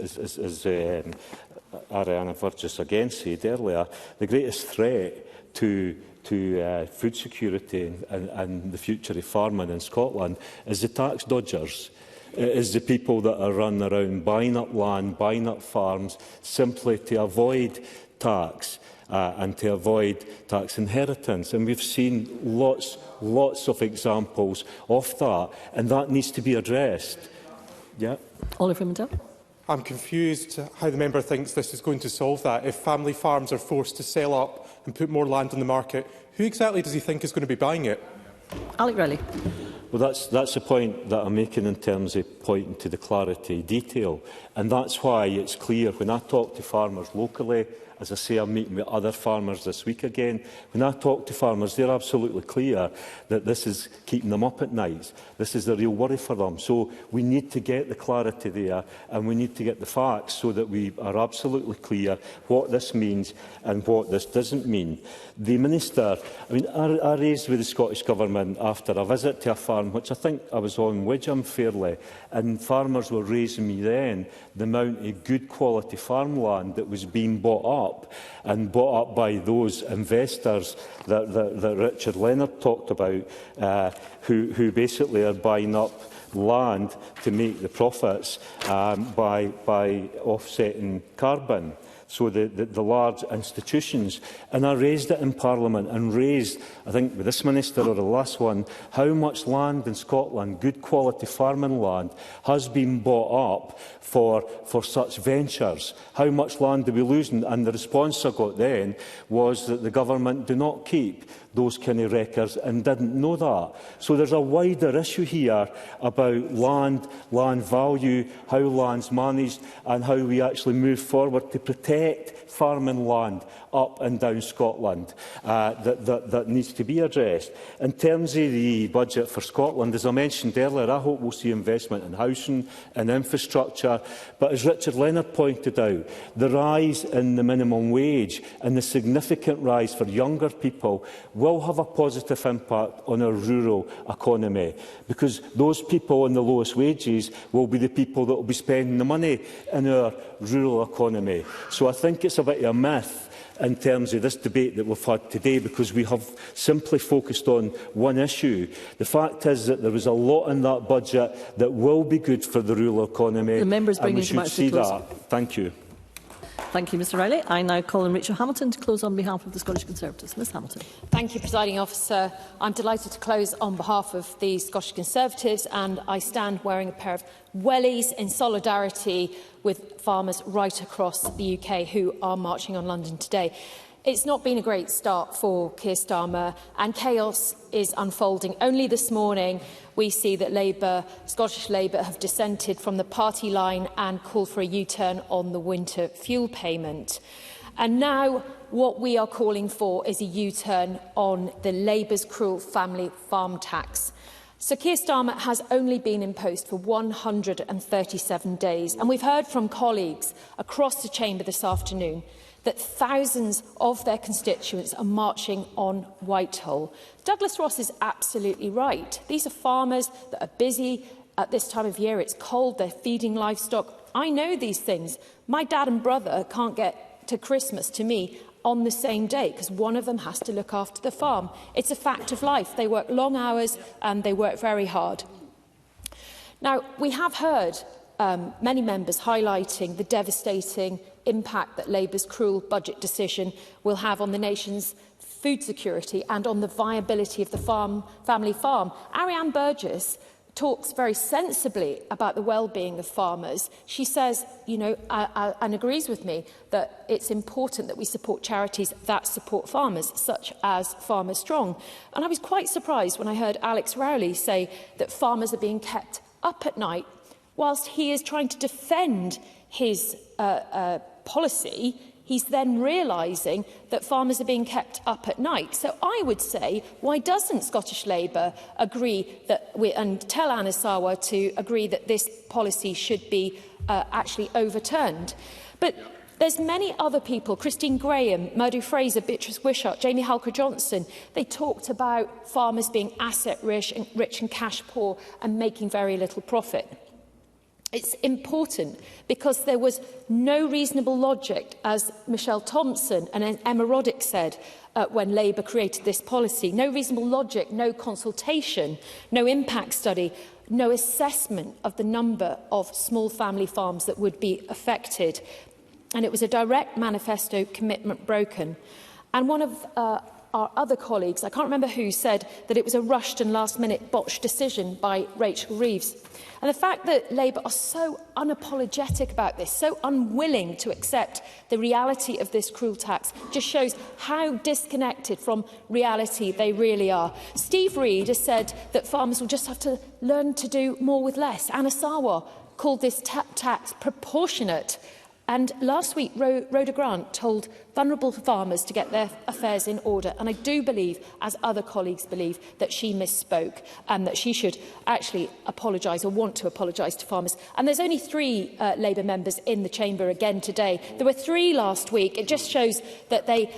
Ariana Burgess again said earlier, the greatest threat to food security and the future of farming in Scotland is the tax dodgers. It is the people that are running around buying up land, buying up farms, simply to avoid tax and to avoid tax inheritance. And we've seen lots of examples of that, and that needs to be addressed. Yeah. Oliver Mundell. I'm confused how the member thinks this is going to solve that. If family farms are forced to sell up and put more land on the market, who exactly does he think is going to be buying it? Alec Rowley. Well, that's the point that I'm making in terms of pointing to the clarity detail. And that's why it's clear when I talk to farmers locally, as I say, I'm meeting with other farmers this week again. When I talk to farmers, they're absolutely clear that this is keeping them up at night. This is a real worry for them. So we need to get the clarity there, and we need to get the facts so that we are absolutely clear what this means and what this doesn't mean. The Minister, I raised with the Scottish Government after a visit to a farm, which I think I was on with unfairly, and farmers were raising me then the amount of good quality farmland that was being bought up, and bought up by those investors that Richard Leonard talked about, who basically are buying up land to make the profits by offsetting carbon. So the large institutions. And I raised it in Parliament and raised, I think with this Minister or the last one, how much land in Scotland, good quality farming land, has been bought up for such ventures. How much land are we losing? And the response I got then was that the government do not keep those kind of records and didn't know that. So there's a wider issue here about land value, how land's managed, and how we actually move forward to protect farming land up and down Scotland that needs to be addressed. In terms of the budget for Scotland, as I mentioned earlier, I hope we'll see investment in housing and infrastructure. But as Richard Leonard pointed out, the rise in the minimum wage and the significant rise for younger people will have a positive impact on our rural economy, because those people on the lowest wages will be the people that will be spending the money in our rural economy. So I think it's a bit of a myth in terms of this debate that we've had today, because we have simply focused on one issue. The fact is that there was a lot in that budget that will be good for the rural economy, and we should see that. Thank you. Thank you, Mr Riley. I now call on Rachel Hamilton to close on behalf of the Scottish Conservatives. Ms Hamilton. Thank you, Presiding Officer. I'm delighted to close on behalf of the Scottish Conservatives, and I stand wearing a pair of wellies in solidarity with farmers right across the UK who are marching on London today. It's not been a great start for Keir Starmer, and chaos is unfolding. Only this morning we see that Scottish Labour have dissented from the party line and called for a U-turn on the winter fuel payment. And now what we are calling for is a U-turn on the Labour's cruel family farm tax. So Keir Starmer has only been in post for 137 days, and we've heard from colleagues across the chamber this afternoon that thousands of their constituents are marching on Whitehall. Douglas Ross is absolutely right. These are farmers that are busy at this time of year. It's cold, they're feeding livestock. I know these things. My dad and brother can't get to Christmas to me on the same day because one of them has to look after the farm. It's a fact of life. They work long hours and they work very hard. Now, we have heard many members highlighting the devastating impact that Labour's cruel budget decision will have on the nation's food security and on the viability of the family farm. Ariane Burgess talks very sensibly about the well-being of farmers. She says, and agrees with me, that it's important that we support charities that support farmers, such as Farmers Strong. And I was quite surprised when I heard Alex Rowley say that farmers are being kept up at night whilst he is trying to defend his policy. He's then realising that farmers are being kept up at night. So I would say, why doesn't Scottish Labour agree that and tell Anas Sarwar to agree that this policy should be actually overturned? But there's many other people, Christine Graham, Murdo Fraser, Beatrice Wishart, Jamie Halker-Johnson. They talked about farmers being asset-rich and cash-poor and making very little profit. It's important because there was no reasonable logic, as Michelle Thompson and Emma Roddick said when Labour created this policy. No reasonable logic, no consultation, no impact study, no assessment of the number of small family farms that would be affected. And it was a direct manifesto commitment broken. And one of our other colleagues, I can't remember who, said that it was a rushed and last-minute botched decision by Rachel Reeves. And the fact that Labour are so unapologetic about this, so unwilling to accept the reality of this cruel tax, just shows how disconnected from reality they really are. Steve Reid has said that farmers will just have to learn to do more with less. Anna Sarwar called this tax proportionate. And last week, Rhoda Grant told vulnerable farmers to get their affairs in order. And I do believe, as other colleagues believe, that she misspoke and that she should actually apologise or want to apologise to farmers. And there's only 3 Labour members in the chamber again today. There were 3 last week. It just shows that they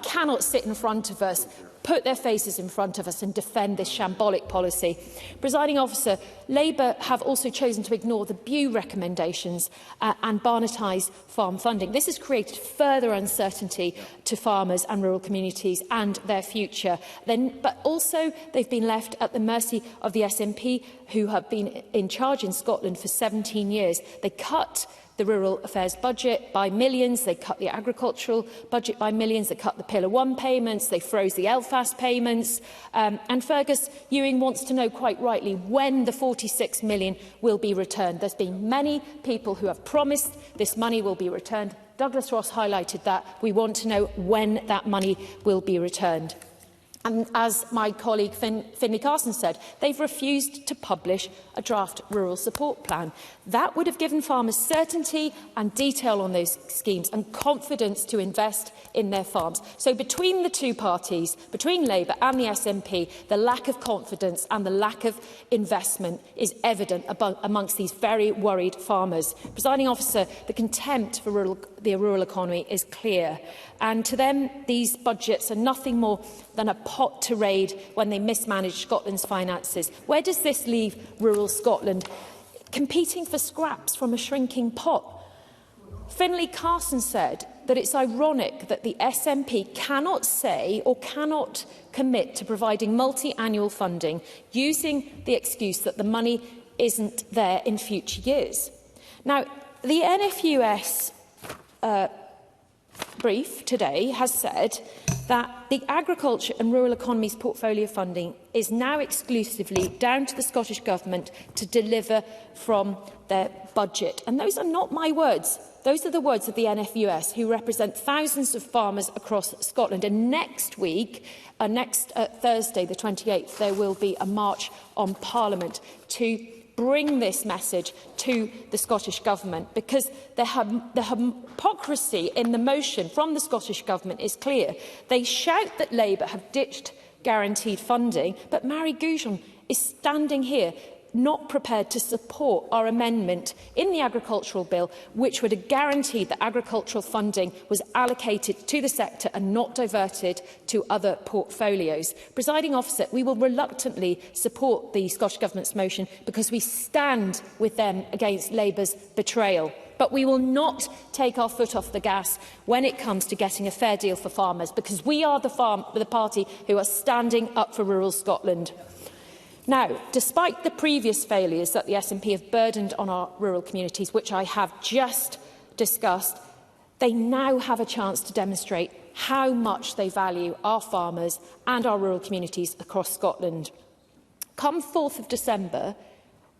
cannot sit in front of us, put their faces in front of us and defend this shambolic policy. Presiding officer, Labour have also chosen to ignore the BEW recommendations and barnetise farm funding. This has created further uncertainty to farmers and rural communities and their future. But also they've been left at the mercy of the SNP, who have been in charge in Scotland for 17 years. They cut the Rural Affairs budget by millions, they cut the agricultural budget by millions, they cut the Pillar 1 payments, they froze the LFAS payments, and Fergus Ewing wants to know quite rightly when the 46 million will be returned. There's been many people who have promised this money will be returned. Douglas Ross highlighted that. We want to know when that money will be returned. And as my colleague Finlay Carson said, they've refused to publish a draft rural support plan. That would have given farmers certainty and detail on those schemes and confidence to invest in their farms. So between the 2 parties, between Labour and the SNP, the lack of confidence and the lack of investment is evident amongst these very worried farmers. Presiding officer, the contempt for the rural economy is clear. And to them, these budgets are nothing more than a pot to raid when they mismanage Scotland's finances. Where does this leave rural Scotland? Competing for scraps from a shrinking pot. Finlay Carson said that it's ironic that the SNP cannot say or cannot commit to providing multi-annual funding using the excuse that the money isn't there in future years. Now, the NFUS brief today has said that the agriculture and rural economies portfolio funding is now exclusively down to the Scottish Government to deliver from their budget. And those are not my words. Those are the words of the NFUS, who represent thousands of farmers across Scotland. And next week, next Thursday, the 28th, there will be a march on Parliament to bring this message to the Scottish Government, because the hypocrisy in the motion from the Scottish Government is clear. They shout that Labour have ditched guaranteed funding, but Mary Goujon is standing here not prepared to support our amendment in the agricultural bill, which would have guaranteed that agricultural funding was allocated to the sector and not diverted to other portfolios. Presiding officer, we will reluctantly support the Scottish Government's motion because we stand with them against Labour's betrayal. But we will not take our foot off the gas when it comes to getting a fair deal for farmers, because we are the party who are standing up for rural Scotland. Now, despite the previous failures that the SNP have burdened on our rural communities, which I have just discussed, they now have a chance to demonstrate how much they value our farmers and our rural communities across Scotland. Come 4th of December,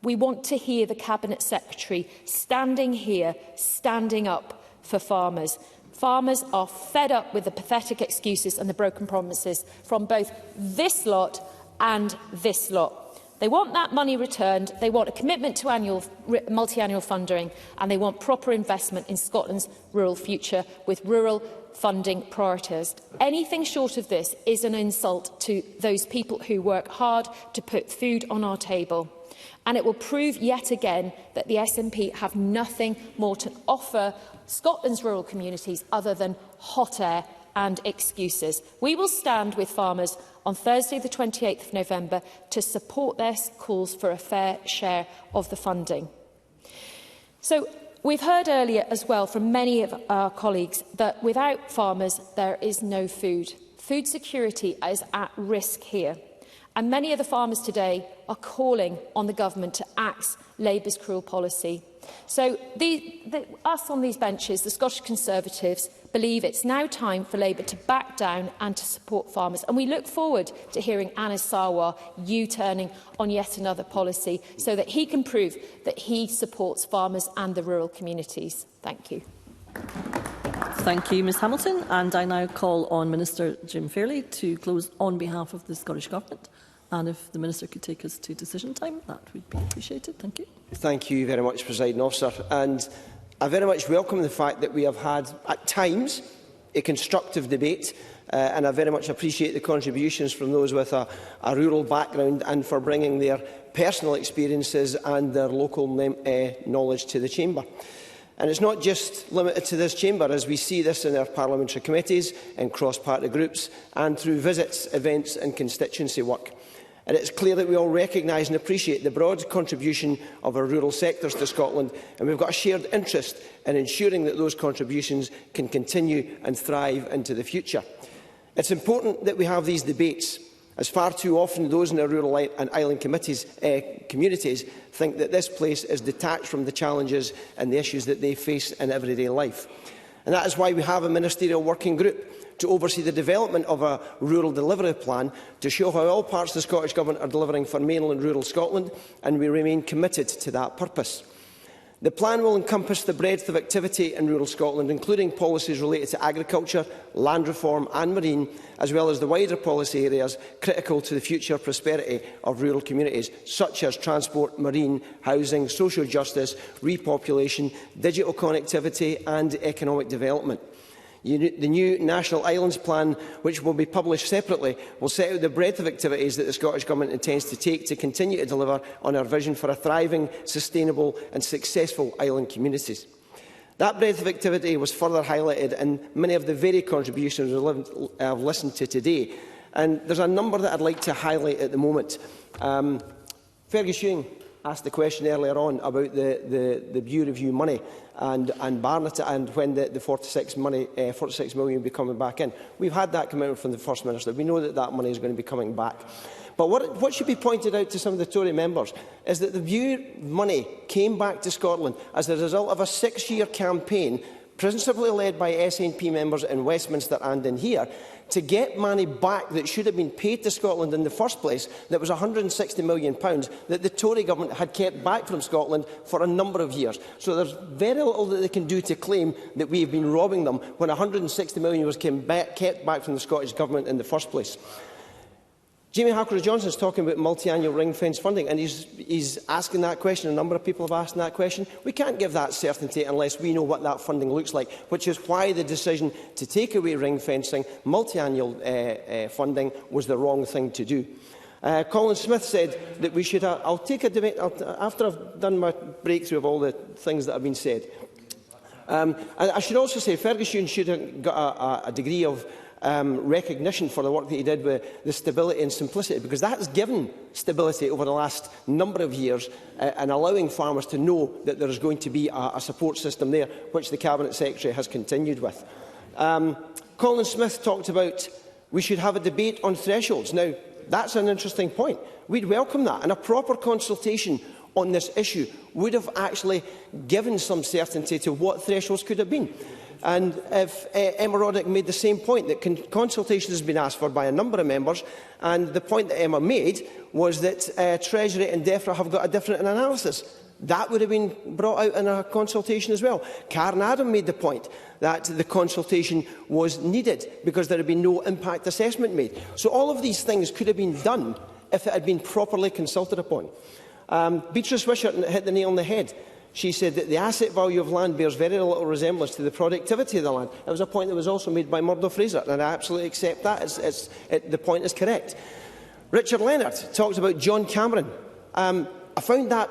we want to hear the Cabinet Secretary standing here, standing up for farmers. Farmers are fed up with the pathetic excuses and the broken promises from both this lot and this lot. They want that money returned, they want a commitment to multi-annual funding, and they want proper investment in Scotland's rural future, with rural funding prioritised. Anything short of this is an insult to those people who work hard to put food on our table. And it will prove yet again that the SNP have nothing more to offer Scotland's rural communities other than hot air and excuses. We will stand with farmers on Thursday the 28th of November to support their calls for a fair share of the funding. So we've heard earlier as well from many of our colleagues that without farmers there is no food. Food security is at risk here. And many of the farmers today are calling on the government to axe Labour's cruel policy. So us on these benches, the Scottish Conservatives, believe it's now time for Labour to back down and to support farmers. And we look forward to hearing Anas Sarwar U-turning on yet another policy so that he can prove that he supports farmers and the rural communities. Thank you. Thank you, Ms Hamilton. And I now call on Minister Jim Fairley to close on behalf of the Scottish Government. And if the Minister could take us to decision time, that would be appreciated. Thank you. Thank you very much, Presiding Officer. And I very much welcome the fact that we have had, at times, a constructive debate. And I very much appreciate the contributions from those with a rural background and for bringing their personal experiences and their local knowledge to the Chamber. And it's not just limited to this chamber, as we see this in our parliamentary committees, in cross-party groups and through visits, events and constituency work. And it's clear that we all recognise and appreciate the broad contribution of our rural sectors to Scotland, and we've got a shared interest in ensuring that those contributions can continue and thrive into the future. It's important that we have these debates, as far too often those in our rural and island communities think that this place is detached from the challenges and the issues that they face in everyday life. And that is why we have a ministerial working group to oversee the development of a rural delivery plan to show how all parts of the Scottish Government are delivering for mainland rural Scotland, and we remain committed to that purpose. The plan will encompass the breadth of activity in rural Scotland, including policies related to agriculture, land reform and marine, as well as the wider policy areas critical to the future prosperity of rural communities, such as transport, marine, housing, social justice, repopulation, digital connectivity and economic development. The new National Islands Plan, which will be published separately, will set out the breadth of activities that the Scottish Government intends to take to continue to deliver on our vision for a thriving, sustainable and successful island communities. That breadth of activity was further highlighted in many of the varied contributions I've listened to today, and there's a number that I'd like to highlight at the moment. Fergus Ewing asked the question earlier on about the View Review money and Barnett and when the 46 million will be coming back in. We've had that commitment from the First Minister. We know that that money is going to be coming back. But what should be pointed out to some of the Tory members is that the View money came back to Scotland as a result of a 6-year campaign, principally led by SNP members in Westminster and in here, to get money back that should have been paid to Scotland in the first place. That was £160 million that the Tory government had kept back from Scotland for a number of years. So there's very little that they can do to claim that we have been robbing them when £160 million was kept back from the Scottish government in the first place. Jamie Harcourt-Johnson is talking about multi-annual ring-fence funding, and he's asking that question. A number of people have asked that question. We can't give that certainty unless we know what that funding looks like, which is why the decision to take away ring-fencing, multi-annual funding, was the wrong thing to do. Colin Smith said that we should have... I'll take a debate after I've done my breakthrough of all the things that have been said. And I should also say Fergus Ewing should have got a degree of recognition for the work that he did with the stability and simplicity, because that has given stability over the last number of years and allowing farmers to know that there is going to be a support system there, which the Cabinet Secretary has continued with. Colin Smith talked about we should have a debate on thresholds. Now, that's an interesting point. We'd welcome that, and a proper consultation on this issue would have actually given some certainty to what thresholds could have been. And if Emma Roddick made the same point, that consultation has been asked for by a number of members, and the point that Emma made was that Treasury and DEFRA have got a different analysis. That would have been brought out in a consultation as well. Karen Adam made the point that the consultation was needed because there had been no impact assessment made. So all of these things could have been done if it had been properly consulted upon. Beatrice Wishart hit the nail on the head. She said that the asset value of land bears very little resemblance to the productivity of the land. It was a point that was also made by Murdo Fraser, and I absolutely accept that. The point is correct. Richard Leonard talked about John Cameron. I found that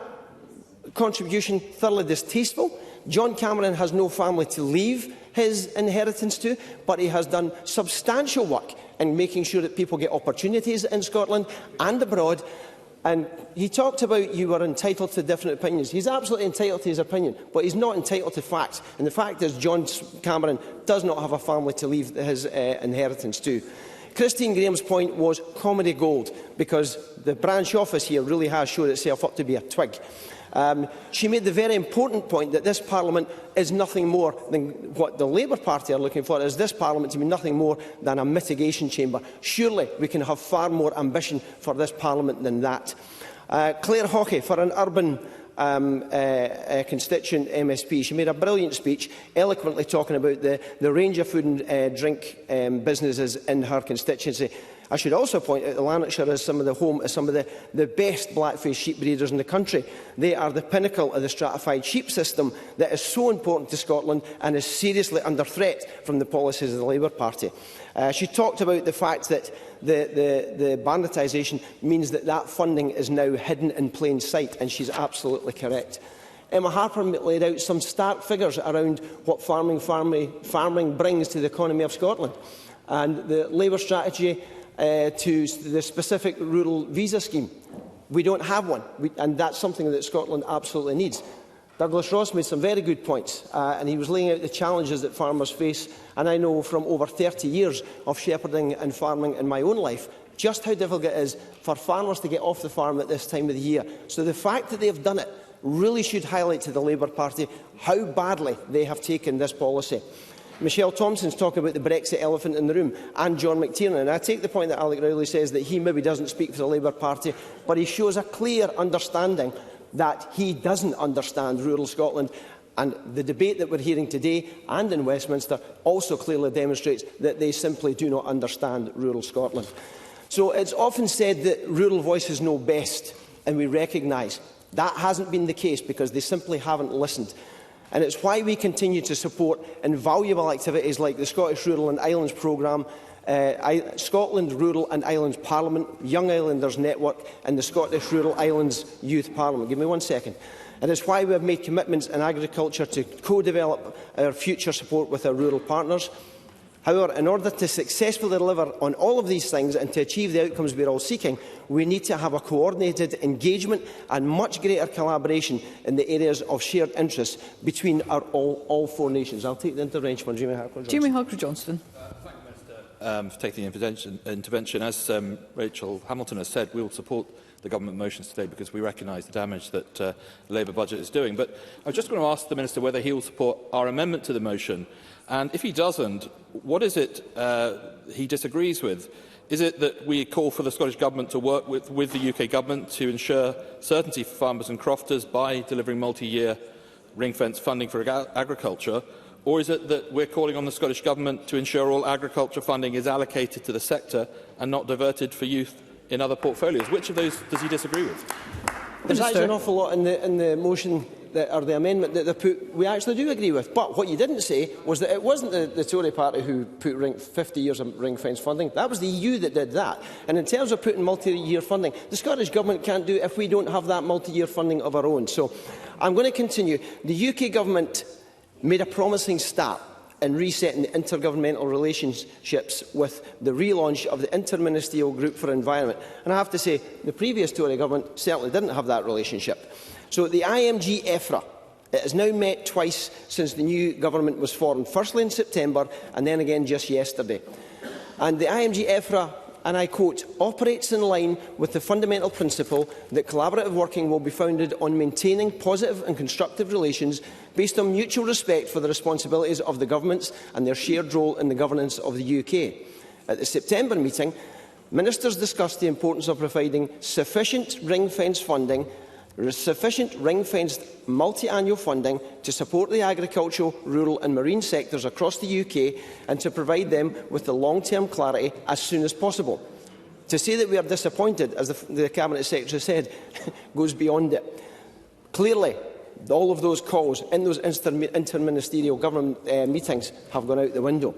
contribution thoroughly distasteful. John Cameron has no family to leave his inheritance to, but he has done substantial work in making sure that people get opportunities in Scotland and abroad. And he talked about you were entitled to different opinions. He's absolutely entitled to his opinion, but he's not entitled to facts. And the fact is John Cameron does not have a family to leave his inheritance to. Christine Graham's point was comedy gold, because the branch office here really has showed itself up to be a twig. She made the very important point that this Parliament is nothing more than what the Labour Party are looking for, is this Parliament to be nothing more than a mitigation chamber. Surely we can have far more ambition for this Parliament than that. Claire Hockey, for an urban constituent MSP. She made a brilliant speech, eloquently talking about the range of food and drink businesses in her constituency. I should also point out that Lanarkshire is some of the home of some of the best blackface sheep breeders in the country. They are the pinnacle of the stratified sheep system that is so important to Scotland and is seriously under threat from the policies of the Labour Party. She talked about the fact that the banditisation means that funding is now hidden in plain sight, and she's absolutely correct. Emma Harper laid out some stark figures around what farming brings to the economy of Scotland, and the Labour strategy to the specific rural visa scheme. We don't have one, and that's something that Scotland absolutely needs. Douglas Ross made some very good points, and he was laying out the challenges that farmers face, and I know from over 30 years of shepherding and farming in my own life just how difficult it is for farmers to get off the farm at this time of the year. So the fact that they have done it really should highlight to the Labour Party how badly they have taken this policy. Michelle Thompson's talking about the Brexit elephant in the room, and John McTiernan. And I take the point that Alec Rowley says that he maybe doesn't speak for the Labour Party, but he shows a clear understanding that he doesn't understand rural Scotland. And the debate that we're hearing today and in Westminster also clearly demonstrates that they simply do not understand rural Scotland. So it's often said that rural voices know best, and we recognise that hasn't been the case because they simply haven't listened. And it's why we continue to support invaluable activities like the Scottish Rural and Islands Programme, Scotland Rural and Islands Parliament, Young Islanders Network and the Scottish Rural Islands Youth Parliament. Give me 1 second. It is why we have made commitments in agriculture to co-develop our future support with our rural partners. However, in order to successfully deliver on all of these things and to achieve the outcomes we are all seeking, we need to have a coordinated engagement and much greater collaboration in the areas of shared interests between all four nations. I'll take the intervention from Jamie Harper-Johnston. Jamie Harper-Johnston. For taking the intervention. As Rachel Hamilton has said, we will support the government motions today because we recognise the damage that the Labour budget is doing. But I was just going to ask the Minister whether he will support our amendment to the motion. And if he doesn't, what is it he disagrees with? Is it that we call for the Scottish Government to work with the UK Government to ensure certainty for farmers and crofters by delivering multi-year ring-fence funding for agriculture? Or is it that we're calling on the Scottish Government to ensure all agriculture funding is allocated to the sector and not diverted for youth in other portfolios? Which of those does he disagree with? There's actually an awful lot in the motion or the amendment that they put we actually do agree with. But what you didn't say was that it wasn't the Tory party who put 50 years of ring-fence funding. That was the EU that did that. And in terms of putting multi-year funding, the Scottish Government can't do it if we don't have that multi-year funding of our own. So I'm going to continue. The UK Government made a promising start in resetting the intergovernmental relationships with the relaunch of the Interministerial Group for Environment. And I have to say, the previous Tory government certainly didn't have that relationship. So the IMG EFRA, it has now met twice since the new government was formed, firstly in September and then again just yesterday. And the IMG EFRA, and I quote, operates in line with the fundamental principle that collaborative working will be founded on maintaining positive and constructive relations based on mutual respect for the responsibilities of the governments and their shared role in the governance of the UK. At the September meeting, ministers discussed the importance of providing sufficient ring-fence funding, sufficient ring-fenced multi-annual funding to support the agricultural, rural and marine sectors across the UK and to provide them with the long-term clarity as soon as possible. To say that we are disappointed, as the Cabinet Secretary said, goes beyond it. Clearly, all of those calls in those interministerial government meetings have gone out the window.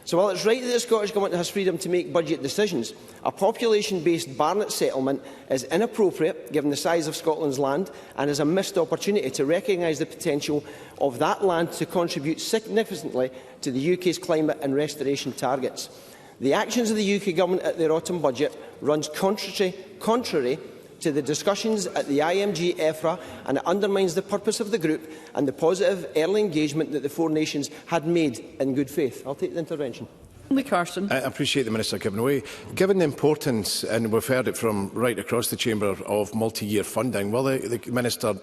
So while it's right that the Scottish Government has freedom to make budget decisions, a population-based Barnett settlement is inappropriate given the size of Scotland's land and is a missed opportunity to recognise the potential of that land to contribute significantly to the UK's climate and restoration targets. The actions of the UK Government at their autumn budget runs contrary to the discussions at the IMG EFRA, and it undermines the purpose of the group and the positive early engagement that the four nations had made in good faith. I'll take the intervention. Lee Carson. I appreciate the Minister giving away. Given the importance, and we've heard it from right across the Chamber, of multi-year funding, will the Minister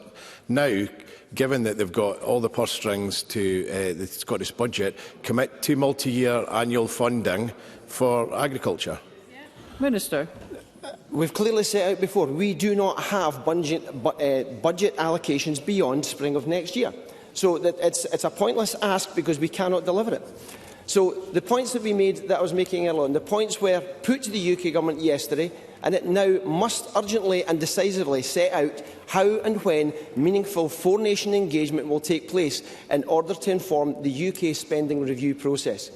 now, given that they've got all the purse strings to the Scottish budget, commit to multi-year annual funding for agriculture? Minister. We've clearly set out before, we do not have budget allocations beyond spring of next year. So that it's a pointless ask because we cannot deliver it. So the points that we made, that I was making earlier on, the points were put to the UK Government yesterday, and it now must urgently and decisively set out how and when meaningful four-nation engagement will take place in order to inform the UK spending review process.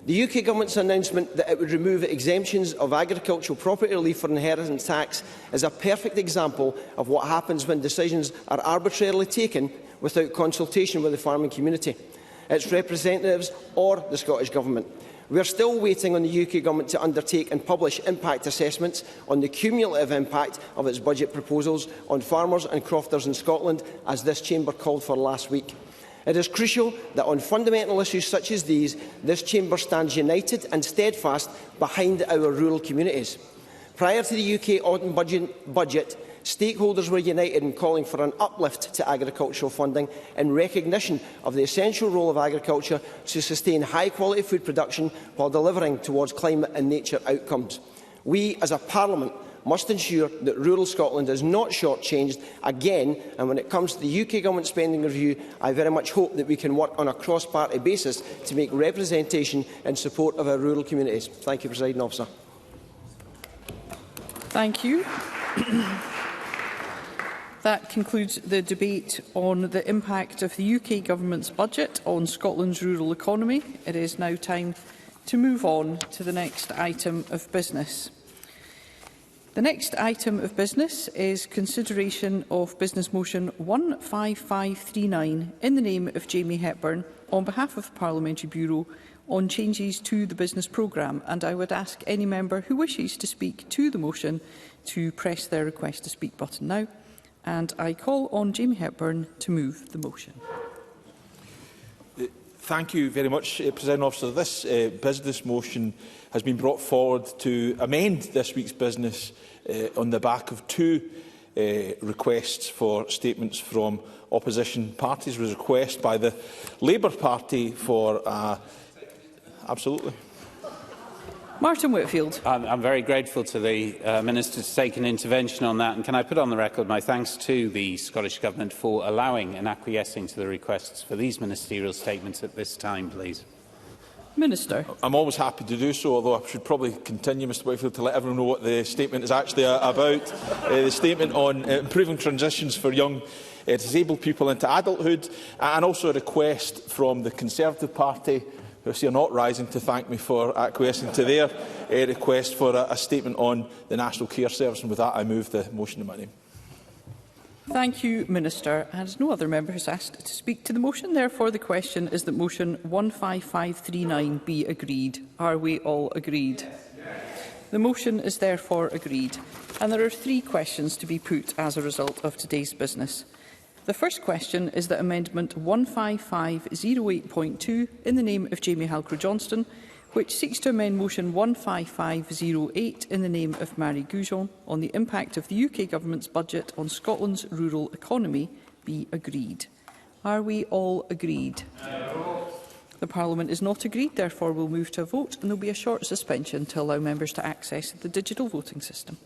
The UK Government's announcement that it would remove exemptions of agricultural property relief for inheritance tax is a perfect example of what happens when decisions are arbitrarily taken without consultation with the farming community, its representatives or the Scottish Government. We are still waiting on the UK Government to undertake and publish impact assessments on the cumulative impact of its budget proposals on farmers and crofters in Scotland, as this Chamber called for last week. It is crucial that on fundamental issues such as these, this Chamber stands united and steadfast behind our rural communities. Prior to the UK autumn budget, stakeholders were united in calling for an uplift to agricultural funding in recognition of the essential role of agriculture to sustain high-quality food production while delivering towards climate and nature outcomes. We, as a Parliament, must ensure that rural Scotland is not shortchanged again, and when it comes to the UK Government spending review, I very much hope that we can work on a cross-party basis to make representation in support of our rural communities. Thank you, Presiding Officer. Thank you. That concludes the debate on the impact of the UK Government's budget on Scotland's rural economy. It is now time to move on to the next item of business. The next item of business is consideration of Business Motion 15539 in the name of Jamie Hepburn on behalf of the Parliamentary Bureau on changes to the business programme, and I would ask any member who wishes to speak to the motion to press their request to speak button now. And I call on Jamie Hepburn to move the motion. Thank you very much, Presiding Officer. This business motion has been brought forward to amend this week's business on the back of two requests for statements from opposition parties. There was a request by the Labour Party for... absolutely. Martin Whitfield. I'm very grateful to the Minister to take an intervention on that, and can I put on the record my thanks to the Scottish Government for allowing and acquiescing to the requests for these ministerial statements at this time, please. Minister. I'm always happy to do so, although I should probably continue, Mr Whitfield, to let everyone know what the statement is actually about. The statement on improving transitions for young disabled people into adulthood, and also a request from the Conservative Party, who I see are not rising, to thank me for acquiescing to their request for a statement on the National Care Service. And with that, I move the motion in my name. Thank you, Minister. As no other member has asked to speak to the motion, therefore the question is that motion 15539 be agreed. Are we all agreed? The motion is therefore agreed. And there are three questions to be put as a result of today's business. The first question is that Amendment 15508.2 in the name of Jamie Halcrow-Johnston, which seeks to amend Motion 15508 in the name of Marie Goujon on the impact of the UK Government's budget on Scotland's rural economy, be agreed. Are we all agreed? No. The Parliament is not agreed, therefore we'll move to a vote, and there will be a short suspension to allow members to access the digital voting system.